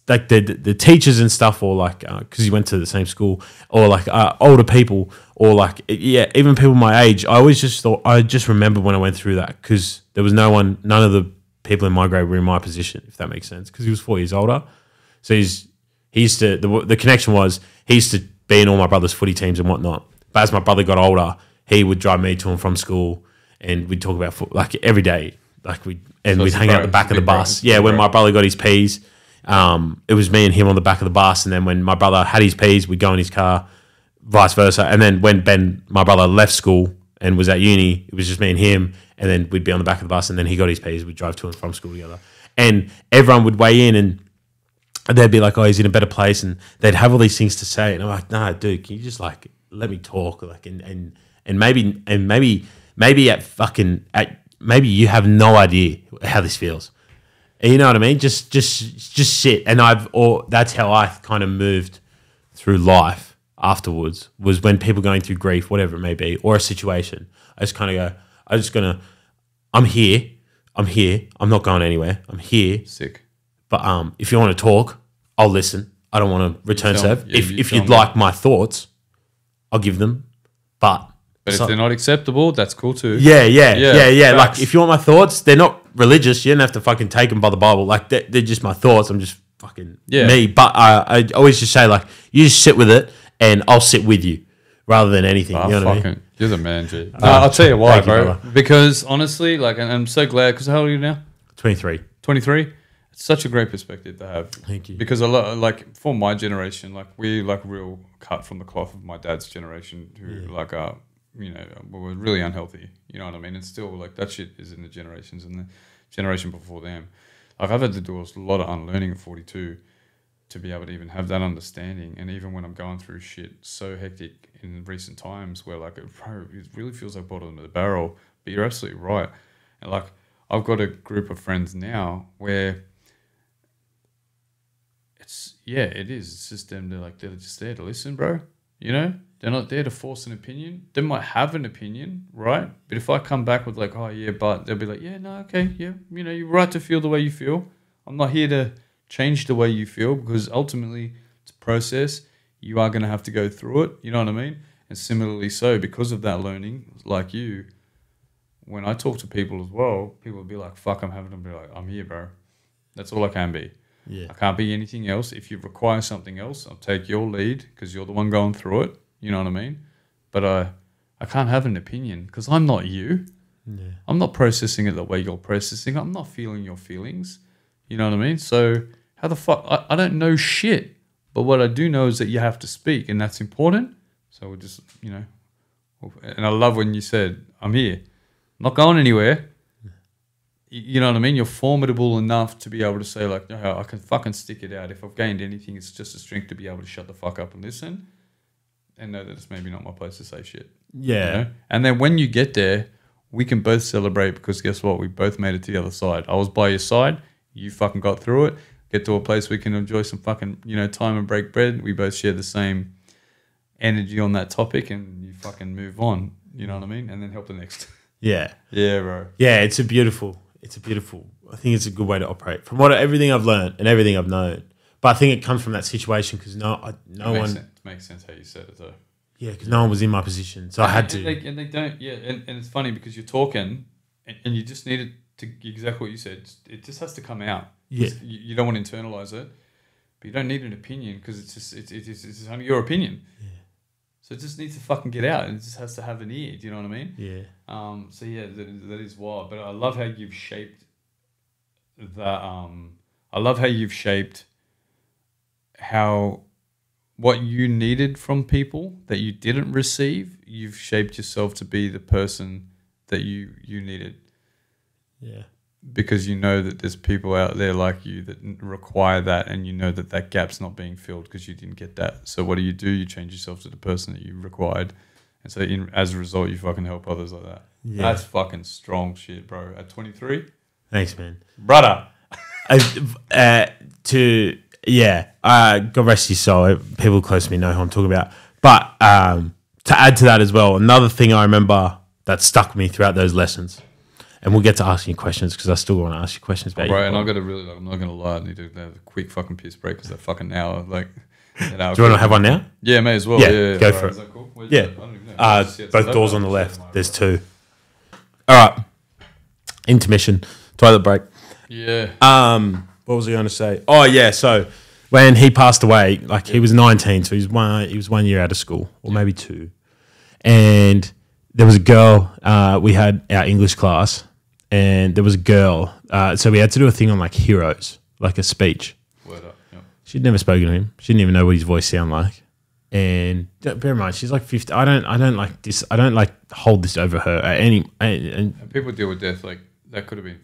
the teachers and stuff, or because you went to the same school, or older people, or even people my age. I always just thought, I just remember when I went through that, because there was none of the people in my grade were in my position, if that makes sense, because he was 4 years older. So he used to, the connection was, he used to be in all my brother's footy teams and whatnot. But as my brother got older, he would drive me to and from school, and we'd talk about every day. We'd hang out at the back of the bus. Yeah, when my brother got his P's, it was me and him on the back of the bus. And then when my brother had his P's, we'd go in his car, vice versa. And then when my brother left school and was at uni, it was just me and him. And then we'd be on the back of the bus, and then he got his P's. We'd drive to and from school together. And everyone would weigh in, and they'd be like, he's in a better place, and they'd have all these things to say, and I'm like, nah, dude, can you just let me talk, and maybe maybe you have no idea how this feels, and you know what I mean? Just sit, and that's how I kind of moved through life afterwards. Was when people going through grief, whatever it may be, or a situation, I just kind of go, I'm here, I'm not going anywhere, I'm here, sick. But if you want to talk, I'll listen. I don't want to return serve. If you'd me. like my thoughts, I'll give them. But if they're not acceptable, that's cool too. Yeah. Facts. If you want my thoughts, they're not religious. You don't have to fucking take them by the Bible. They're just my thoughts. I'm just fucking Yeah. me. But I always just say, like, you just sit with it and I'll sit with you rather than anything. You know what I mean? You're the man, G. No, I'll tell you why, thank you, bro. brother. Because honestly, like, and I'm so glad, because how old are you now? 23. 23? It's such a great perspective to have. Thank you. Because a lot, like, for my generation, like, we like real cut from the cloth of my dad's generation who, like, you know, were really unhealthy. You know what I mean? And still, like, that shit is in the generations and the generation before them. Like, I've had to do a lot of unlearning at 42 to be able to even have that understanding. And even when I'm going through shit so hectic in recent times where, like, it really feels like bottom of the barrel, but you're absolutely right. And, like, I've got a group of friends now where it is. It's just them. They're just there to listen, bro. You know, they're not there to force an opinion. They might have an opinion, right? But if I come back with like, oh yeah, but they'll be like, yeah, no, okay, yeah, you know, you're right to feel the way you feel. I'm not here to change the way you feel because ultimately it's a process. You are going to have to go through it. You know what I mean? And similarly, so because of that learning, like you, when I talk to people as well, people will be like, fuck, I'm having to be like, I'm here, bro. That's all I can be. Yeah. I can't be anything else. If you require something else, I'll take your lead because you're the one going through it. You know what I mean? But I can't have an opinion because I'm not you. Yeah. I'm not processing it the way you're processing. I'm not feeling your feelings. You know what I mean? So how the fuck? I don't know shit. But what I do know is that you have to speak and that's important. So we'll just, you know. And I love when you said, I'm here. I'm not going anywhere. You know what I mean? You're formidable enough to be able to say like, no, I can fucking stick it out. If I've gained anything, it's just a strength to be able to shut the fuck up and listen and know that it's maybe not my place to say shit. Yeah. You know? And then when you get there, we can both celebrate because guess what? We both made it to the other side. I was by your side. You fucking got through it. Get to a place we can enjoy some fucking, you know, time and break bread. We both share the same energy on that topic and you fucking move on. You know what I mean? And then help the next. Yeah. Yeah, bro. Yeah, it's a beautiful, I think it's a good way to operate from everything I've learned and everything I've known. But I think it comes from that situation because It makes sense how you said it though. Yeah, because no one was in my position. So I had to. And they don't, yeah. And it's funny because you're talking and you just needed to, exactly what you said. It just has to come out. Yeah. You don't want to internalize it, but you don't need an opinion because it's only your opinion. Yeah. So it just needs to fucking get out and it just has to have an ear. Do you know what I mean? Yeah. So yeah, that is wild. But I love how you've shaped I love how you've shaped what you needed from people that you didn't receive. You've shaped yourself to be the person that you needed. Yeah. Because you know that there's people out there like you that require that, and you know that gap's not being filled because you didn't get that. So what do? You change yourself to the person that you required, and so as a result, you fucking help others like that. Yeah. That's fucking strong shit, bro. At 23, thanks, man, brother. God rest his soul. People close to me know who I'm talking about. But to add to that as well, another thing I remember that stuck with me throughout those lessons. And we'll get to asking you questions because I still want to ask you questions about you. Right, and I've got to really, I'm not going to lie, I need to have a quick fucking piss break because that fucking hour, like... Do you want to have one now? Yeah, may as well. Yeah, go for it. Is that cool? Yeah. I don't even know. Both doors on the left. There's two. All right. Intermission. Toilet break. Yeah. What was I going to say? Oh, yeah, so when he passed away, like he was 19, so he was 1 year out of school, or maybe two. And there was a girl, we had our English class, and there was a girl. So we had to do a thing on like heroes, like a speech. Word up, yeah. She'd never spoken to him. She didn't even know what his voice sounded like. And bear in mind, she's like 50. I don't like this. I don't like hold this over her at any. And people deal with death like that could have been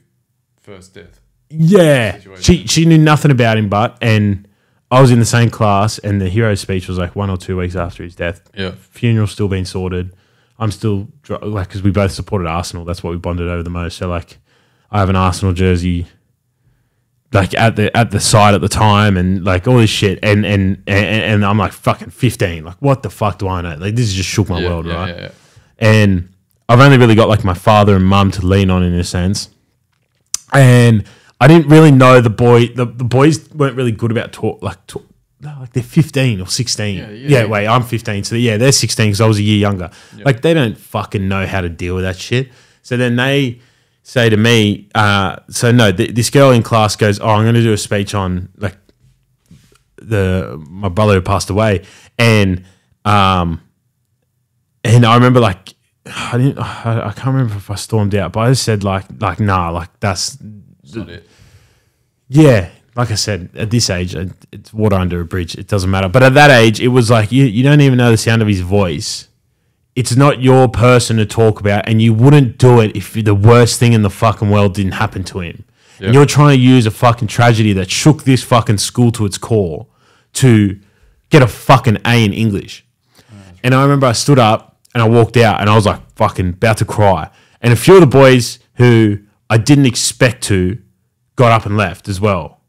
first death. Yeah, she knew nothing about him, and I was in the same class, and the hero speech was like 1 or 2 weeks after his death. Yeah, funeral's still being sorted. I'm still like, because we both supported Arsenal. That's what we bonded over the most. So like, I have an Arsenal jersey, like at the side at the time, and like all this shit. And I'm like fucking 15. Like, what the fuck do I know? Like, this has just shook my world, right? Yeah. And I've only really got like my father and mum to lean on in a sense. And I didn't really know the boy. The boys weren't really good about like they're 15 or 16. Yeah, wait, I'm 15. So yeah, they're 16 because I was a year younger. Yep. Like, they don't fucking know how to deal with that shit. So then they say to me, this girl in class goes, oh, I'm going to do a speech on like my brother who passed away, and I remember like I can't remember if I stormed out, but I just said like nah, like that's not it. Yeah, like I said, at this age, it's water under a bridge. It doesn't matter. But at that age, it was like you don't even know the sound of his voice. It's not your person to talk about, and you wouldn't do it if the worst thing in the fucking world didn't happen to him. Yep. And you're trying to use a fucking tragedy that shook this fucking school to its core to get a fucking A in English. And I remember I stood up and I walked out and I was like fucking about to cry. And a few of the boys who I didn't expect to got up and left as well.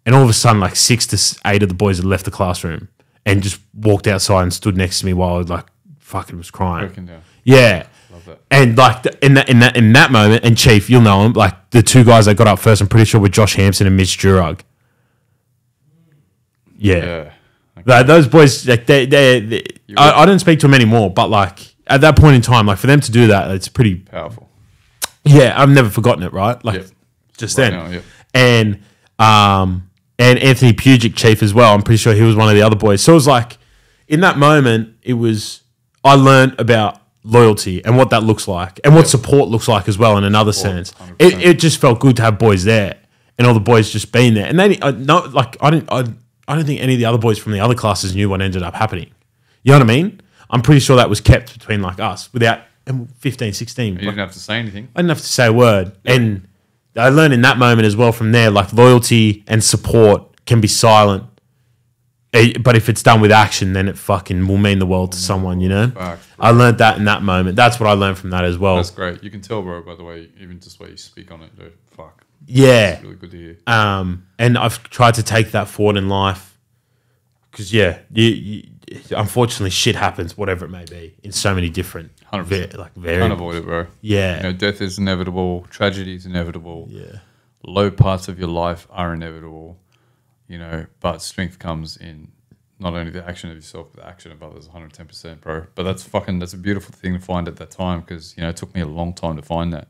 And all of a sudden, like 6 to 8 of the boys had left the classroom and just walked outside and stood next to me while I was like fucking was crying. Breaking down. Yeah. Love that. And like in that moment, and Chief, you'll know him, like the two guys that got up first, I'm pretty sure were Josh Hampson and Mitch Jurug. Yeah. Like those boys, like they I didn't speak to them anymore, but like at that point in time, like for them to do that, it's pretty powerful. Yeah, I've never forgotten it, right? Like just right then. Now, and Anthony Pugic, Chief, as well. I'm pretty sure he was one of the other boys. So it was like in that moment, I learned about loyalty and what that looks like and what support looks like as well in another sense. It just felt good to have boys there and all the boys just being there. And then I don't think any of the other boys from the other classes knew what ended up happening. You know what I mean? I'm pretty sure that was kept between like us without 15, 16. You didn't have to say anything. I didn't have to say a word. Yeah. And I learned in that moment as well from there, like loyalty and support can be silent. But if it's done with action, then it fucking will mean the world to someone, you know? I learned that in that moment. That's what I learned from that as well. That's great. You can tell, bro, by the way, even just the way you speak on it, dude. Fuck. Yeah. It's really good to hear. And I've tried to take that forward in life because, unfortunately, shit happens, whatever it may be, in so many different variables. Can't avoid it, bro. Yeah. You know, death is inevitable. Tragedy is inevitable. Yeah. Low parts of your life are inevitable, you know, but strength comes in not only the action of yourself, but the action of others 110%, bro. But that's a beautiful thing to find at that time because, you know, it took me a long time to find that.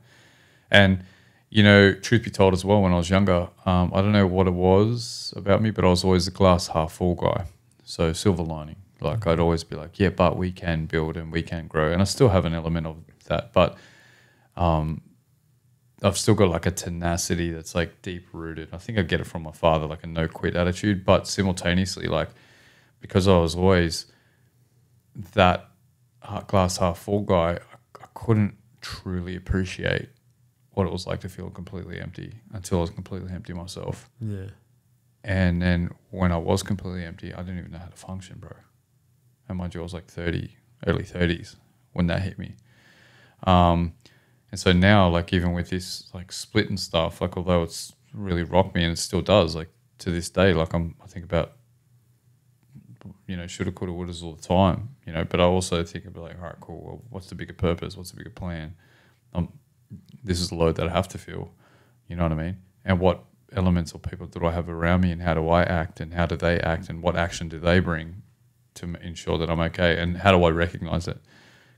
And, you know, truth be told as well, when I was younger, I don't know what it was about me, but I was always a glass half full guy. So silver lining. Like I'd always be like, yeah, but we can build and we can grow. And I still have an element of that. But I've still got like a tenacity that's like deep rooted. I think I get it from my father, like a no quit attitude. But simultaneously, like because I was always that glass half full guy, I couldn't truly appreciate what it was like to feel completely empty until I was completely empty myself. Yeah. And then when I was completely empty, I didn't even know how to function, bro. And mind you, I was like 30, early 30s when that hit me. And so now, like even with this like split and stuff, like although it's really rocked me and it still does, like to this day, like I think about, you know, shoulda, coulda, wouldas all the time, you know, but I also think about like, all right, cool, well, what's the bigger purpose? What's the bigger plan? This is the load that I have to feel, you know what I mean? And what elements or people do I have around me and how do I act and how do they act and what action do they bring to ensure that I'm okay and how do I recognize it?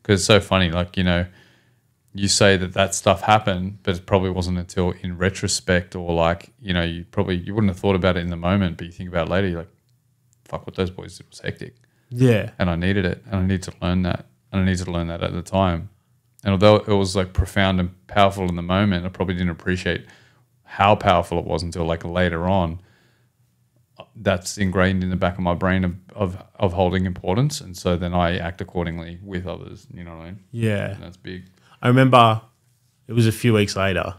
Because it's so funny, like, you know, you say that stuff happened, but it probably wasn't until in retrospect or like, you know, you wouldn't have thought about it in the moment, but you think about it later, you're like, fuck, what those boys did was hectic. Yeah. And I needed it and I need to learn that. And I need to learn that at the time. And although it was like profound and powerful in the moment, I probably didn't appreciate how powerful it was until like later on. That's ingrained in the back of my brain of holding importance. And so then I act accordingly with others, you know what I mean? Yeah. And that's big. I remember it was a few weeks later.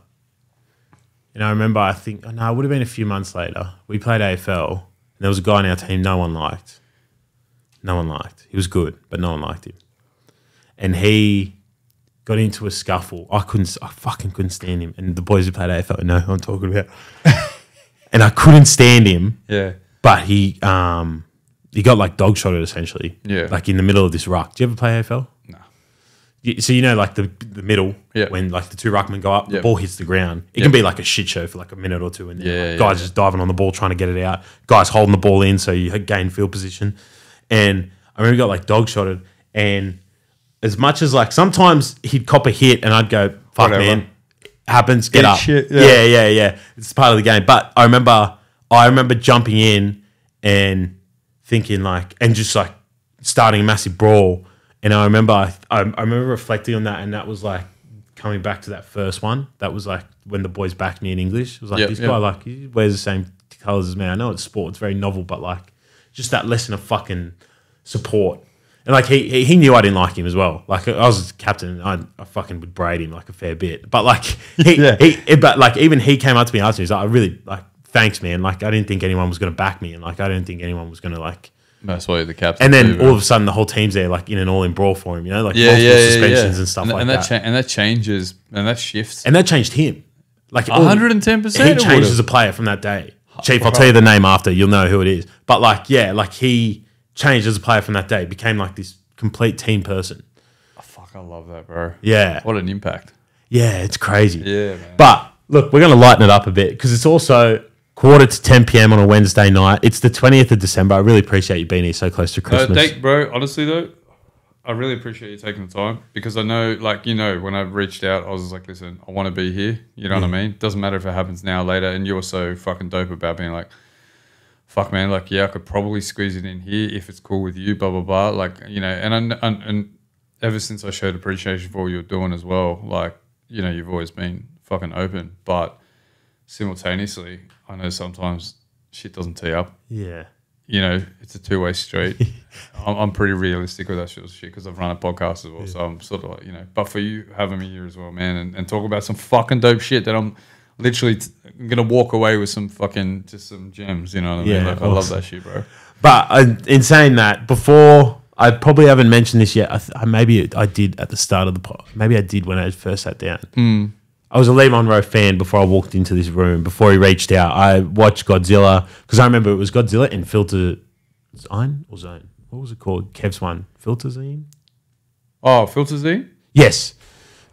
And I remember, it would have been a few months later. We played AFL and there was a guy on our team no one liked. No one liked. He was good, but no one liked him. And he got into a scuffle. I fucking couldn't stand him. And the boys who played AFL know who I'm talking about. And I couldn't stand him. Yeah. But he got like dog shotted essentially. Yeah. Like in the middle of this ruck. Do you ever play AFL? No. So you know like the middle when like the two ruckmen go up, the ball hits the ground. It can be like a shit show for like a minute or two. And then guys just diving on the ball trying to get it out. Guys holding the ball in so you gain field position. And I remember he got like dog shotted. And as much as like sometimes he'd cop a hit and I'd go, fuck whatever, man, happens, get up. Shit, yeah. It's part of the game. But I remember jumping in and thinking like, and just like starting a massive brawl. And I remember, I remember reflecting on that, and that was like coming back to that first one. That was like when the boys backed me in English. It was like, this guy, like, he wears the same colours as me. I know it's sport, it's very novel, but like, just that lesson of fucking support. And like, he knew I didn't like him as well. Like, I was captain, and I fucking would braid him like a fair bit. But like, but like, even he came up to me and asked me, he's like, I really, like, thanks, man. Like, I didn't think anyone was going to back me, and like, I didn't think anyone was going to like. That's why you're the captain. And then all of a sudden, the whole team's there, like in an all-in brawl for him. You know, like multiple suspensions and stuff like that. And that changes, and that shifts. And that changed him. Like 110%. He changed as a player from that day. Chief, I'll tell you the name after. You'll know who it is. But like, yeah, like he changed as a player from that day. Became like this complete team person. Oh, fuck, I love that, bro. Yeah. What an impact. Yeah, it's crazy. Yeah, man. But look, we're going to lighten it up a bit because it's also 10:15 p.m. on a Wednesday night. It's the 20th of December. I really appreciate you being here so close to Christmas. Bro, honestly though, I really appreciate you taking the time because I know, like, you know, when I reached out, I was just like, listen, I want to be here. You know what I mean? Doesn't matter if it happens now or later. And you're so fucking dope about being like, fuck, man, like, yeah, I could probably squeeze it in here if it's cool with you, blah, blah, blah. Like, you know, and ever since I showed appreciation for what you're doing as well, like, you know, you've always been fucking open. But simultaneously, I know sometimes shit doesn't tee up. Yeah. You know, it's a two-way street. I'm pretty realistic with that sort of shit because I've run a podcast as well. So I'm sort of like, you know, but for you having me here as well, man, and talk about some fucking dope shit that I'm literally going to walk away with some fucking, just some gems, you know what I mean? Like, awesome. I love that shit, bro. But in saying that, before, I probably haven't mentioned this yet. Maybe I did at the start of the pod. Maybe I did when I first sat down. I was a Lee Monro fan before I walked into this room. Before he reached out, I watched Godzilla because I remember it was Godzilla and Filter Zine or Zone. What was it called? Kev's one, Filter Zine. Oh, Filter Zine. Yes,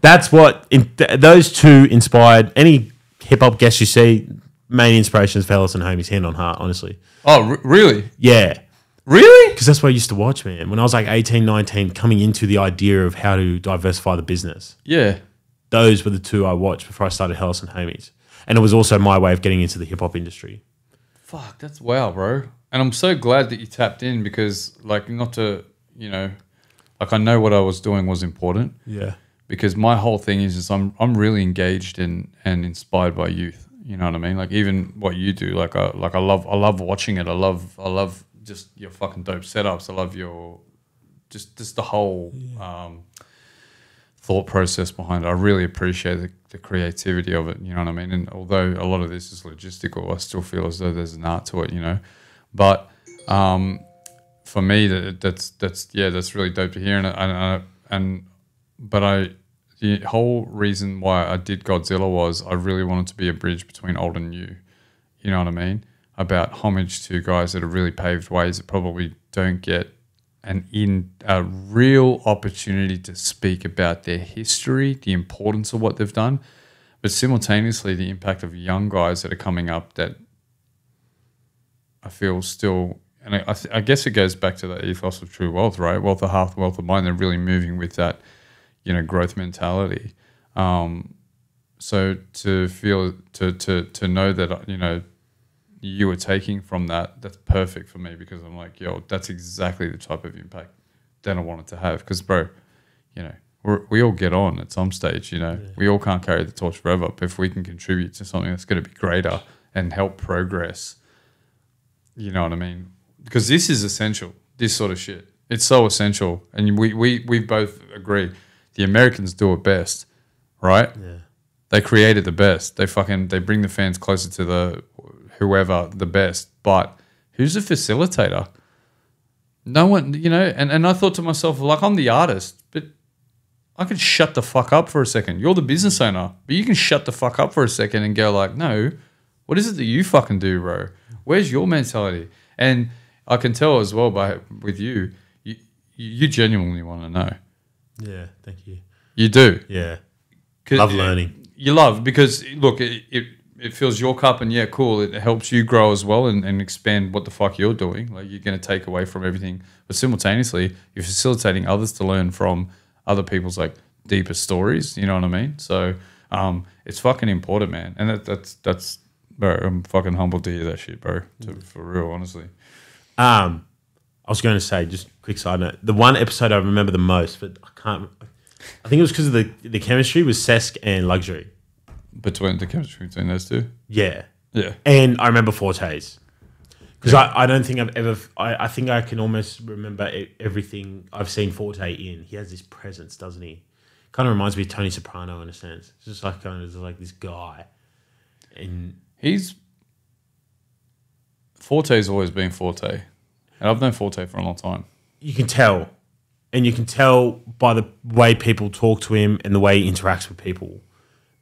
that's what those two inspired. Any hip hop guest you see, main inspirations for Helos and Homies, hand on heart, honestly. Oh, really? Yeah. Really? Because that's what I used to watch, man. When I was like 18, 19, coming into the idea of how to diversify the business. Yeah. Those were the two I watched before I started Helos and Homies. And it was also my way of getting into the hip-hop industry. Fuck, that's wow, bro. And I'm so glad that you tapped in because, like, not to, you know, like, I know what I was doing was important. Yeah. Because my whole thing is I'm really engaged in and inspired by youth. You know what I mean? Like, even what you do, like I love watching it. I love just your fucking dope setups. I love your just the whole thought process behind it. I really appreciate the creativity of it, you know what I mean? And although a lot of this is logistical, I still feel as though there's an art to it, you know? But for me, that's really dope to hear. But the whole reason why I did Godzilla was I really wanted to be a bridge between old and new, you know what I mean? About homage to guys that have really paved ways that probably don't get a real opportunity to speak about their history, the importance of what they've done, but simultaneously the impact of young guys that are coming up that I feel still, and I guess it goes back to that ethos of true wealth, right? Wealth of heart, wealth of mind. They're really moving with that, you know, growth mentality. So to feel, to know that, you know, you were taking from that's perfect for me because I'm like, yo, that's exactly the type of impact that I wanted to have. Because, bro, you know, we all get on at some stage, you know. Yeah. We all can't carry the torch forever, but if we can contribute to something that's going to be greater and help progress, you know what I mean? Because this is essential, this sort of shit. It's so essential. And we both agree. The Americans do it best, right? Yeah. They created the best. They bring the fans closer to the whoever the best, but who's the facilitator? No one, you know, and I thought to myself, like, I'm the artist, but I could shut the fuck up for a second. You're the business owner, but you can shut the fuck up for a second and go like, no, what is it that you fucking do, bro? Where's your mentality? And I can tell as well with you genuinely want to know. Yeah, thank you. You do. Yeah. Love learning. You love, because look, it fills your cup and yeah, cool. It helps you grow as well and expand what the fuck you're doing. Like, you're going to take away from everything, but simultaneously you're facilitating others to learn from other people's like deeper stories. You know what I mean? So it's fucking important, man. And that's bro, I'm fucking humbled to hear that shit, bro. For real, honestly. I was going to say, just quick side note, the one episode I remember the most, but I can't. I think it was because of the chemistry was Sesk and Luxury. Between the chemistry between those two. Yeah. Yeah. And I remember Forte's. Because I don't think I've ever... I think I can almost remember everything I've seen Forte in. He has this presence, doesn't he? Kind of reminds me of Tony Soprano in a sense. It's just like kind of like this guy. And Forte's always been Forte. And I've known Forte for a long time. you can tell. And you can tell by the way people talk to him and the way he interacts with people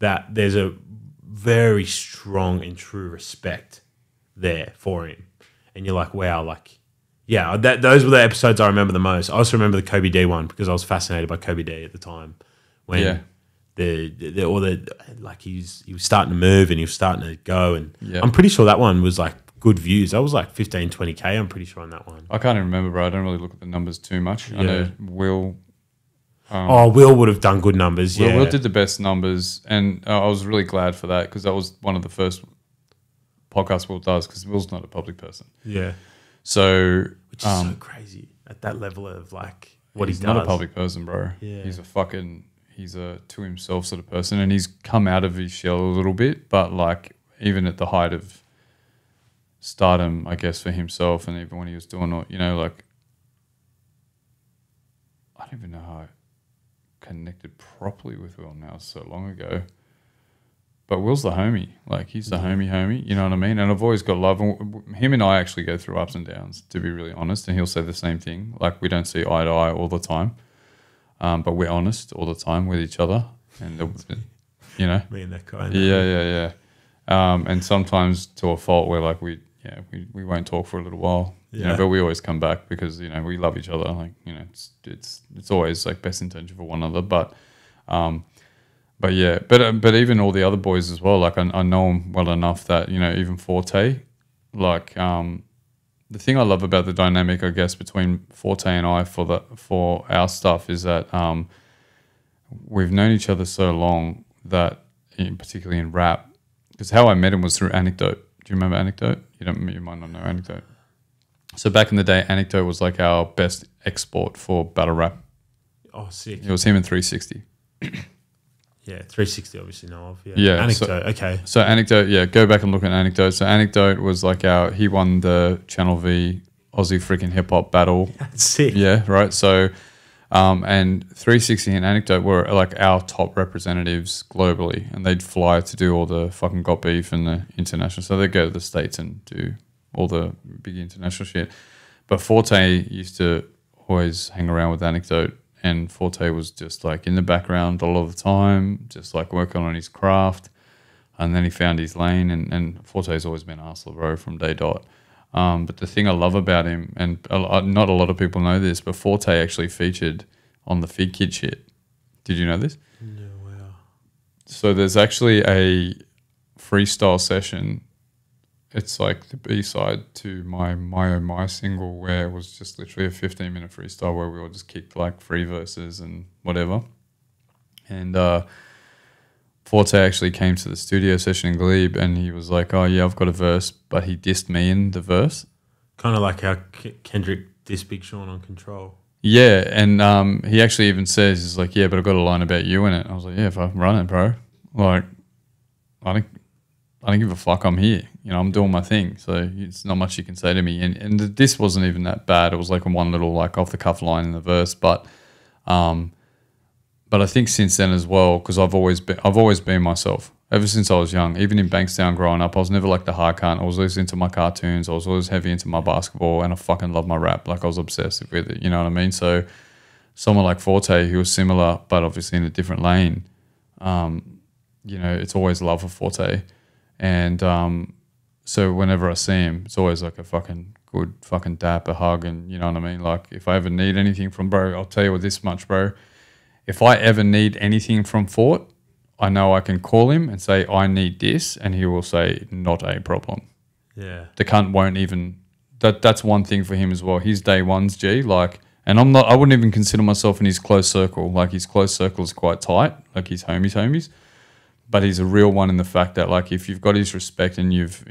that there's a very strong and true respect there for him. And you're like, wow, like, yeah, those were the episodes I remember the most. I also remember the Kobe D one because I was fascinated by Kobe D at the time when he was starting to move and he was starting to go. And I'm pretty sure that one was like good views. That was like 15, 20K, I'm pretty sure on that one. I can't even remember, bro. I don't really look at the numbers too much. I know Will... Will would have done good numbers, Will did the best numbers, and I was really glad for that because that was one of the first podcasts Will does because Will's not a public person. Yeah. So... Which is so crazy at that level of like what he does. He's not a public person, bro. Yeah. He's a to himself sort of person, and he's come out of his shell a little bit, but like even at the height of stardom, I guess, for himself, and even when he was doing it, you know, like I don't even know how I connected properly with Will now, so long ago. But Will's the homie. Like, he's the homie, you know what I mean? And I've always got love. And him and I actually go through ups and downs, to be really honest. And he'll say the same thing. Like, we don't see eye to eye all the time. But we're honest all the time with each other. And, you know. Me and that guy. Yeah. And sometimes to a fault where, like, we won't talk for a little while. Yeah. You know, but we always come back because, you know, we love each other. Like, you know, it's always, like, best intention for one another. But yeah, but even all the other boys as well, like I know them well enough that, you know, even Forte, like the thing I love about the dynamic, I guess, between Forte and I for our stuff is that we've known each other so long that, particularly in rap, because how I met him was through Anecdote. Do you remember Anecdote? You might not know Anecdote. So back in the day, Anecdote was like our best export for battle rap. Oh, sick. It was him and 360. Yeah, 360 obviously know of. Yeah. Anecdote, okay. So Anecdote, go back and look at Anecdote. So Anecdote was like he won the Channel V Aussie freaking hip hop battle. That's sick. Yeah, right. So, and 360 and Anecdote were like our top representatives globally, and they'd fly to do all the fucking Got Beef and the international. So they'd go to the States and do all the big international shit. But Forte used to always hang around with Anecdote. And Forte was just like in the background a lot of the time, just like working on his craft. And then he found his lane. And Forte's always been a hustler, bro, from day dot. But the thing I love about him, and not a lot of people know this, but Forte actually featured on the Figgkidd shit. Did you know this? No, wow. So there's actually a freestyle session. It's like the B-side to my single where it was just literally a 15-minute freestyle where we all just kicked like free verses and whatever. And Forte actually came to the studio session in Glebe and he was like, oh yeah, I've got a verse, but he dissed me in the verse. Kind of like how Kendrick dissed Big Sean on Control. Yeah, and he actually even says, he's like, yeah, but I've got a line about you in it. I was like, yeah, if I run it, bro. Like, I don't give a fuck. I'm here. You know, I'm doing my thing. So it's not much you can say to me. And this wasn't even that bad. It was like a one little like off the cuff line in the verse. But I think since then as well, because I've always been myself ever since I was young. Even in Bankstown growing up, I was never like the hard cunt. I was always into my cartoons. I was always heavy into my basketball, and I fucking love my rap. Like I was obsessive with it. You know what I mean? So someone like Forte, who was similar, but obviously in a different lane. You know, it's always love for Forte. And so whenever I see him, it's always like a fucking good fucking dap, a hug, and you know what I mean? Like if I ever need anything from bro, I'll tell you this much, bro. If I ever need anything from Fort, I know I can call him and say, I need this, and he will say, not a problem. Yeah. The cunt won't even, that's one thing for him as well. He's day one's G, like, and I wouldn't even consider myself in his close circle. Like his close circle is quite tight, like his homies. but he's a real one in the fact that like if you've got his respect and you've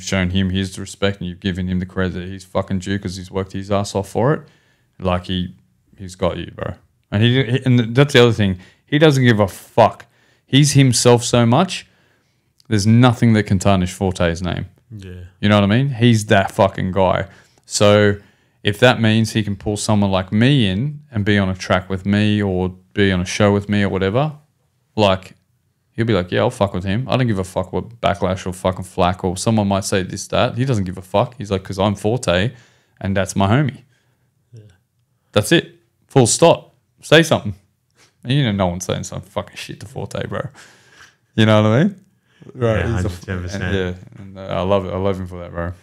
shown him his respect and you've given him the credit that he's fucking due because he's worked his ass off for it, like he's got you, bro. And and that's the other thing. He doesn't give a fuck. He's himself so much. There's nothing that can tarnish Forte's name. Yeah. You know what I mean? He's that fucking guy. So if that means he can pull someone like me in and be on a track with me or be on a show with me or whatever, like he'll be like, yeah, I'll fuck with him. I don't give a fuck what backlash or fucking flack or someone might say this, that. He doesn't give a fuck. He's like, because I'm Forte and that's my homie. Yeah. That's it. Full stop. Say something. And you know, no one's saying some fucking shit to Forte, bro. You know what I mean? Right. Yeah, 110%. And I love it. I love him for that, bro.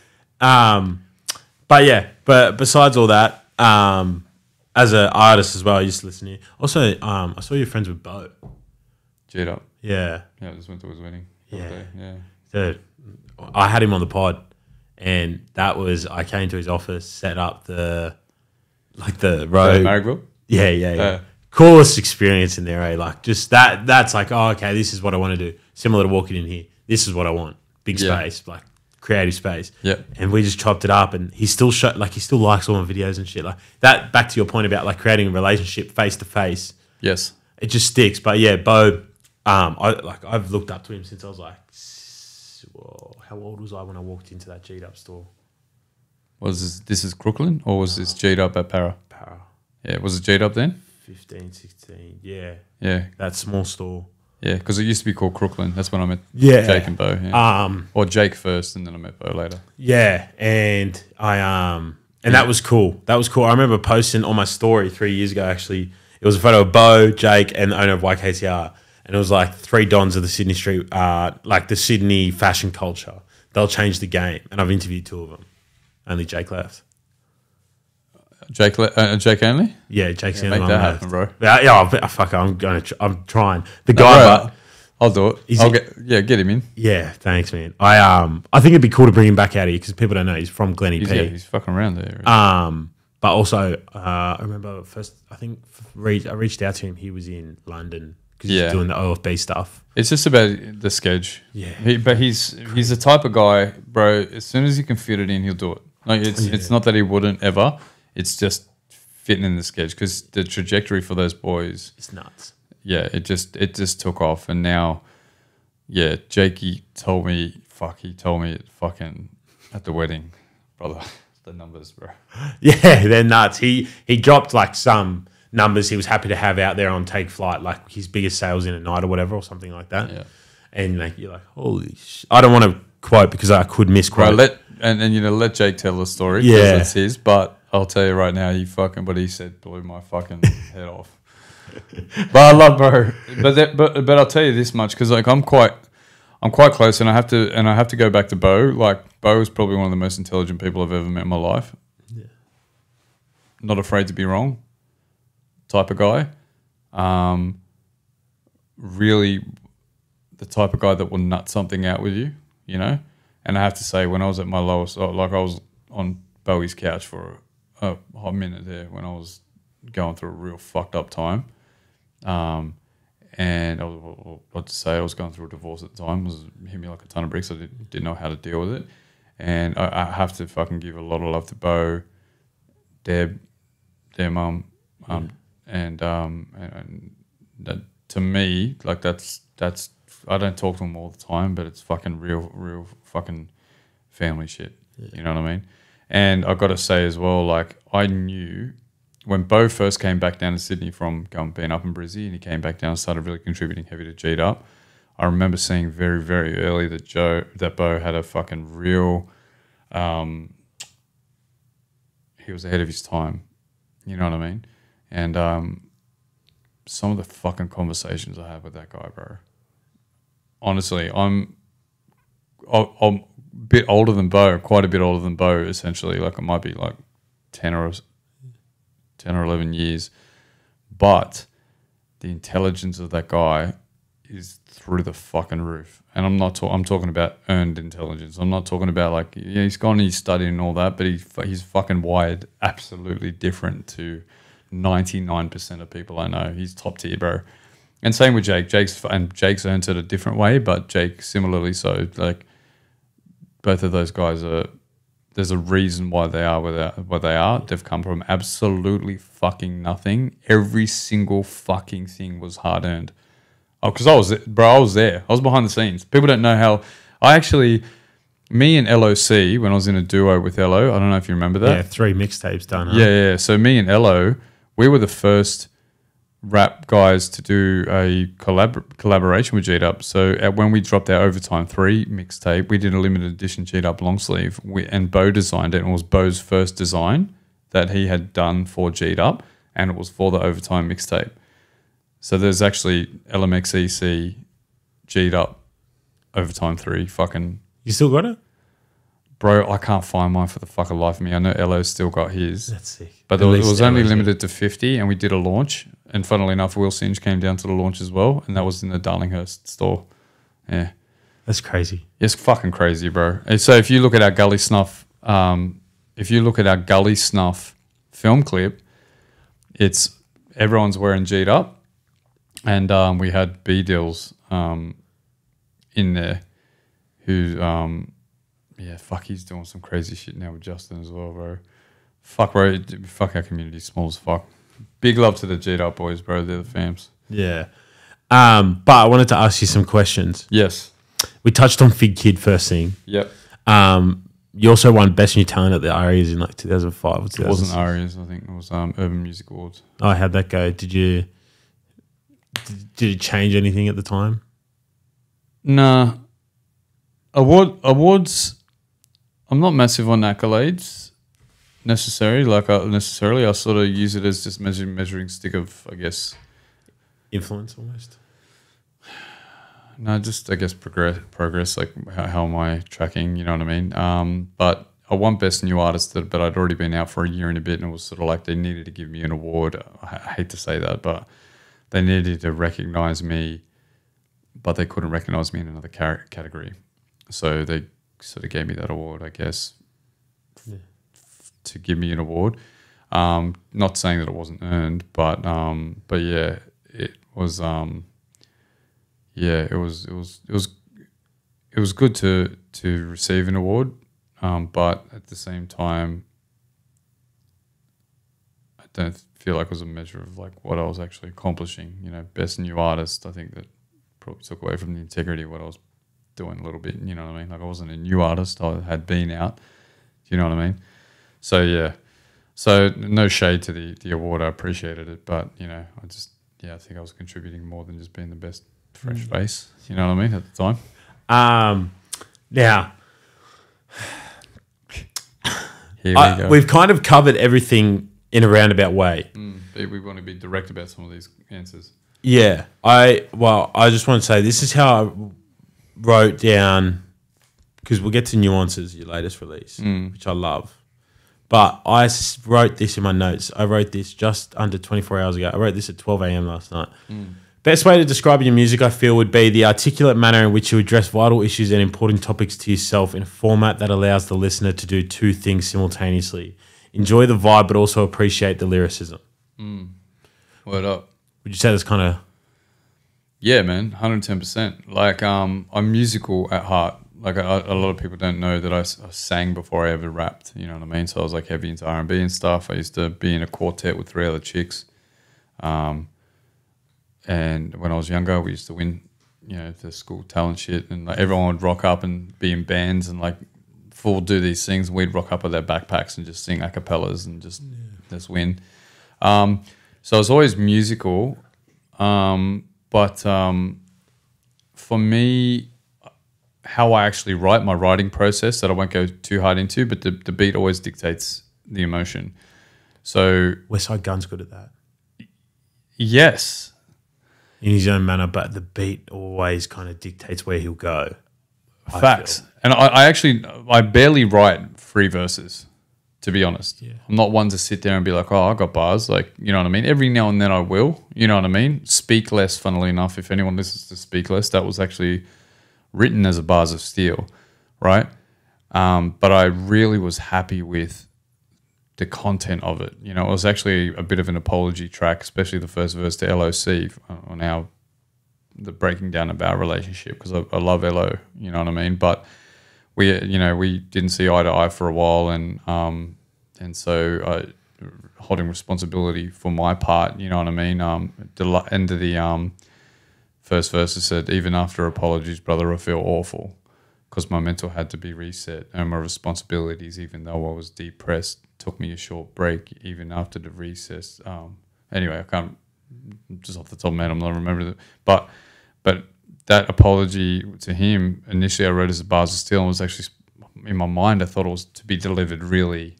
But yeah, but besides all that, as an artist as well, I used to listen to you. Also, I saw you're friends with Bo. G'd up. Yeah. Yeah, I just went to his wedding. Yeah. Yeah. Dude, I had him on the pod, and I came to his office, set up the road. Marrickville? Yeah. Coolest experience in there, eh? Like, just that's like, oh, okay, this is what I want to do. Similar to walking in here. This is what I want. Big space, like creative space. Yeah. And we just chopped it up, and he still likes all my videos and shit. Like that, back to your point about like creating a relationship face to face. Yes. It just sticks. But yeah, Bo, I've looked up to him since I was like, how old was I when I walked into that G'd up store? Was this is Crooklyn or was this G'd up at Para? Para. Yeah, was it G'd up then? 15, 16, yeah. Yeah. That small store. Yeah, because it used to be called Crooklyn. That's when I met Yeah. Jake and Bo. Yeah. Or Jake first, and then I met Bo later. Yeah, and that was cool. That was cool. I remember posting on my story 3 years ago, actually. It was a photo of Bo, Jake, and the owner of YKTR. And it was like 3 dons of the Sydney street, like the Sydney fashion culture. They'll change the game. And I've interviewed 2 of them. Only Jake left. Jake only? Yeah, Jake's the Make only that one happen, bro. left. I'm trying. The guy, Bro, I'll do it. Get him in. yeah, thanks, man. I think it'd be cool to bring him back out here because people don't know he's from Glenny P. He's fucking around there. Right? But also, I remember I reached out to him. He was in London because he's doing the OFB stuff. It's just about the schedule. Yeah. But he's the type of guy, bro, as soon as he can fit it in, he'll do it. Like it's not that he wouldn't ever. It's just fitting in the schedule because the trajectory for those boys, it's nuts. Yeah, it just took off, and now, yeah, Jakey told me it fucking at the wedding, brother. The numbers, bro. Yeah, they're nuts. He dropped like some numbers he was happy to have out there on Take Flight, like his biggest sales in a night or whatever, or something like that. Yeah, and like you're like, holy shit. I don't want to quote because I could misquote. Bro, let Jake tell the story. Yeah, that's his, but. I'll tell you right now, what he said blew my fucking head off. But I love Bo. But I'll tell you this much because like I'm quite close, and I have to go back to Bo. Like Bo is probably one of the most intelligent people I've ever met in my life. Yeah. Not afraid to be wrong. Type of guy. Really, the type of guy that will nut something out with you, you know. And I have to say, when I was at my lowest, like I was on Bowie's couch for a hot minute there when I was going through a real fucked up time. And I was going through a divorce at the time. It was hit me like a ton of bricks. I didn't know how to deal with it. And I have to fucking give a lot of love to Bo, Deb, their mum, and that to me, like that's I don't talk to them all the time, but it's fucking real fucking family shit. Yeah. You know what I mean? And I've got to say as well, like I knew when Bo first came back down to Sydney from being up in Brizzy, and he came back down and started really contributing heavy to G'd Up, I remember seeing very, very early that Bo had a fucking real, he was ahead of his time. You know what I mean? And some of the fucking conversations I have with that guy, bro. Honestly, I'm a bit older than Bo, quite a bit older than Bo, essentially. Like, it might be like 10 or 11 years. But the intelligence of that guy is through the fucking roof. And I'm talking about earned intelligence. I'm not talking about like, yeah, he's gone and he's studied and all that, but he's fucking wired absolutely different to 99% of people I know. He's top tier, bro. And same with Jake. Jake's earned it a different way, but Jake similarly so. Like both of those guys are. There's a reason why they are where they are. They've come from absolutely fucking nothing. Every single fucking thing was hard earned. Oh, because I was there. I was behind the scenes. People don't know how. Me and LOC, when I was in a duo with Elo, I don't know if you remember that. Yeah, 3 mixtapes done. Huh? Yeah. So me and Elo, we were the first rap guys to do a collaboration with G'd Up. So when we dropped our Overtime 3 mixtape, we did a limited edition G'd Up long sleeve. And Bo designed it, and it was Bo's first design that he had done for G'd Up, and it was for the Overtime mixtape. So there's actually LMXEC G'd Up Overtime 3 fucking... You still got it? Bro, I can't find mine for the fucking life of me. I know Elo's still got his. That's sick. But it was only limited to 50, and we did a launch. And funnily enough, Will Singe came down to the launch as well, and that was in the Darlinghurst store. Yeah. That's crazy. It's fucking crazy, bro. And so if you look at our Gully Snuff, film clip, it's everyone's wearing G'd Up, and we had B Dills in there who he's doing some crazy shit now with Justin as well, bro. Fuck, bro. Fuck, our community small as fuck. Big love to the G'd Up boys, bro. They're the fams. Yeah. But I wanted to ask you some questions. Yes. We touched on Figgkidd first thing. Yep. You also won Best New Talent at the ARIAs in like 2005 or 2006. It wasn't ARIAs, I think. It was Urban Music Awards. Oh, how'd that go? Did you change anything at the time? Nah. Awards, I'm not massive on accolades necessarily. I sort of use it as just measuring stick of, I guess, influence almost. No, just I guess progress. Like how am I tracking? You know what I mean? But I won Best New Artist, but I'd already been out for a year and a bit, and it was sort of like they needed to give me an award. I hate to say that, but they needed to recognize me, but they couldn't recognize me in another category. So they sort of gave me that award, I guess, to give me an award. Not saying that it wasn't earned, but yeah, it was. It was good to receive an award, but at the same time, I don't feel like it was a measure of like what I was actually accomplishing. You know, Best New Artist, I think that probably took away from the integrity of what I was doing a little bit. You know what I mean? Like I wasn't a new artist; I had been out. Do you know what I mean? So yeah, so no shade to the award. I appreciated it, but you know, I think I was contributing more than just being the best fresh face. You know what I mean? At the time. Now, Here we go. We've kind of covered everything in a roundabout way. But we want to be direct about some of these answers. Yeah. I just want to say this is how I wrote down, because we'll get to Nuances, your latest release, which I love. But I wrote this in my notes. I wrote this just under 24 hours ago. I wrote this at 12 a.m. last night. Best way to describe your music, I feel, would be the articulate manner in which you address vital issues and important topics to yourself in a format that allows the listener to do two things simultaneously. Enjoy the vibe, but also appreciate the lyricism. Word up. Would you say that's kind of... Yeah, man, 110%. Like, I'm musical at heart. Like, a lot of people don't know that I sang before I ever rapped, you know what I mean? So I was, like, heavy into R&B and stuff. I used to be in a quartet with 3 other chicks. And when I was younger, we used to win, you know, the school talent shit. And, like, everyone would rock up and be in bands and, like, full do these things. And we'd rock up with their backpacks and just sing a cappellas and just win. So I was always musical. But for me, how I actually write, my writing process that I won't go too hard into, but the beat always dictates the emotion. So West Side Gun's good at that. Yes. In his own manner, but the beat always kind of dictates where he'll go. Facts. And I barely write free verses, to be honest. Yeah. I'm not one to sit there and be like, oh, I got bars. Like, you know what I mean? Every now and then I will, you know what I mean? Speak Less, funnily enough, if anyone listens to Speak Less, that was actually written as a Bars of Steel, right? But I really was happy with the content of it. You know, it was actually a bit of an apology track, especially the first verse to LOC on our the breaking down of our relationship, because I love Elo, you know what I mean? But we didn't see eye to eye for a while, and so holding responsibility for my part, you know what I mean? At the end of the first verse, it said, even after apologies, brother, I feel awful, because my mental had to be reset, and my responsibilities, even though I was depressed, took me a short break, even after the recess. Anyway, I can't, just off the top of my head, I'm not remembering it. But that apology to him, initially I wrote as a bars of steel, and was actually, in my mind, I thought it was to be delivered really,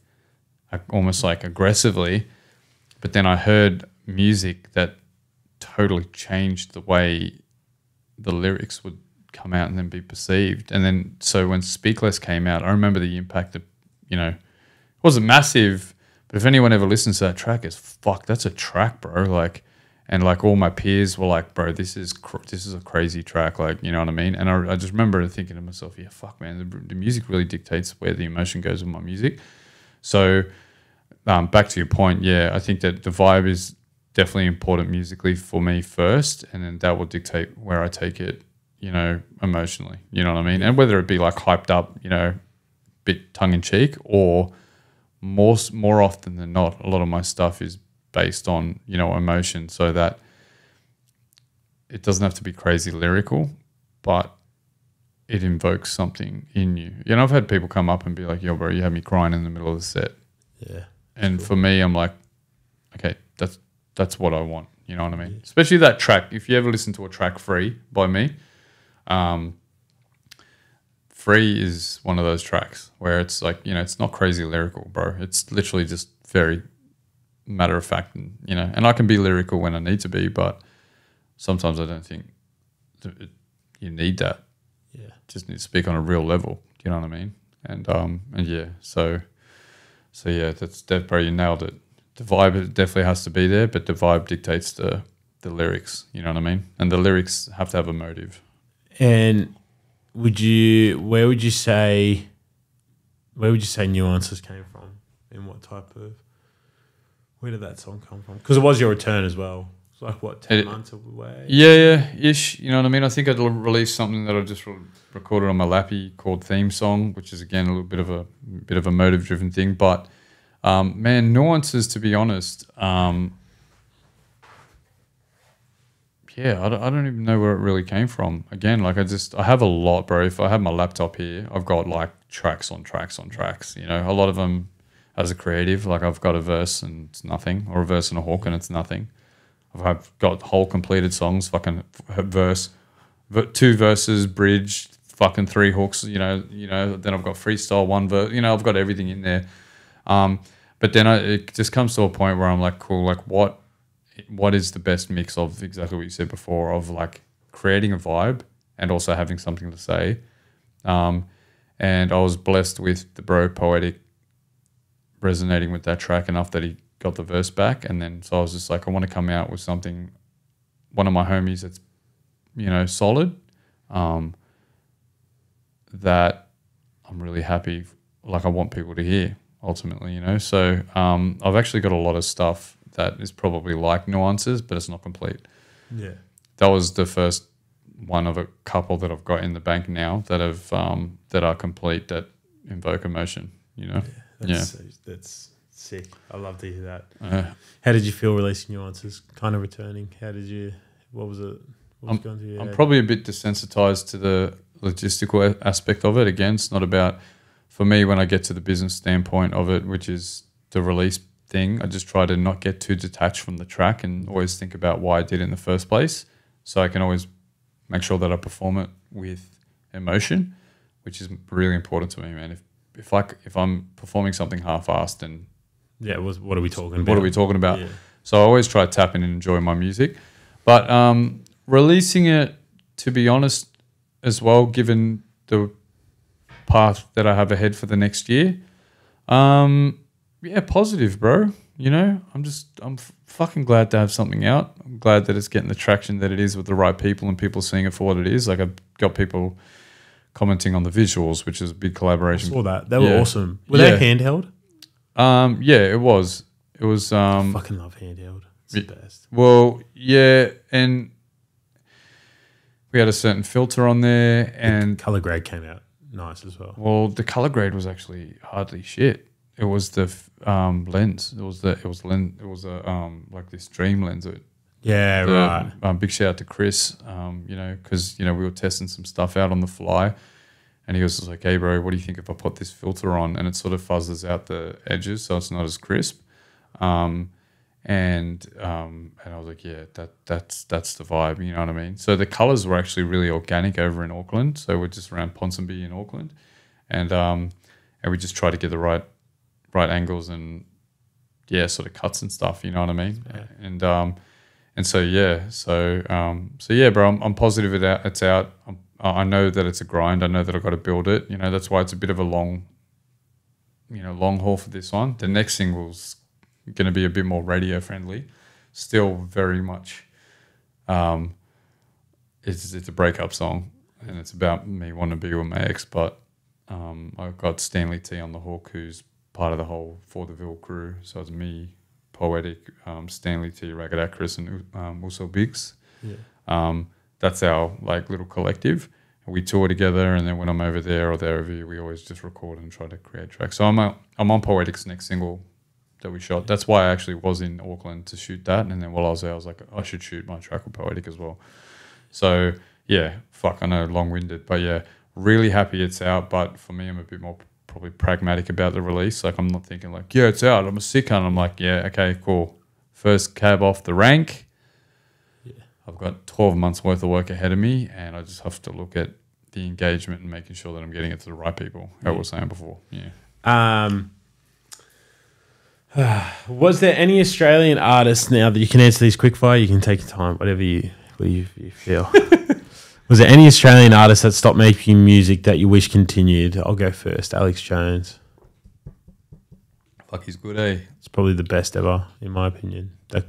almost like aggressively. But then I heard music that totally changed the way the lyrics would come out and then be perceived. And then, so when Speak Less came out, I remember the impact that, it wasn't massive, but if anyone ever listens to that track, it's fuck, that's a track, bro. Like, and like all my peers were like, bro, this is a crazy track, like, you know what I mean? And I just remember thinking to myself, yeah, fuck, man, the music really dictates where the emotion goes with my music. So back to your point, yeah, I think that the vibe is definitely important musically for me first, and then that will dictate where I take it, emotionally, you know what I mean? And whether it be like hyped up, bit tongue-in-cheek, or more often than not, a lot of my stuff is based on, emotion, so that it doesn't have to be crazy lyrical, but it invokes something in you. I've had people come up and be like, yo, bro, you had me crying in the middle of the set. Yeah. And cool. For me, I'm like, okay, that's what I want. You know what I mean? Yeah. Especially that track. If you ever listen to a track, Free by me, Free is one of those tracks where it's like, it's not crazy lyrical, bro. It's literally just very matter of fact, and I can be lyrical when I need to be, but sometimes I don't think you need that. Yeah. Just need to speak on a real level. Do you know what I mean? And yeah, so yeah, that's bro, you nailed it. The vibe definitely has to be there, but the vibe dictates the lyrics. You know what I mean? And the lyrics have to have a motive. And where would you say Nuances came from? In what type of, where did that song come from? Because it was your return as well. It's like, what, 10 months away? Yeah, ish. You know what I mean? I think I'd released something that I just recorded on my Lappy called Theme Song, which is again a little bit of a motive driven thing. But man, Nuances, to be honest, yeah, I don't even know where it really came from. Again, like I have a lot, bro. If I have my laptop here, I've got like tracks on tracks on tracks. A lot of them as a creative, like I've got a verse and it's nothing, or a verse and a hook and it's nothing. I've got whole completed songs, fucking verse, 2 verses, bridge, fucking 3 hooks. Then I've got freestyle, 1 verse. I've got everything in there. But then it just comes to a point where I'm like, cool, like what is the best mix of exactly what you said before, of like creating a vibe and also having something to say. And I was blessed with the bro Poetik resonating with that track enough that he got the verse back. And then so I was just like, I want to come out with something, one of my homies that's, solid, that I'm really happy, like I want people to hear ultimately, So I've actually got a lot of stuff that is probably like Nuances, but it's not complete. Yeah. That was the first one of a couple that I've got in the bank now that have that are complete, that invoke emotion, Yeah. That's sick. I love to hear that. How did you feel releasing Nuances, kind of returning? What was it? What was going through your head? I'm probably a bit desensitized to the logistical aspect of it. Again, it's not about, for me, when I get to the business standpoint of it, which is the release thing, I just try to not get too detached from the track and always think about why I did it in the first place. So I can always make sure that I perform it with emotion, which is really important to me, man. If I'm performing something half-assed, then yeah, what are we talking about? What are we talking about? Yeah. So I always try to tap in and enjoy my music. But releasing it, to be honest, as well, given the path that I have ahead for the next year, yeah, positive, bro. I'm fucking glad to have something out. I'm glad that it's getting the traction that it is with the right people and people seeing it for what it is. Like, I've got people commenting on the visuals, which is a big collaboration. I saw that. They were awesome. Were they handheld? Yeah, it was. It was. I fucking love handheld. It's the best. Well, yeah, and we had a certain filter on there, and color grade came out nice as well. well, the color grade was actually hardly shit. It was the lens. It was a like this dream lens. Yeah, right. Big shout out to Chris. Because we were testing some stuff out on the fly, and he was just like, "Hey, bro, what do you think if I put this filter on and it sort of fuzzes out the edges so it's not as crisp?" And I was like, "Yeah, that's the vibe." You know what I mean? So the colors were actually really organic over in Auckland. So we're just around Ponsonby in Auckland, and we just try to get the right angles and sort of cuts and stuff. You know what I mean? Yeah. And so yeah, bro, I'm positive it's out. I know that it's a grind. I know that I've got to build it. That's why it's a bit of a long haul for this one. The next single's going to be a bit more radio friendly. Still very much, it's a breakup song, and it's about me wanting to be with my ex. But I've got Stanley T on the hook, who's part of the whole For the Ville crew. So it's me, Poetik, Stanley T, Ragged Actress, and also Biggs. Yeah. That's our like little collective. We tour together, and then when I'm over there or there, we always just record and try to create tracks. So I'm on Poetik's next single that we shot. That's why I actually was in Auckland to shoot that, and then while I was there, I was like, I should shoot my track with Poetik as well. So yeah, I know, long-winded, but yeah, really happy it's out. But for me, I'm a bit more probably pragmatic about the release. Like, I'm not thinking like, yeah, it's out, I'm a sick cunt. I'm like, yeah, okay, cool. First cab off the rank. Yeah. I've got 12 months worth of work ahead of me, and I just have to look at the engagement and making sure that I'm getting it to the right people. How I was saying before. Yeah. Was there any Australian artists, now that you can answer these quickfire, you can take your time, whatever you feel. Was there any Australian artist that stopped making music that you wish continued? I'll go first. Alex Jones. Fuck, he's good, eh? It's probably the best ever, in my opinion. He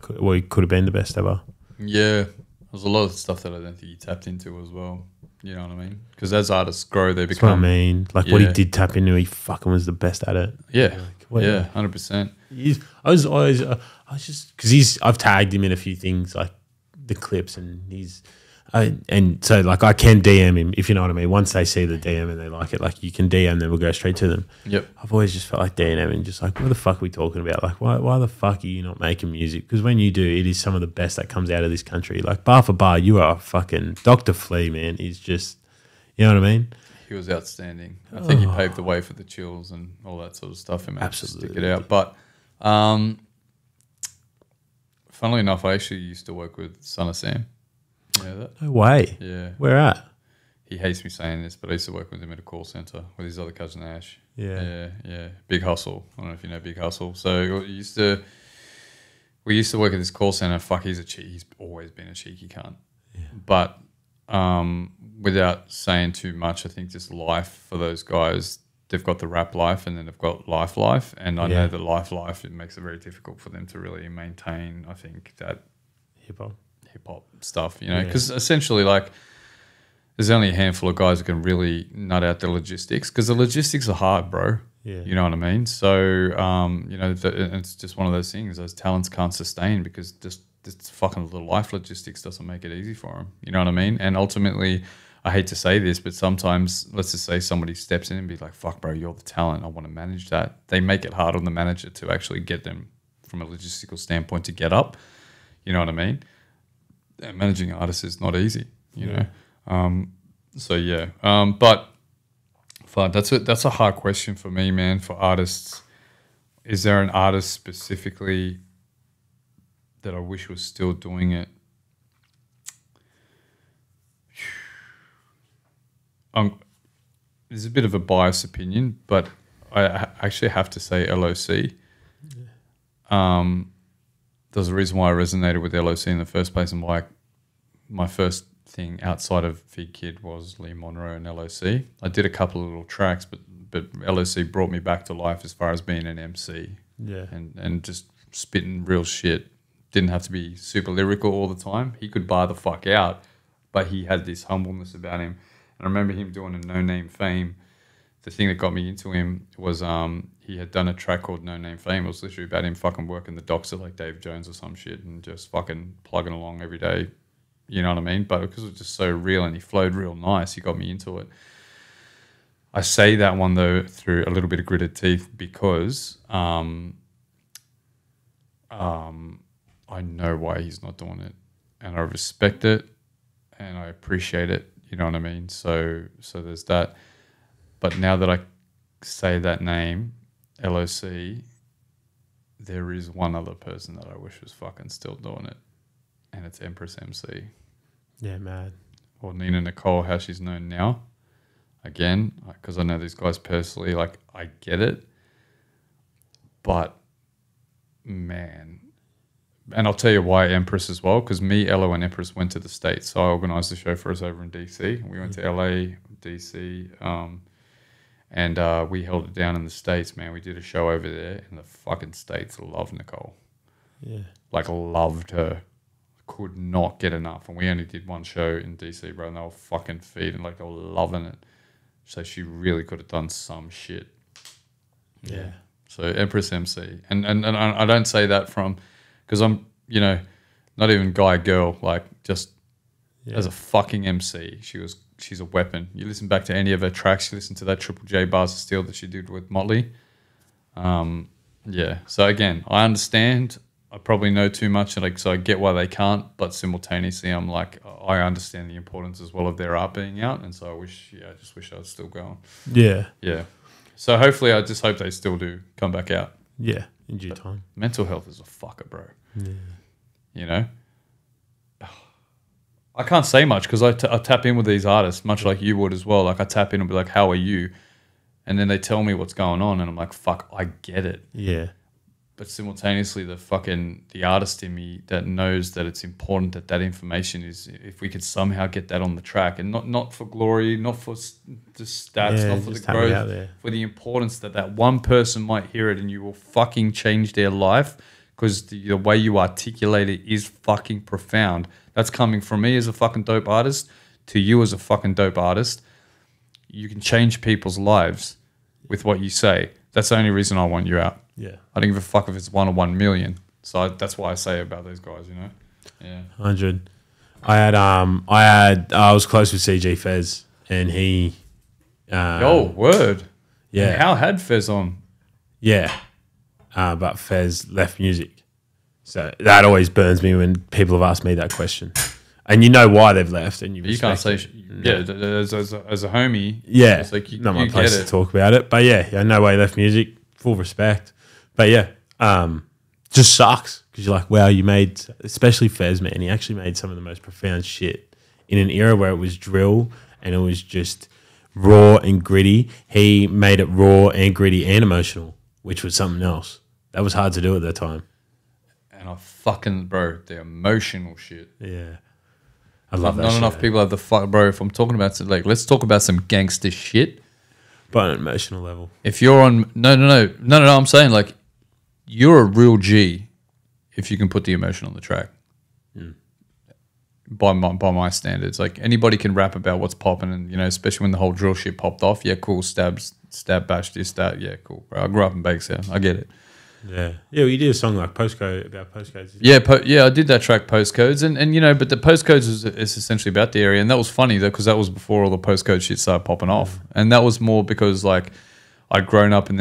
could have been the best ever. Yeah. There's a lot of stuff that I don't think he tapped into as well. You know what I mean? Because as artists grow, they become... That's what I mean. Like, what he did tap into, he fucking was the best at it. Yeah. Like, 100%. I was just... Because I've tagged him in a few things, like the clips, and and so, like, I can DM him, if you know what I mean. Once they see the DM and they like it, like, you can DM them, we'll go straight to them. Yep. I've always just felt like DM and just like, what the fuck are we talking about? Like, why the fuck are you not making music? Because when you do, it is some of the best that comes out of this country. Like, bar for bar, you are fucking Dr. Flea, man. He's just, you know what I mean? He was outstanding. I think he paved the way for the Chills and all that sort of stuff. And absolutely. Stick it out. But funnily enough, I actually used to work with Son of Sam. You know that? No way. Yeah. Where at? He hates me saying this, but I used to work with him at a call center with his other cousin Ash. Yeah. Yeah. Big Hustle. I don't know if you know Big Hustle. So we used to work at this call center. Fuck, he's always been a cheeky cunt. Yeah. But without saying too much, I think just life for those guys, they've got the rap life and then they've got life. And I know the life, it makes it very difficult for them to really maintain, I think, that hip hop stuff, you know, because essentially, like, there's only a handful of guys that can really nut out the logistics, because the logistics are hard, bro. Yeah. You know what I mean? So, it's just one of those things. Those talents can't sustain because this fucking the life logistics doesn't make it easy for them. You know what I mean? And ultimately, I hate to say this, but sometimes, let's just say somebody steps in and be like, fuck, bro, you're the talent. I want to manage that. They make it hard on the manager to actually get them from a logistical standpoint to get up. You know what I mean? And managing artists is not easy, you know. But fuck, that's a hard question for me, man. For artists, is there an artist specifically that I wish was still doing it? There's a bit of a biased opinion, but I actually have to say LOC. There's a reason why I resonated with LOC in the first place, and why my first thing outside of Figgkidd was Lee Monro and LOC. I did a couple of little tracks, but LOC brought me back to life as far as being an MC. Yeah. And just spitting real shit. Didn't have to be super lyrical all the time. He could bar the fuck out, but he had this humbleness about him. And I remember him doing a No Name Fame. The thing that got me into him was he had done a track called No Name Fame. It was literally about him fucking working the docks at like Dave Jones or some shit and just fucking plugging along every day, You know what I mean? But because it was just so real and he flowed real nice, he got me into it. I say that one though through a little bit of gritted teeth because I know why he's not doing it, and I respect it and I appreciate it. You know what I mean? So there's that. But now that I say that name, LOC, there is one other person that I wish was fucking still doing it, and it's Empress MC. Yeah, mad. Or Nina Nicole, how she's known now. Again, because I know these guys personally, like, I get it. But, man. And I'll tell you why Empress as well, because me, Elo, and Empress went to the States. So I organised the show for us over in DC. We went to LA, DC, and we held it down in the States, man. We did a show over there, and the fucking States loved Nicole. Yeah. Like, loved her. Could not get enough. And we only did one show in DC, bro, and they were fucking feeding, like, they were loving it. So she really could have done some shit. Yeah. So Empress MC. And I don't say that from, because I'm, you know, not even guy, girl, like, just as a fucking MC. She's a weapon. You listen back to any of her tracks, you listen to that Triple J Bars of Steel that she did with Motley. Yeah. So again, I understand. I probably know too much, and so I get why they can't. But simultaneously, I'm like, I understand the importance as well of their art being out, and so I just wish I was still going. Yeah. Yeah. So hopefully, I just hope they still do come back out. Yeah, in due time. Mental health is a fucker, bro. Yeah. You know? I can't say much because I tap in with these artists, much like you would as well. Like, I tap in and be like, how are you? And then they tell me what's going on, and I'm like, fuck, I get it. Yeah. But simultaneously, the artist in me that knows that it's important that information is, if we could somehow get that on the track, and not for glory, not for the stats, not for the growth, for the importance that one person might hear it and you will fucking change their life, because the way you articulate it is fucking profound. That's coming from me as a fucking dope artist to you as a fucking dope artist. You can change people's lives with what you say. That's the only reason I want you out. Yeah. I don't give a fuck if it's 1 or 1 million. So that's why I say about those guys, you know? Yeah. 100. I was close with CG Fez, and he... word. Yeah. And how had Fez on? Yeah. But Fez left music. So that always burns me when people have asked me that question. And you know why they've left, and you can't say... as a homie... Yeah. It's like not my place to talk about it. But yeah, no way he left music. Full respect. But yeah, just sucks because you're like, wow, you made, especially Fez, man, he actually made some of the most profound shit in an era where it was drill and it was just raw and gritty. He made it raw and gritty and emotional, which was something else. That was hard to do at that time. And I fucking, bro, the emotional shit. Yeah. I love that Not shit. enough people have the fuck, bro. If I'm talking about, like, let's talk about some gangster shit. But on an emotional level. If you're on, no, I'm saying, like, you're a real G if you can put the emotion on the track. By my standards. Like, anybody can rap about what's popping, and, you know, especially when the whole drill shit popped off. Yeah, cool. Stab, bash, this, that. Yeah, cool, bro. I grew up in Bakersfield. I get it. Yeah. Yeah, well, you did a song like Postcode, about postcodes. Yeah, I did that track, Postcodes. And you know, but the Postcodes is essentially about the area. And that was funny, though, because that was before all the postcode shit started popping off. And that was more because, like, I'd grown up in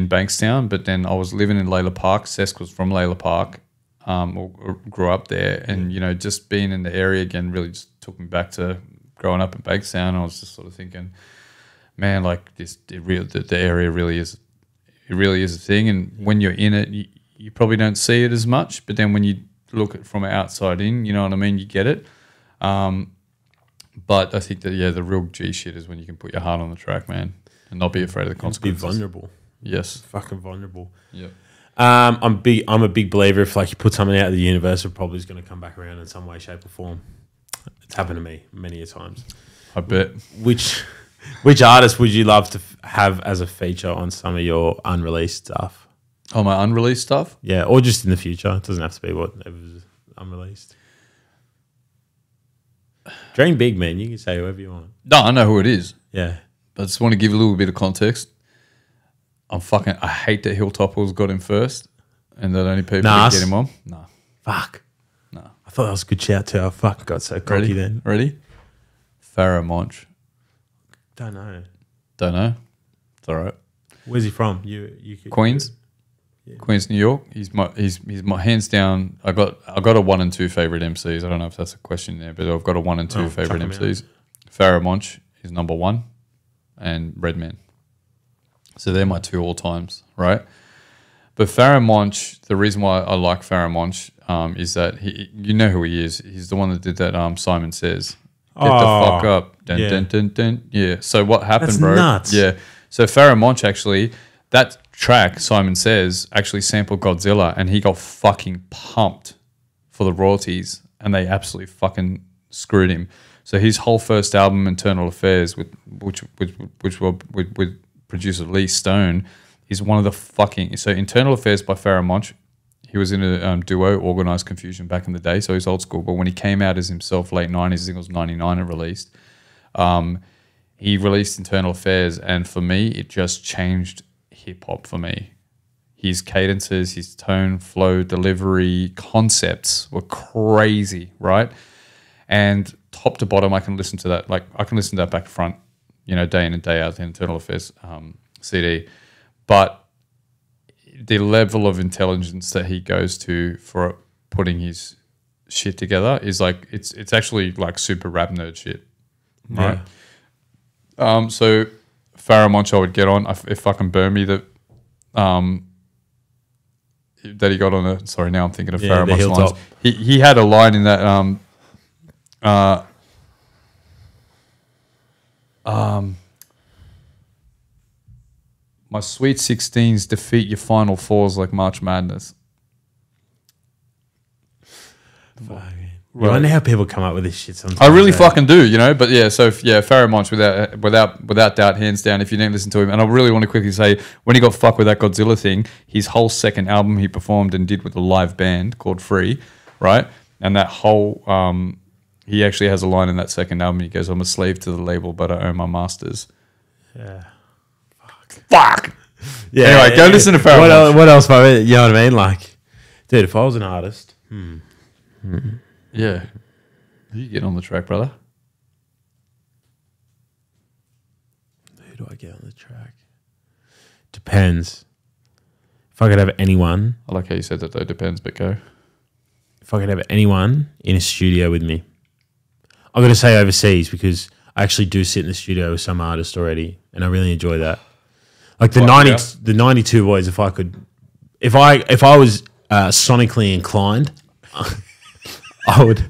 Bankstown, but then I was living in Layla Park. Sesk was from Layla Park, or grew up there. And, you know, just being in the area again really just took me back to growing up in Bankstown. I was just sort of thinking, man, like, the area really is... It really is a thing, and when you're in it, you probably don't see it as much. But then when you look at it from outside in, you know what I mean? You get it. But I think that the real G shit is when you can put your heart on the track, man, and not be afraid of the consequences. Be vulnerable. Yes, fucking vulnerable. Yeah. I'm a big believer. If like you put something out of the universe, it probably is going to come back around in some way, shape, or form. It's happened to me many a times. I bet. Which artist would you love to have as a feature on some of your unreleased stuff? Oh, my unreleased stuff? Yeah, or just in the future. It doesn't have to be whatever's unreleased. Dream big, man. You can say whoever you want. No, I know who it is. Yeah. But I just want to give a little bit of context. I hate that Hilltop Hills got him first and that only people can get him on. No. Fuck. No. I thought that was a good shout too. I fucking got so cocky then. Ready? Pharaoh Monch. Don't know. Don't know. It's all right. Where's he from? You could, Queens. Yeah. Queens, New York. He's my hands down. I got a 1 and 2 favorite MCs. I don't know if that's a question there, but I've got a 1 and 2 favorite MCs. Pharaoh Monch is number 1, and Redman. So they're my 2 all times, right? But Pharaoh Monch, the reason why I like Pharaoh Monch is that you know who he is. He's the one that did that. Simon Says, "Get the fuck up." Dun, dun, dun, dun. Yeah. So what happened, That's bro? Nuts. Yeah. So Pharaoh Monch actually, that track Simon Says actually sampled Godzilla, and he got fucking pumped for the royalties, and they absolutely fucking screwed him. So his whole first album, Internal Affairs, which with producer Lee Stone, is one of the fucking... So Internal Affairs by Pharaoh Monch, he was in a duo, Organised Confusion, back in the day, so he's old school. But when he came out as himself, late 90s, I think it was 99 and released, he released Internal Affairs, and for me, it just changed hip-hop for me. His cadences, his tone, flow, delivery, concepts were crazy, right? And top to bottom, I can listen to that. Like, I can listen to that back to front, you know, day in and day out, the Internal Affairs CD. But the level of intelligence that he goes to for putting his shit together is like, it's actually like super rap nerd shit, right? Yeah. So Pharaoh Monch I would get on. It fucking burned me that that he got on a... Sorry, now I'm thinking of Pharaoh Monch lines. He had a line in that... my sweet 16s defeat your final fours like March Madness. I wonder how people come up with this shit sometimes. I really fucking do, you know. But yeah, so yeah, Pharaoh Monch without doubt, hands down. If you didn't listen to him, and I really want to quickly say, when he got fucked with that Godzilla thing, his whole second album he performed and did with a live band called Free, right? And that whole he actually has a line in that second album. He goes, "I'm a slave to the label, but I own my masters." Yeah. Fuck. Yeah. Anyway, go listen to Pharaoh Monch. What else, mate? You know what I mean? Like, dude, if I was an artist, yeah, you get on the track, brother. Who do I get on the track? Depends. If I could have anyone, I like how you said that though. Depends, but go. If I could have anyone in a studio with me, I'm going to say overseas because I actually do sit in the studio with some artists already, and I really enjoy that. Like the the 92 boys. If I was sonically inclined, I would.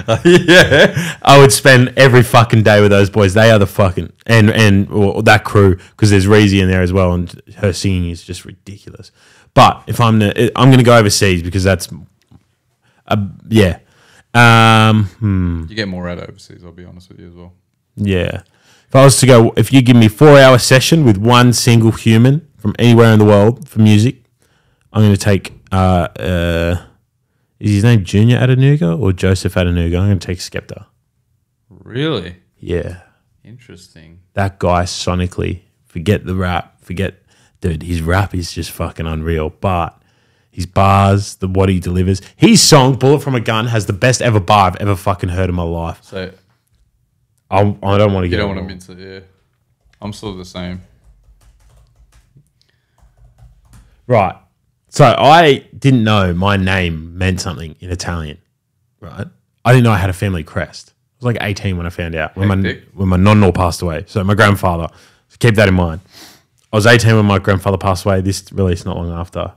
I would spend every fucking day with those boys. They are the fucking or that crew, because there's Reezy in there as well, and her singing is just ridiculous. But if I'm going to go overseas because that's yeah. You get more out of overseas, I'll be honest with you as well. Yeah. If you give me 4-hour session with one single human from anywhere in the world for music, I'm going to take, is his name Junior Adenuga or Joseph Adenuga? I'm going to take Skepta. Really? Yeah. Interesting. That guy sonically, forget the rap, dude, his rap is just fucking unreal, but his bars, what he delivers. His song, Bullet from a Gun, has the best ever bar I've ever fucking heard in my life. So I don't want to get... You don't want to mince it, yeah. I'm sort of the same. Right. So I didn't know my name meant something in Italian, right? I didn't know I had a family crest. I was like 18 when I found out, when my nonno passed away. So my grandfather, so keep that in mind. I was 18 when my grandfather passed away. This released not long after.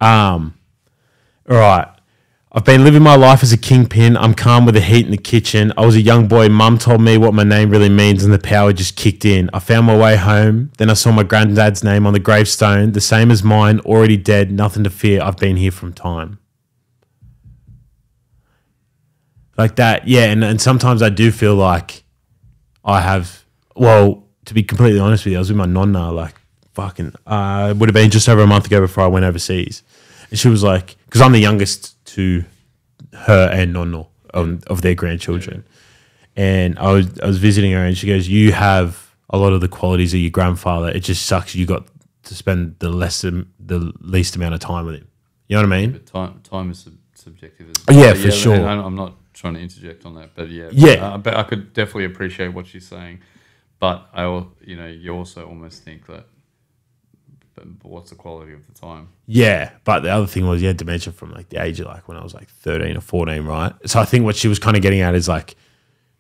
All right. I've been living my life as a kingpin. I'm calm with the heat in the kitchen. I was a young boy. Mum told me what my name really means, and the power just kicked in. I found my way home. Then I saw my granddad's name on the gravestone, the same as mine, already dead. Nothing to fear. I've been here from time. Like that, yeah. And sometimes I do feel like I have, well, to be completely honest with you, I was with my nonna, like, fucking, it would have been just over a month ago before I went overseas. And she was like, because I'm the youngest to her and nonno of their grandchildren. And I was visiting her, and she goes, "You have a lot of the qualities of your grandfather. It just sucks you got to spend the least amount of time with him." You know what I mean? But time is subjective as well. Yeah, But for sure. and I'm not trying to interject on that, but but I could definitely appreciate what she's saying. But you also almost think that, but what's the quality of the time? Yeah, but the other thing was he had dementia from like the age of like when I was like 13 or 14, right? So I think what she was kind of getting at is like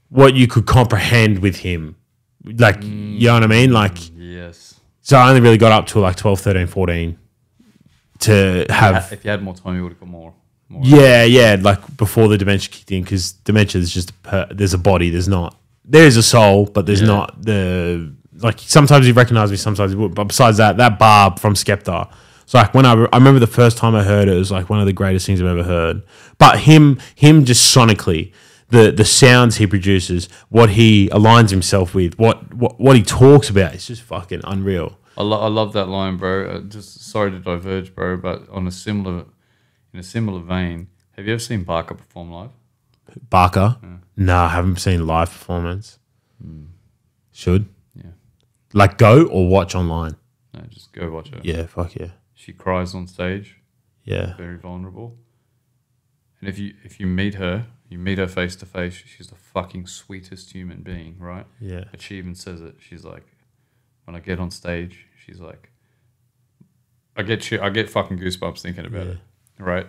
what you could comprehend with him. Like, you know what I mean? Like, yes. So I only really got up to like 12, 13, 14 to have... If you had more time, you would have got more. Yeah, like before the dementia kicked in, because dementia is just, there's a body, there is a soul, but there's not the... Like, sometimes you recognize me, sometimes you wouldn't. But besides that bar from Skepta, it's like when I remember the first time I heard it, it was like one of the greatest things I've ever heard. But him just sonically, the sounds he produces, what he aligns himself with, what he talks about, it's just fucking unreal. I love that line, bro. Just sorry to diverge, bro, but in a similar vein, have you ever seen Barker perform live? Barker? Yeah. No, I haven't seen live performance. Should? Yeah. Like go or watch online? No, just go watch her. Yeah, fuck yeah. She cries on stage. Yeah. Very vulnerable. And if you meet her face to face, she's the fucking sweetest human being, right? Yeah. But she even says it. She's like, when I get on stage, she's like, I get fucking goosebumps thinking about it, right?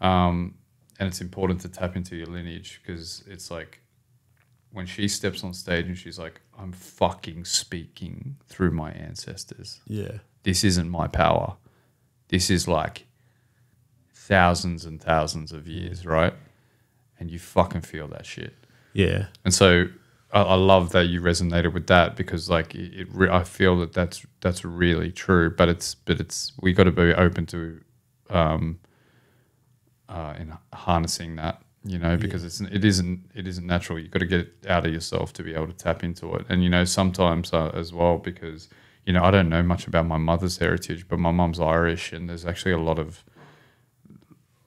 And it's important to tap into your lineage because it's like when she steps on stage and she's like, I'm fucking speaking through my ancestors. Yeah. This isn't my power. This is like thousands and thousands of years, right? And you fucking feel that shit. Yeah. And so I love that you resonated with that because like I feel that that's really true. But it's we got to be open to in harnessing that, because it isn't natural. You got to get it out of yourself to be able to tap into it. And sometimes as well because I don't know much about my mother's heritage, but my mum's Irish, and there's actually a lot of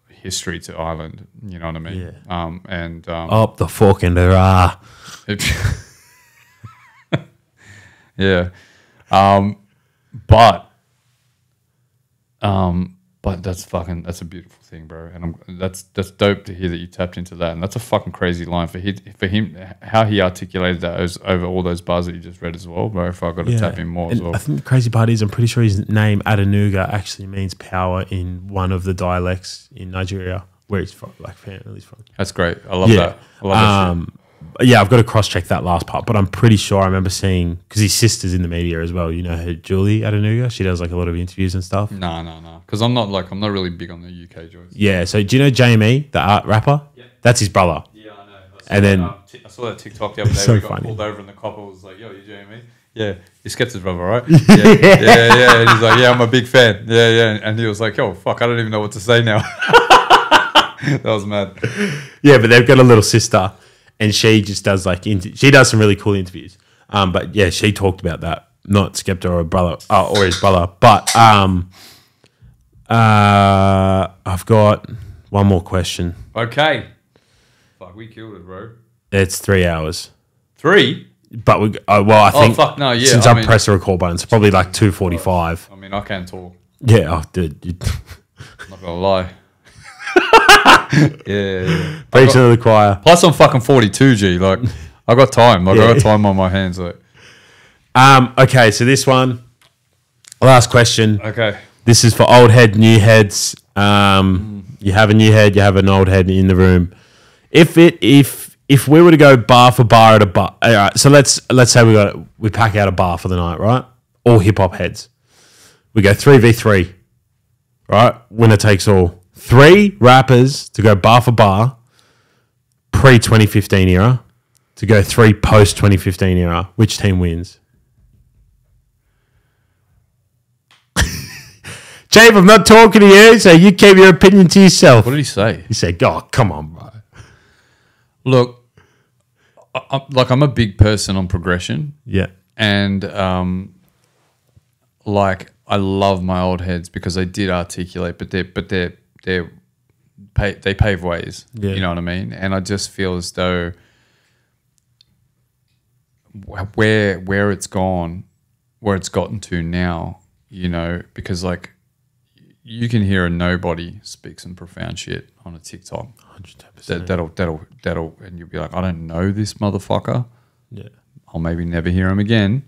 history to Ireland. You know what I mean? Yeah. Up the fucking there. Yeah. But that's a beautiful thing, bro. And that's dope to hear that you tapped into that. And that's a fucking crazy line for him, how he articulated that over all those bars that you just read as well, bro. If I got to tap in more as well. I think the crazy part is I'm pretty sure his name Adenuga actually means power in one of the dialects in Nigeria where he's from, like family's from. That's great. I love that. I love that shit. Yeah, I've got to cross-check that last part, but I'm pretty sure I remember seeing, because his sister's in the media as well, her Julie Adenuga, she does like a lot of interviews and stuff. No, because I'm not really big on the UK joints. Yeah, so do you know JME, the art rapper? Yep. That's his brother. Yeah, I know. I saw that TikTok the other day so where he got funny. pulled over and the cop was like, yo, you JME? Yeah, you're Skepta's brother, right? Yeah. And he's like, yeah, I'm a big fan. Yeah. And he was like, yo, fuck, I don't even know what to say now. That was mad. Yeah, but they've got a little sister, and she just does she does some really cool interviews. But yeah, she talked about that, not Skepta or brother or his brother. But I've got one more question. Okay. Fuck, we killed it, bro. It's 3 hours. 3? But I think fuck no, yeah. Since I pressed the record button, it's probably like 2:45. I mean, I can talk. Yeah, dude. I'm not gonna lie. Yeah. Preaching to the choir. Plus, I'm fucking 42, G. Like, I got time. I got time on my hands. Like. Okay, so this one, last question. Okay. This is for old head, new heads. You have a new head, you have an old head in the room. If we were to go bar for bar at a bar, all right, so let's say we pack out a bar for the night, right? All hip hop heads. We go 3v3, right? Winner takes all. 3 rappers to go bar for bar pre-2015 era to go 3 post-2015 era. Which team wins? Jave, I'm not talking to you, so you keep your opinion to yourself. What did he say? He said, "Oh, come on, bro." Look, I'm a big person on progression. Yeah. And I love my old heads because they did articulate, but they pave ways. Yeah. You know what I mean? And I just feel as though where it's gone, where it's gotten to now, because you can hear a nobody speak some profound shit on a TikTok. 110%. That'll, and you'll be like, I don't know this motherfucker. Yeah. I'll maybe never hear him again.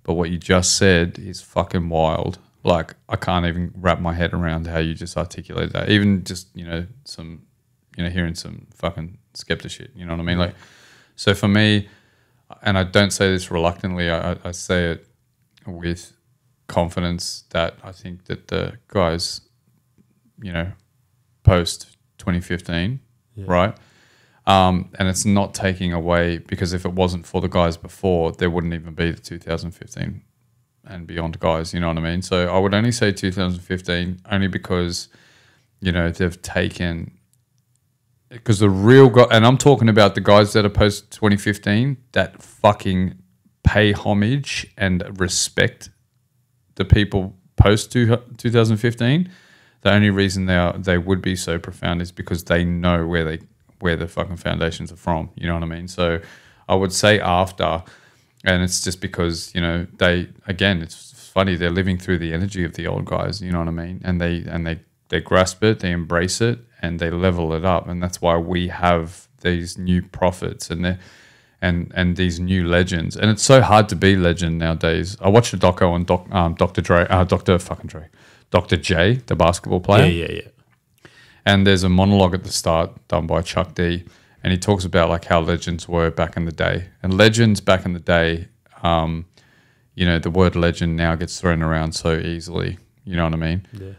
But what you just said is fucking wild. Like, I can't even wrap my head around how you just articulated that. Even just, hearing some fucking skeptic shit. You know what I mean? Like, so for me, and I don't say this reluctantly, I say it with confidence that I think that the guys, post 2015, right? And it's not taking away, because if it wasn't for the guys before, there wouldn't even be the 2015 and beyond guys, you know what I mean? So I would only say 2015 only because, they've taken, because the real guy, and I'm talking about the guys that are post 2015 that fucking pay homage and respect the people post 2015. The only reason they would be so profound is because they know where the fucking foundations are from. You know what I mean? So I would say after, and it's just because, it's funny, they're living through the energy of the old guys, you know what I mean? And they grasp it, they embrace it, and they level it up. And that's why we have these new prophets and these new legends. And it's so hard to be legend nowadays. I watched a doco on Dr. J, the basketball player. Yeah. And there's a monologue at the start done by Chuck D, and he talks about like how legends were back in the day. And legends back in the day, the word legend now gets thrown around so easily. You know what I mean? Yeah.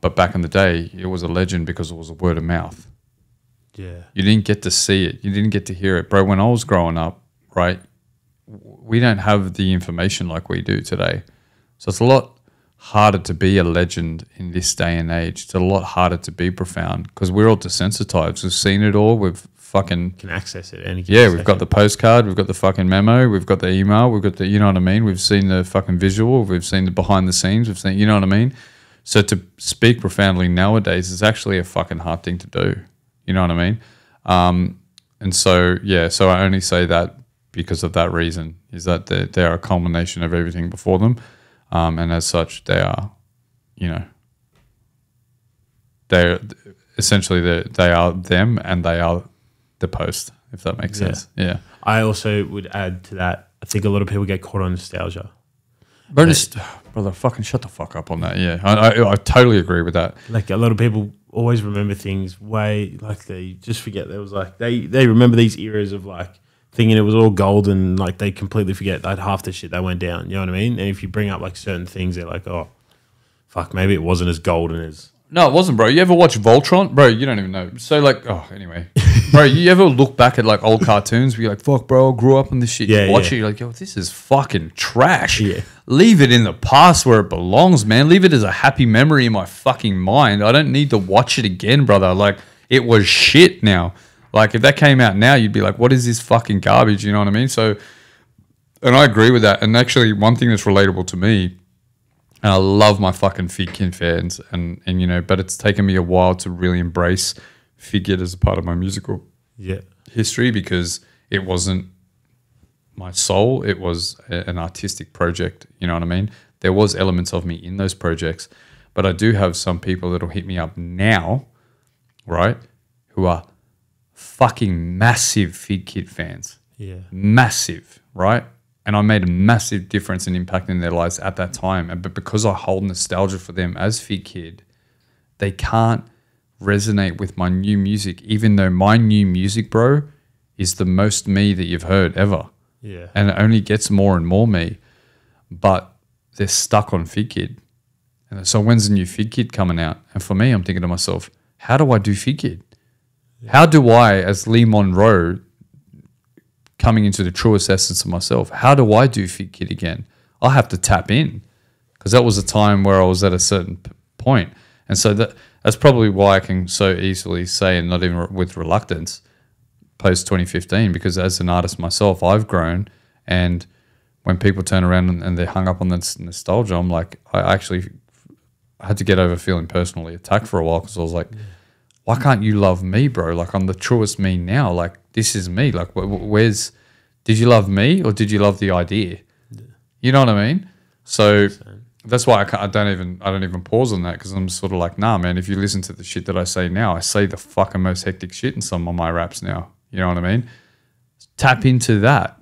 But back in the day, it was a legend because it was a word of mouth. Yeah. You didn't get to see it. You didn't get to hear it. Bro, when I was growing up, right, we don't have the information like we do today. So it's a lot harder to be a legend in this day and age. It's a lot harder to be profound because we're all desensitized. We've seen it all. We've fucking... Can access it. We've got the postcard. We've got the fucking memo. We've got the email. We've got the... You know what I mean? We've seen the fucking visual. We've seen the behind the scenes. We've seen... You know what I mean? So to speak profoundly nowadays is actually a fucking hard thing to do. You know what I mean? And so, so I only say that because of that reason, is that they're a culmination of everything before them. And as such, they are, they're essentially, they are them and they are the post, if that makes sense. Yeah. I also would add to that, I think a lot of people get caught on nostalgia. Brother, fucking shut the fuck up on that. Yeah, I totally agree with that. Like a lot of people always remember things way, like they just forget. There was like, they remember these eras of like thinking it was all golden, like they completely forget that half the shit that went down. You know what I mean? And if you bring up like certain things, they're like, oh, fuck, maybe it wasn't as golden as... No, it wasn't, bro. You ever watch Voltron? Bro, you don't even know. So like, anyway. Bro, you ever look back at like old cartoons where you're like, fuck, bro, I grew up on this shit. You watch it, you're like, yo, this is fucking trash. Yeah. Leave it in the past where it belongs, man. Leave it as a happy memory in my fucking mind. I don't need to watch it again, brother. Like, it was shit now. Like, if that came out now, you'd be like, what is this fucking garbage? You know what I mean? So, and I agree with that. And actually, one thing that's relatable to me, and I love my fucking Figgkidd fans, and but it's taken me a while to really embrace Figgkidd as a part of my musical history because it wasn't my soul. It was an artistic project. You know what I mean? There was elements of me in those projects, but I do have some people that'll hit me up now, right, who are fucking massive Figgkidd fans. Yeah. Massive, right? And I made a massive difference and impact in their lives at that time. But because I hold nostalgia for them as Figgkidd, they can't resonate with my new music, even though my new music, bro, is the most me that you've heard ever. Yeah. And it only gets more and more me. But they're stuck on Figgkidd. And so when's the new Figgkidd coming out? And for me, I'm thinking to myself, how do I do Figgkidd? Yeah. How do I, as Lee Monro, coming into the truest essence of myself, how do I do Figgkidd again? I have to tap in because that was a time where I was at a certain point. And so that's probably why I can so easily say, and not even with reluctance, post 2015, because as an artist myself, I've grown. And when people turn around and they're hung up on the nostalgia, I'm like, I had to get over feeling personally attacked for a while because I was like, why can't you love me, bro? Like, I'm the truest me now. Like, this is me. Like, did you love me or did you love the idea? Yeah. You know what I mean? So That's why I don't even pause on that, because I'm sort of like, nah, man. If you listen to the shit that I say now, I say the fucking most hectic shit in some of my raps now. You know what I mean? Tap into that.